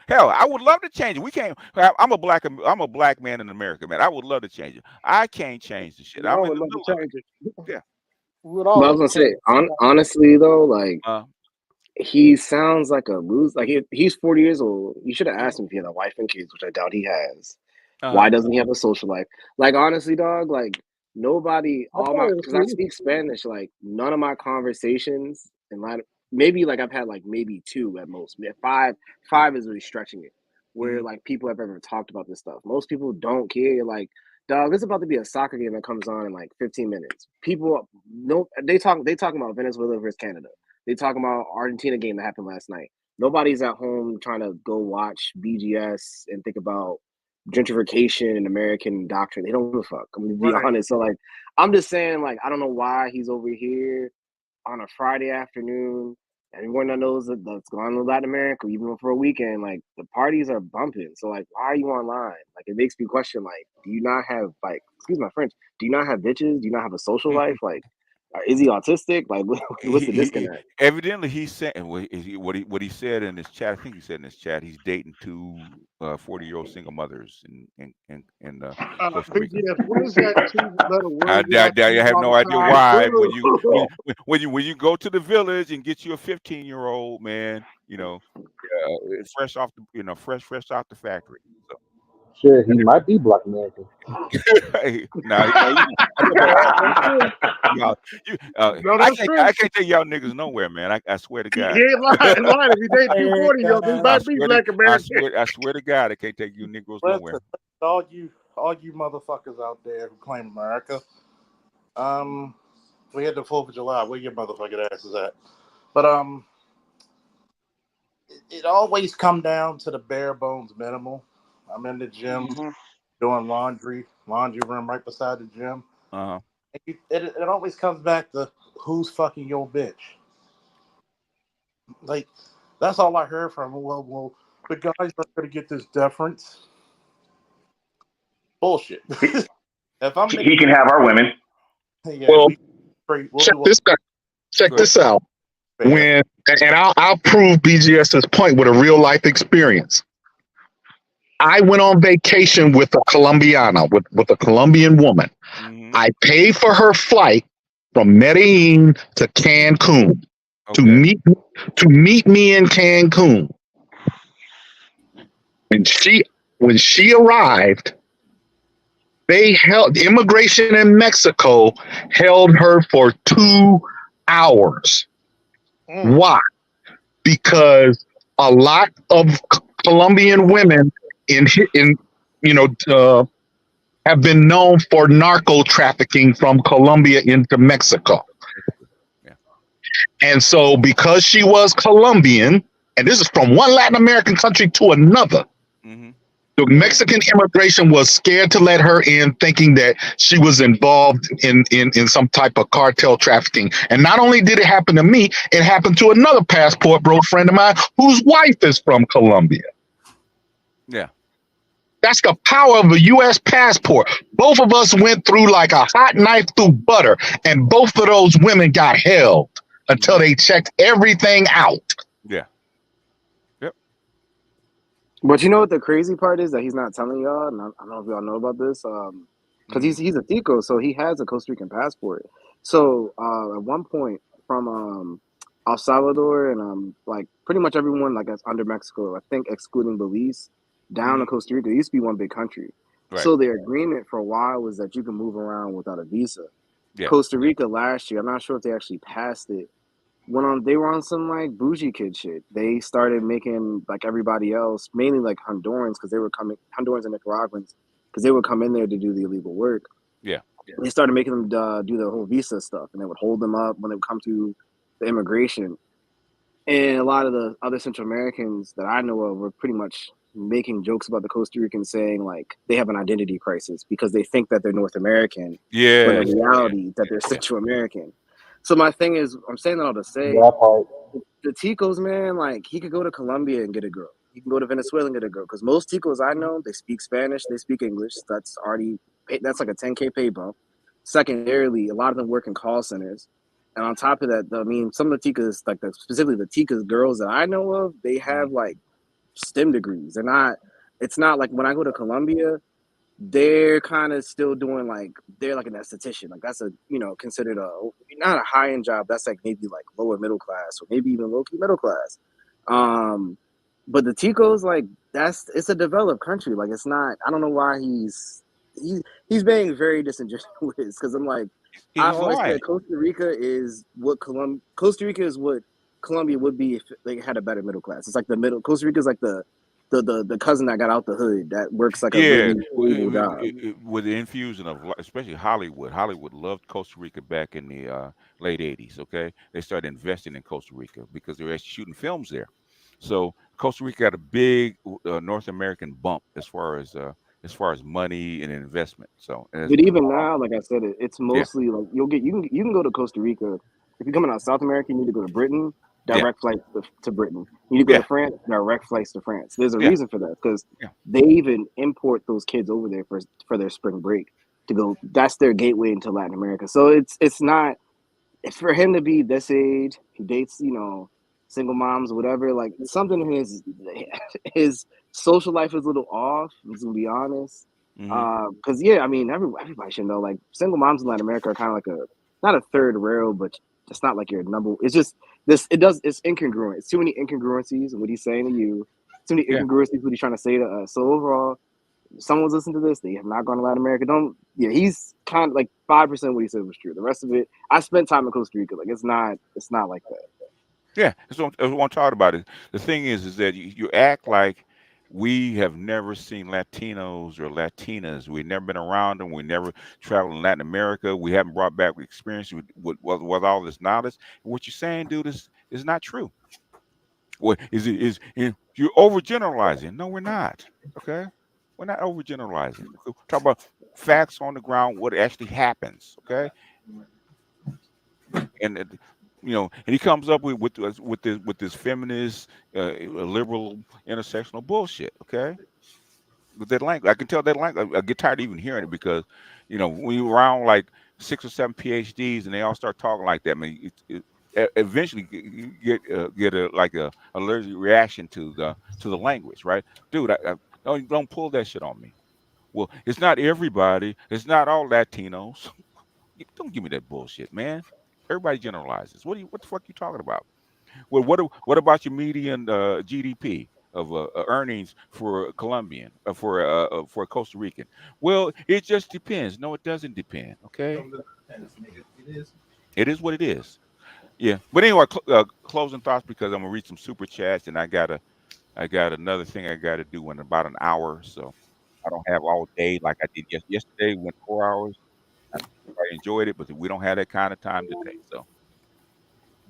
Hell, I would love to change it. We can't. I'm a black man in America, man. I would love to change it. I can't change the shit. I would love to change it. Yeah. But I was gonna say, honestly though, like he sounds like a loser. Like he's 40 years old. You should have asked him if he had a wife and kids, which I doubt he has. Why doesn't he have a social life? Like honestly, dog, like nobody. Because I speak Spanish. Like none of my conversations and maybe like I've had like maybe 2 at most. Five is really stretching it. Where like people have ever talked about this stuff. Most people don't care. Like, dog, it's about to be a soccer game that comes on in like 15 minutes. People they talking about Venezuela versus Canada. They talking about Argentina game that happened last night. Nobody's at home trying to go watch BGS and think about gentrification and American doctrine. They don't give a fuck. I'm gonna be honest. So like, I'm just saying, like, I don't know why he's over here on a Friday afternoon. Everyone that knows that's going to Latin America, even for a weekend, like the parties are bumping. So like, why are you online? Like, it makes me question, like, do you not have like, excuse my French, do you not have bitches? Do you not have a social life? Like, is he autistic? Like, what's the disconnect? Evidently, he said what he said in his chat. I think he said in his chat he's dating 2 40-year-old single mothers in Costa Rica. What is that 2-letter word? I have no idea why. When you go to the village and get you a 15-year-old man, fresh off the fresh out the factory. So. Sure, he might be Black American. I can't take y'all niggas nowhere, man. I swear to God. He ain't lying. If he dates 240, he might be Black American. I swear to God, I can't take you Negroes nowhere. All you motherfuckers out there who claim America, we had the 4th of July. Where your motherfucking asses at? But it always come down to the bare bones minimal. I'm in the gym doing laundry room right beside the gym. It always comes back to who's fucking your bitch. Like, that's all I heard from him. Well, the guys are going to get this deference. Bullshit. He can have our women. Yeah, well, check this out. I'll prove BGS's point with a real life experience. I went on vacation with a Colombiana, with a Colombian woman. I paid for her flight from Medellin to Cancun to meet me in Cancun. When she arrived, immigration in Mexico held her for 2 hours. Why? Because a lot of Colombian women have been known for narco trafficking from Colombia into Mexico. And so because she was Colombian, and this is from one Latin American country to another. Mm-hmm. The Mexican immigration was scared to let her in, thinking that she was involved in some type of cartel trafficking. And not only did it happen to me, it happened to another passport bro friend of mine whose wife is from Colombia. Yeah. That's the power of a U.S. passport. Both of us went through like a hot knife through butter, and both of those women got held until they checked everything out. Yeah. Yep. But you know what the crazy part is that he's not telling y'all, and I don't know if y'all know about this, because he's a Tico, so he has a Costa Rican passport. So at one point from El Salvador and like pretty much everyone like that's under Mexico, I think excluding Belize, down to Costa Rica, it used to be one big country. Right. So their agreement for a while was that you can move around without a visa. Yeah. Costa Rica last year, I'm not sure if they actually passed it. They were on some like bougie kid shit. They started making like everybody else, mainly like Hondurans, because Hondurans and Nicaraguans, because they would come in there to do the illegal work. Yeah. They started making them do the whole visa stuff, and they would hold them up when they would come to the immigration. And a lot of the other Central Americans that I know of were pretty much making jokes about the Costa Ricans, saying like they have an identity crisis because they think that they're North American, Yeah. when in reality that they're Central American. So my thing is, I'm saying that all to say, That part. the Ticos, man, like he could go to Colombia and get a girl. He can go to Venezuela and get a girl. Because most Ticos I know, they speak Spanish, they speak English. That's like a 10K pay bump. Secondarily, a lot of them work in call centers. And on top of that, I mean, some of the Ticas, like specifically the Ticas girls that I know of, they have like STEM degrees. It's not like when I go to Colombia, they're kind of still doing like they're like an esthetician, like that's a considered not a high end job, that's like maybe like lower middle class or maybe even low key middle class. But the Ticos, like it's a developed country, like it's not. I don't know why he's being very disingenuous, because I'm like, I He's always lying. said Costa Rica is what Colombia would be if they had a better middle class. It's like the middle. Costa Rica is like the cousin that got out the hood that works like a really stable job. With the infusion of especially Hollywood. Hollywood loved Costa Rica back in the late '80s. Okay, they started investing in Costa Rica because they were actually shooting films there. So Costa Rica got a big North American bump as far as money and investment. So But even now, like I said, it's yeah, mostly like you can go to Costa Rica. If you're coming out of South America, you need to go to Britain, yeah, direct flights to Britain. You need to go yeah, to France, direct flights to France. There's a yeah, reason for that, because yeah. they even import those kids over there for their spring break to go. That's their gateway into Latin America. So it's not. It's for him to be this age. He dates single moms or whatever. Like something in his social life is a little off. I'm just gonna be honest. Because yeah, I mean everybody should know, like single moms in Latin America are kind of like not a third rail, but it's not like your number. It's just it's incongruent. It's too many incongruencies in what he's saying to you. Too many Yeah. incongruencies what he's trying to say to us. So overall, if someone's listening to this, they have not gone to Latin America. He's kind of like 5% what he said was true. The rest of it, I spent time in Costa Rica. Like it's not like that. Yeah, that's what I'm talking about. The thing is that you act like we have never seen Latinos or Latinas. We've never been around them. We never traveled in Latin America. We haven't brought back experience with all this knowledge. What you're saying, dude, is not true. What you're overgeneralizing? No, we're not. Okay, we're not overgeneralizing. Talk about facts on the ground. What actually happens? Okay, and and he comes up with this feminist, liberal, intersectional bullshit. Okay, with that language, I can tell that language. I get tired of even hearing it because, when you're around like 6 or 7 PhDs and they all start talking like that, I mean, eventually you get a allergic reaction to the language, right, dude? I don't pull that shit on me. Well, it's not everybody. It's not all Latinos. Don't give me that bullshit, man. Everybody generalizes. What the fuck you talking about? Well, what about your median GDP of earnings for a Colombian, for a Costa Rican? Well, it just depends. No, it doesn't depend. Okay, it is what it is. Yeah, but anyway, closing thoughts, because I'm gonna read some super chats, and I got another thing I gotta do in about an hour, so I don't have all day like I did yesterday. Went 4 hours. I enjoyed it, but we don't have that kind of time today. So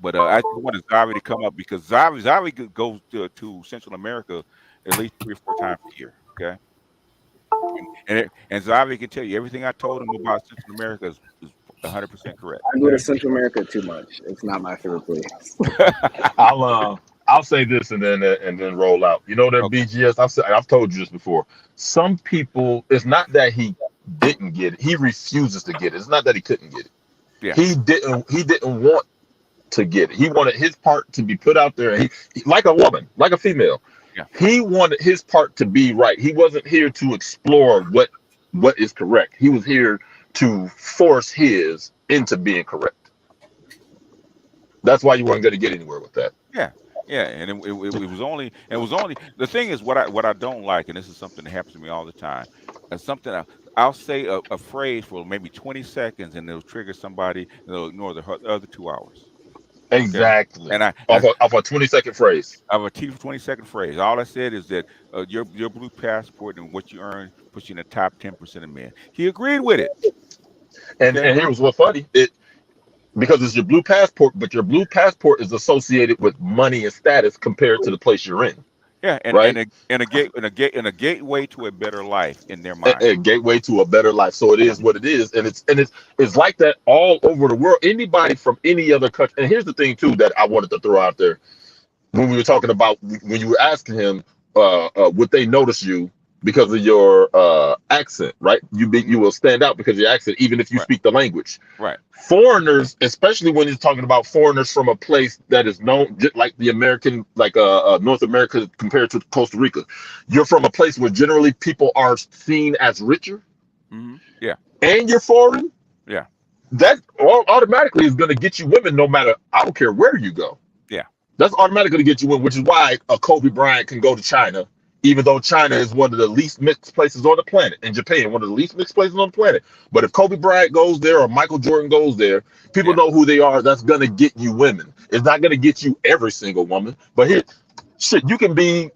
But I just wanted Zavi to come up because Zavi goes to Central America at least 3 or 4 times a year. Okay, and Zavi can tell you everything I told him about Central America is 100% correct. I go to Central America too much. It's not my favorite place. I'll say this and then roll out. You know that Okay. BGS. I've told you this before. Some people, it's not that he didn't get it. He refuses to get it. It's not that he couldn't get it. Yeah. He didn't want to get it. He wanted his part to be put out there. He like a woman, like a female. Yeah. He wanted his part to be right. He wasn't here to explore what is correct. He was here to force his into being correct. That's why you weren't going to get anywhere with that. Yeah, yeah, and it was only the thing is what I don't like, and this is something that happens to me all the time. Something I'll say a phrase for maybe 20 seconds, and it'll trigger somebody, and they'll ignore the other 2 hours. Okay? Exactly. And off a 20-second phrase. Of a 20-second phrase. All I said is that your blue passport and what you earn puts you in the top 10% of men. He agreed with it. And here's what's funny. Because it's your blue passport, but your blue passport is associated with money and status compared to the place you're in. Yeah, right? and a gateway to a better life in their mind. A gateway to a better life. So it is what it is, and it's like that all over the world. Anybody from any other country. And here's the thing too that I wanted to throw out there when we were talking about when you were asking him, would they notice you because of your accent, right? You will stand out because of your accent, even if you speak the language. Right. Foreigners, especially when you're talking about foreigners from a place that is known, just like the American, like North America compared to Costa Rica, you're from a place where generally people are seen as richer. Mm-hmm. Yeah. And you're foreign. Yeah. That automatically is going to get you women, no matter. I don't care where you go. Yeah. That's automatically going to get you women, which is why a Kobe Bryant can go to China. Even though China is one of the least mixed places on the planet, and Japan, one of the least mixed places on the planet. But if Kobe Bryant goes there or Michael Jordan goes there, people know who they are. That's going to get you women. It's not going to get you every single woman. But here, shit, you can be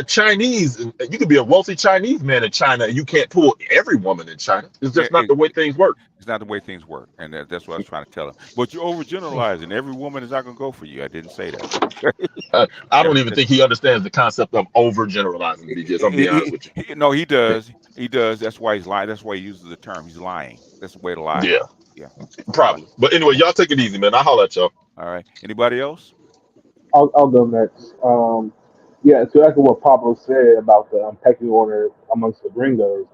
Chinese, and you can be a wealthy Chinese man in China, and you can't pull every woman in China. It's just not the way things work. It's not the way things work, and that's what I was trying to tell him. But you're overgeneralizing. Every woman is not going to go for you. I didn't say that. I don't even think he understands the concept of overgeneralizing. BJ, I'm being honest with you. No, he does. He does. That's why he's lying. That's why he uses the term. He's lying. That's the way to lie. Yeah. Yeah. Probably. But anyway, y'all take it easy, man. I'll holler at y'all. All right. Anybody else? I'll go next. Yeah, to echo what Pablo said about the pecking order amongst the gringos,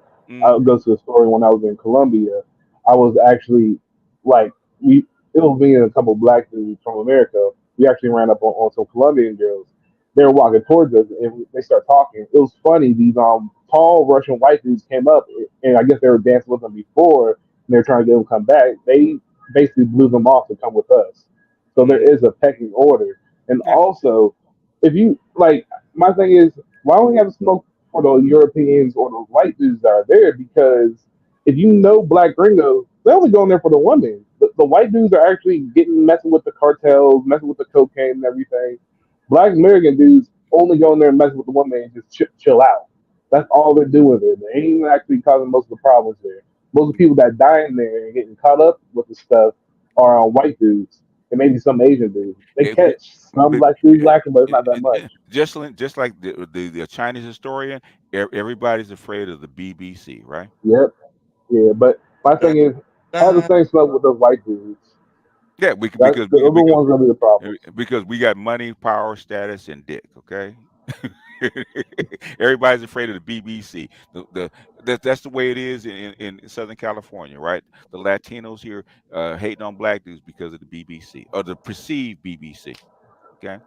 I'll go to the story when I was in Colombia. I was actually like it was me and a couple black dudes from America. We actually ran up on some Colombian girls. They were walking towards us and they started talking. It was funny. These tall Russian white dudes came up and I guess they were dancing with them before and they were trying to get them to come back. They basically blew them off to come with us. So there is a pecking order. And also, if you like, my thing is, why don't we have a smoke for the Europeans or the white dudes that are there? Because if you know black gringos, they're only going there for the women. The white dudes are actually messing with the cartels, messing with the cocaine and everything. Black American dudes only going there and messing with the women and just chill out. That's all they're doing there. They ain't even actually causing most of the problems there. Most of the people that die in there and getting caught up with the stuff are white dudes and maybe some Asian dudes. They catch some black dudes lacking, but it's not that much. Just like the Chinese historian, everybody's afraid of the BBC, right? Yep. Yeah, but my thing is, have the same stuff with those white dudes. Yeah, because the other one's gonna be the problem. Because we got money, power, status, and dick. Okay. Everybody's afraid of the BBC. That's the way it is in Southern California, right? The Latinos here hating on black dudes because of the BBC or the perceived BBC. Okay.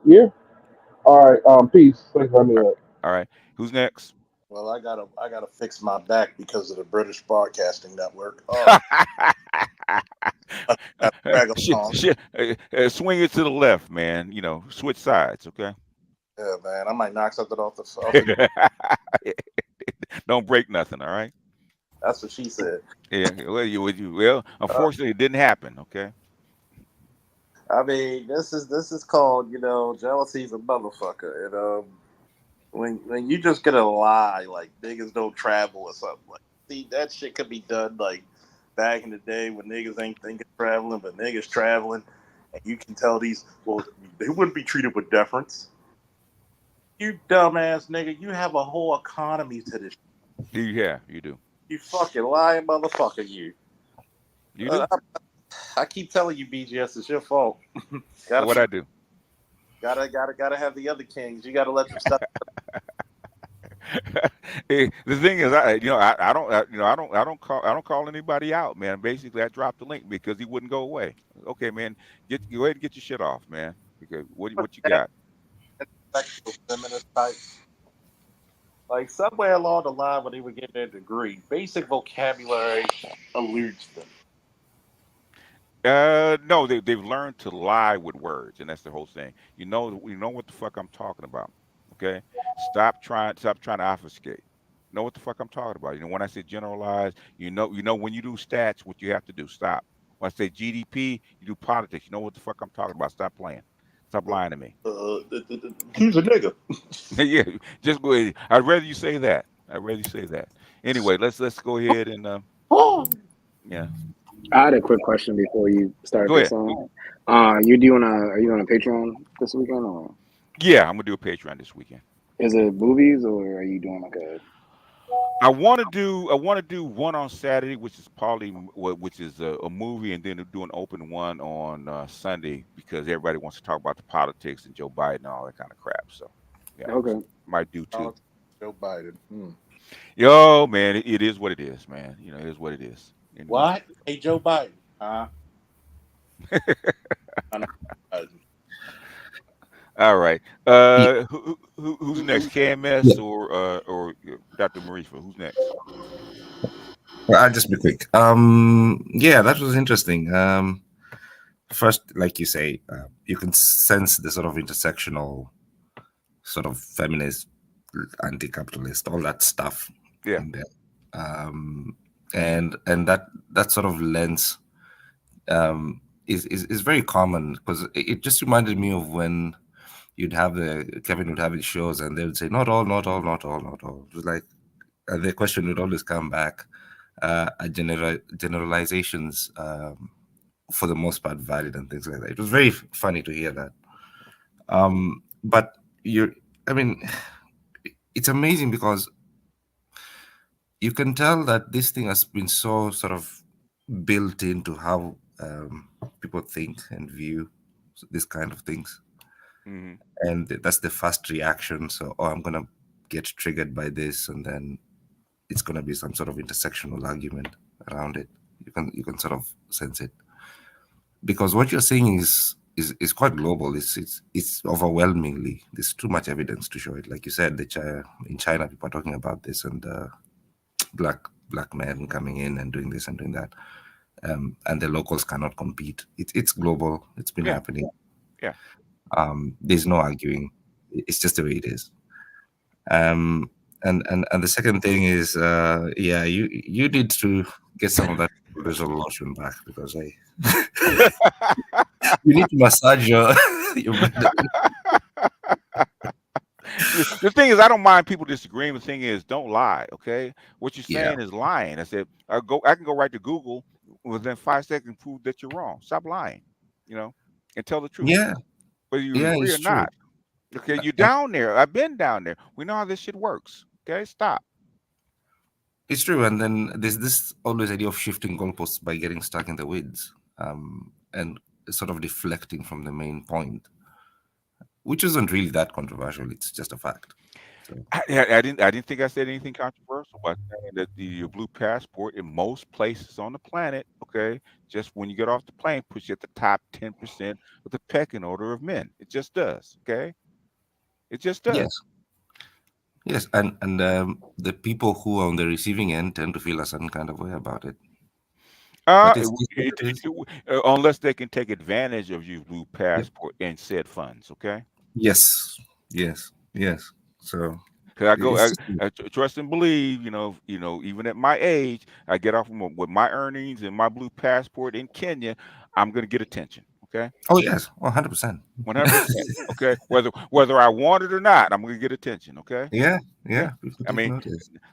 Yeah. All right. Peace. Thanks for having me up. All right. Who's next? Well, I gotta fix my back because of the British Broadcasting Network. Swing it to the left, man. Switch sides, okay? Yeah, man. I might knock something off the. Don't break nothing, all right? That's what she said. Yeah. Well, unfortunately, it didn't happen. Okay. I mean, this is called, jealousy's a motherfucker. And when you just gonna lie like niggas don't travel or something, like, see, that shit could be done like back in the day when niggas ain't thinking traveling, but niggas traveling. and you can tell these, well, they wouldn't be treated with deference. You dumbass nigga, you have a whole economy to this. Yeah, you do. You fucking lying motherfucker, you. You do. I keep telling you, BGS, it's your fault. What I do? Gotta have the other kings. You gotta let them stop. The thing is, I don't call anybody out, man. Basically, I dropped the link because he wouldn't go away. Okay, man, go ahead and get your shit off, man. Because what you got? Feminist type. Like somewhere along the line when they were getting their degree, basic vocabulary eludes them. No, they've learned to lie with words, and that's the whole thing. You know what the fuck I'm talking about. Okay, stop trying to obfuscate. Know what the fuck I'm talking about. You know when I say generalize, you know when you do stats, what you have to do. Stop. When I say GDP, you do politics. You know what the fuck I'm talking about. Stop playing. Stop lying to me. He's a nigga. Yeah, just go ahead. I'd rather you say that. Anyway, let's go ahead and yeah. I had a quick question before you start Go this ahead. on. Are you doing a Patreon this weekend, or Yeah, I'm gonna do a Patreon this weekend. is it movies, or are you doing like a? I want to do one on Saturday, which is a movie, and then do an open one on Sunday because everybody wants to talk about the politics and Joe Biden and all that kind of crap. So, yeah, Okay. might do two. Joe Biden. Yo, man, it is what it is, man. You know, it is what it is. And, What? Hey, Joe Biden. all right. Who's next? KMS or Dr. Marifa? Who's next? Well, I'll just be quick. Yeah, that was interesting. First, like you say, you can sense the sort of intersectional, sort of feminist, anti-capitalist, all that stuff Yeah. in there. And that sort of lens is very common because it just reminded me of when Kevin would have his shows and they would say not all. It was like the question would always come back. Generalizations for the most part valid and things like that. It was very funny to hear that. But it's amazing because you can tell that this thing has been so sort of built into how people think and view this kind of things. Mm-hmm. And that's the first reaction. So, I'm going to get triggered by this, and then it's going to be some sort of intersectional argument around it. You can sort of sense it because what you're saying is quite global. It's overwhelmingly, there's too much evidence to show it. Like you said, in China, people are talking about this, and black men coming in and doing this and doing that, and the locals cannot compete. It's global. It's been happening. Yeah. There's no arguing. It's just the way it is. And the second thing is, you need to get some of that resolution back because you need to massage your The thing is, I don't mind people disagreeing. The thing is, don't lie. Okay, what you're saying is lying. I said, I can go right to Google within 5 seconds and prove that you're wrong. Stop lying, and tell the truth. Yeah, whether you agree or it's true. not. Okay, you're down there. I've been down there. We know how this shit works. Okay, stop. It's true, and then there's this always idea of shifting goalposts by getting stuck in the weeds, and sort of deflecting from the main point, which isn't really that controversial. It's just a fact. So. I didn't think I said anything controversial by saying that your blue passport in most places on the planet, okay, just when you get off the plane, puts you at the top 10% of the pecking order of men. It just does. Okay, it just does. Yes, and the people who are on the receiving end tend to feel a certain kind of way about it. Unless they can take advantage of your blue passport and said funds, okay? Yes. So, because I trust and believe, even at my age, I get off with my earnings and my blue passport in Kenya, I'm going to get attention. Okay. Oh yes, 100%. 100%. Okay. Whether I want it or not, I'm going to get attention. Okay. Yeah. I mean,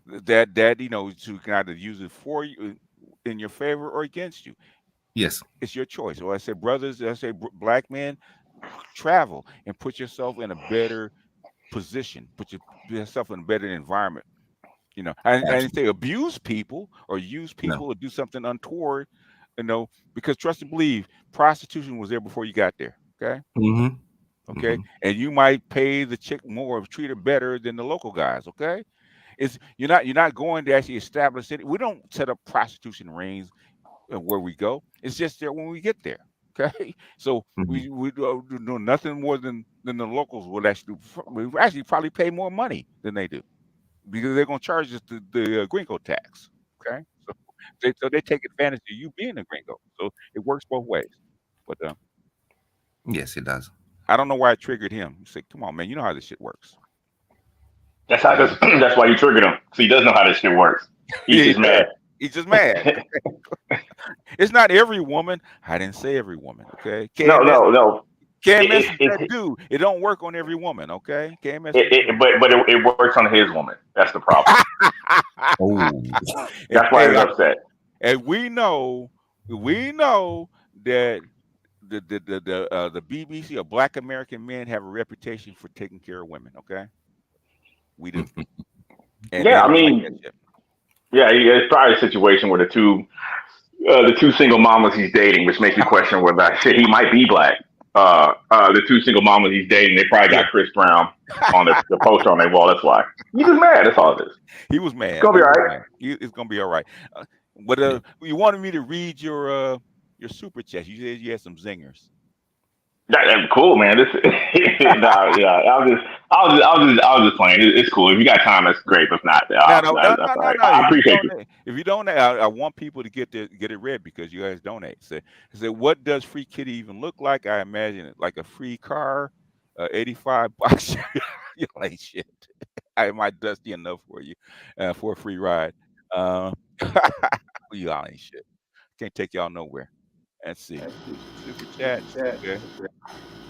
that you can either use it for you in your favor or against you. Yes. It's your choice. Or I say, brothers, I say, black men, travel and put yourself in a better position. Put yourself in a better environment. You know, I didn't say abuse people or use people or do something untoward. You know, because trust and believe, prostitution was there before you got there. Okay. Mm-hmm. Okay. And you might pay the chick more or treat her better than the local guys. Okay. It's you're not going to actually establish it. We don't set up prostitution rings where we go. It's just there when we get there. Okay, so we do nothing more than the locals would actually do. We actually probably pay more money than they do because they're going to charge us the gringo tax. Okay, so they take advantage of you being a gringo. So it works both ways. But yes, it does. I don't know why I triggered him. You say, "Come on, man, you know how this shit works." That's how. That's why you triggered him. So he does know how this shit works. He's just mad. He's just mad. It's not every woman. I didn't say every woman. Okay. No. KMS is that dude. It don't work on every woman. Okay. KMS. But it works on his woman. That's the problem. That's why he's upset. And we know that the BBC or Black American men have a reputation for taking care of women. Okay. We do. And yeah, I mean, yeah, it's probably a situation where the two single mamas he's dating, which makes me question whether shit he might be black. The two single mamas he's dating, they probably got Chris Brown on the poster on their wall. That's why he's just mad. That's all it is. He was mad. It's gonna be all right. It's gonna be all right. But you wanted me to read your super chat. You said you had some zingers. That's cool, man. This, I was just playing. It's cool. If you got time, that's great. If not, No. I appreciate you. If you donate, I want people to get it read because you guys donate. Say, what does free kitty even look like? I imagine it like a free car, $85. You ain't shit. I might dusty enough for you for a free ride. You all ain't shit. Can't take y'all nowhere. Let's see. Super chat. Okay.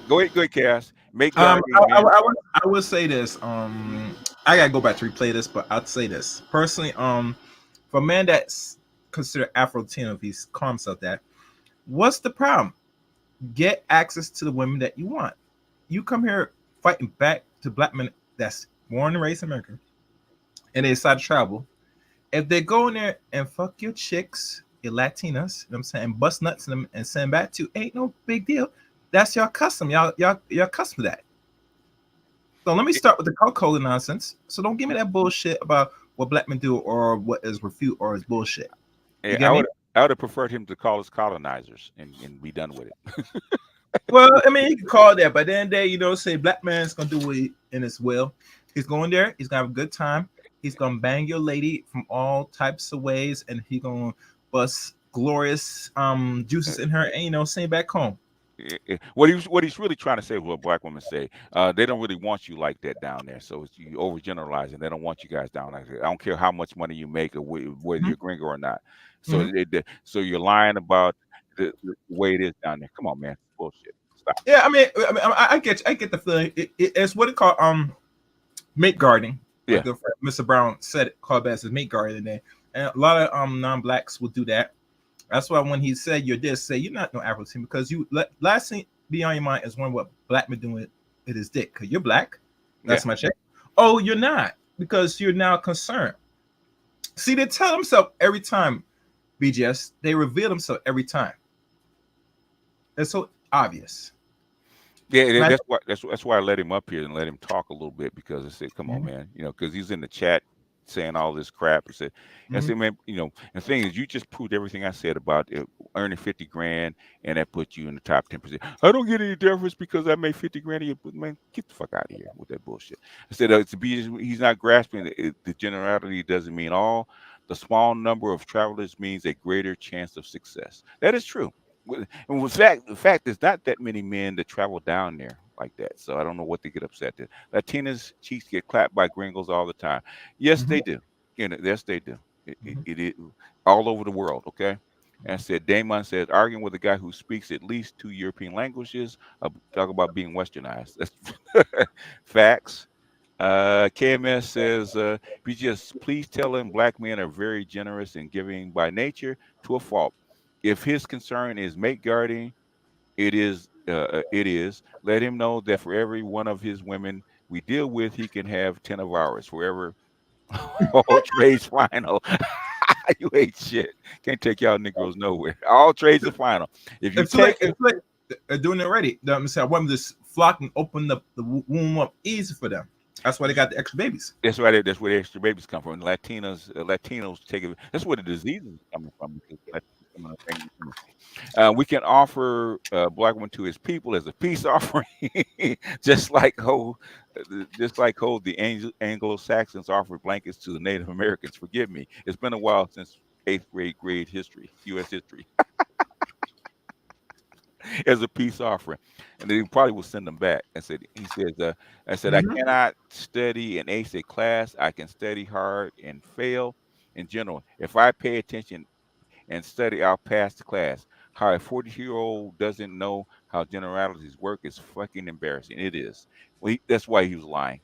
Go ahead, Cass. I would say this. I gotta go back to replay this, but I'd say this personally. For a man that's considered Afro-Latino, if he's calling himself that, what's the problem? Get access to the women that you want. You come here fighting back to black men that's born and raised in America, and they decide to travel. If they go in there and fuck your chicks, your Latinas, you know what I'm saying, and bust nuts in them and send back to, ain't no big deal. That's your custom. Y'all accustomed to that. So let me start with the cuckolding nonsense. So don't give me that bullshit about what black men do or what is refute or is bullshit. Yeah, I would have preferred him to call us colonizers and be done with it. Well, I mean, he can call it that, but then they, say black man's gonna do what he in his will. He's going there. He's gonna have a good time. He's gonna bang your lady from all types of ways, and he gonna bust glorious juices in her, and send back home. What he's really trying to say is what black women say. They don't really want you like that down there. So it's you overgeneralizing. They don't want you guys down like that. I don't care how much money you make or whether you're gringo or not. So so you're lying about the way it is down there. Come on, man, bullshit. Stop. Yeah, I get the feeling. It's what it called mate guarding. Yeah, like Mr. Brown said it, called back as mate guarding today, and a lot of non-blacks will do that. That's why when he said you're this, say you're not no Afro-Latino because you last thing be on your mind is one what black men doing it is dick because you're black. That's my check. Oh, you're not because you're now concerned. See, they tell themselves every time, BGS. They reveal themselves every time. It's so obvious. Yeah, that's why I let him up here and let him talk a little bit because I said, "Come on, man," because he's in the chat saying all this crap. I said, man, the thing is, you just proved everything I said about earning 50 grand and that put you in the top 10%. I don't get any difference because I made 50 grand a year. Man, get the fuck out of here with that bullshit. I said, he's not grasping the generality doesn't mean all. The small number of travelers means a greater chance of success. That is true. And the fact is not that many men that travel down there like that. So I don't know what they get upset at. Latinas cheeks get clapped by gringos all the time. Yes, they do. Yes, they do. It all over the world. Okay. And I said, Damon says, arguing with a guy who speaks at least 2 European languages, talk about being westernized. That's facts. KMS says, please tell him black men are very generous and giving by nature to a fault. If his concern is mate guarding, it is. Let him know that for every one of his women we deal with, he can have 10 of ours. Forever, all trades final. You ain't shit. Can't take y'all Negroes nowhere. All trades are final. If you take it, they're doing it already. I'm saying I want them to flock and open the womb up easy for them. That's why they got the extra babies. that's why. That's where the extra babies come from. Latinos take it. That's where the disease is coming from. Because we can offer black women to his people as a peace offering, just like the Anglo-Saxons offered blankets to the Native Americans. Forgive me, it's been a while since eighth grade history, U.S. history, as a peace offering, and they probably will send them back. I said, I cannot study and ace a class. I can study hard and fail. In general, if I pay attention and study, I'll pass the class. How a 40-year-old doesn't know how generalities work is fucking embarrassing. It is. Well, that's why he was lying.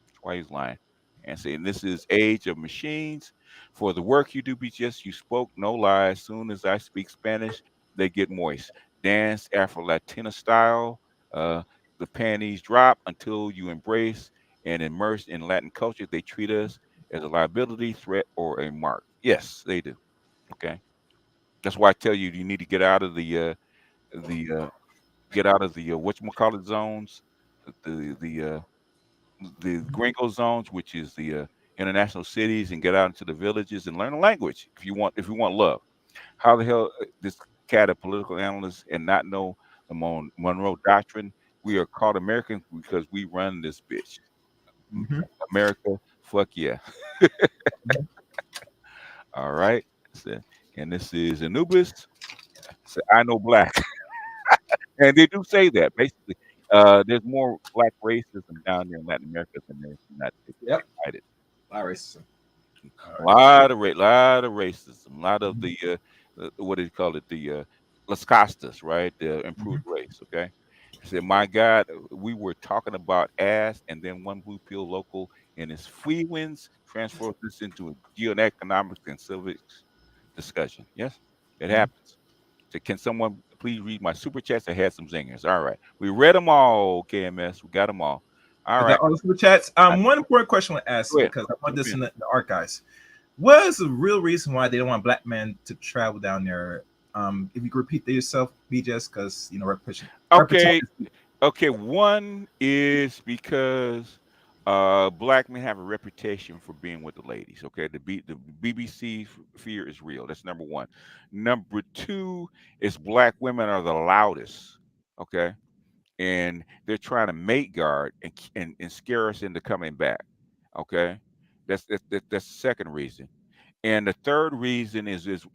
That's why he's lying. And saying this is age of machines. For the work you do, BTS, you spoke no lies. Soon as I speak Spanish, they get moist. Dance Afro-Latina style. The panties drop until you embrace and immerse in Latin culture. They treat us as a liability, threat, or a mark. Yes, they do. Okay. That's why I tell you you need to get out of the whatchamacallit zones, the gringo zones, which is the international cities, and get out into the villages and learn a language if you want love. How the hell this cat a political analyst and not know the Monroe Doctrine? We are called Americans because we run this bitch. America, fuck yeah. All right. And this is Anubis. I know black. And they do say that basically. There's more black racism down there in Latin America than there's in the United States. Yep. United. A lot of racism. Lot of racism. A lot of the what do you call it? The Las Castas, right? The improved race. Okay. I said, my God, we were talking about ass, and then one blue pill local in his feelings transferred this into a geoeconomics and civics discussion. Yes, it happens. So can someone please read my super chats? I had some zingers. All right. We read them all, KMS. We got them all. All right. All the super chats. One important question I want to ask because I want this in the archives. What is the real reason why they don't want black men to travel down there? If you could repeat that yourself, BJS, because repetition. Okay. One is because black men have a reputation for being with the ladies. Okay, the BBC fear is real. That's number one. Number two is black women are the loudest. Okay, and they're trying to mate guard and scare us into coming back. Okay, that's the second reason. And the third reason is if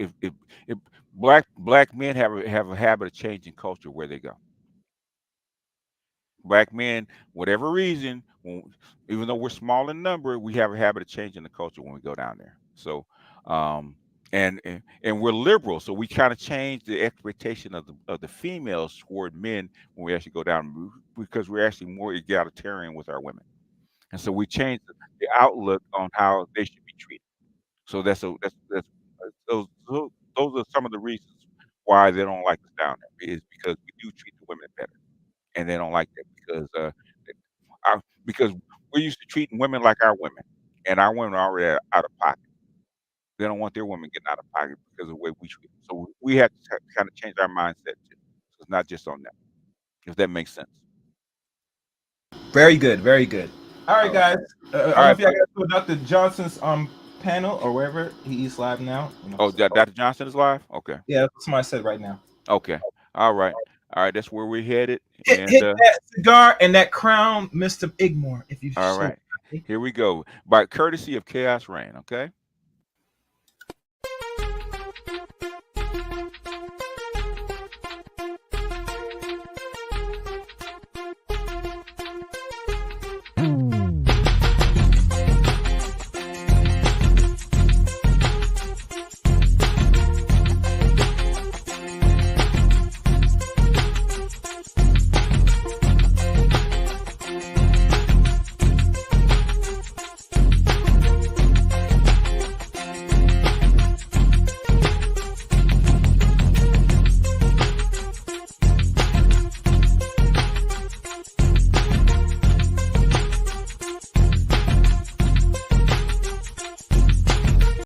black men have a habit of changing culture where they go. Black men, whatever reason, even though we're small in number, we have a habit of changing the culture when we go down there. So, and we're liberal, so we kind of change the expectation of the females toward men when we actually go down because we're actually more egalitarian with our women, and so we change the outlook on how they should be treated. So that's those are some of the reasons why they don't like us down there is because we do treat the women better, and they don't like that because we're used to treating women like our women, and our women are already out of pocket. They don't want their women getting out of pocket because of the way we treat them. So we have to kind of change our mindset too. So it's not just on them, if that makes sense. Very good, very good. All right, guys. I don't know if y'all got to Dr. Johnson's panel or wherever he is live now. Dr. Johnson is live. Okay. Yeah, that's what somebody said right now. Okay. All right. That's where we're headed. Hit that cigar and that crown, Mr. Igmore. If you all right. Here we go. By courtesy of Chaos Rain. Okay.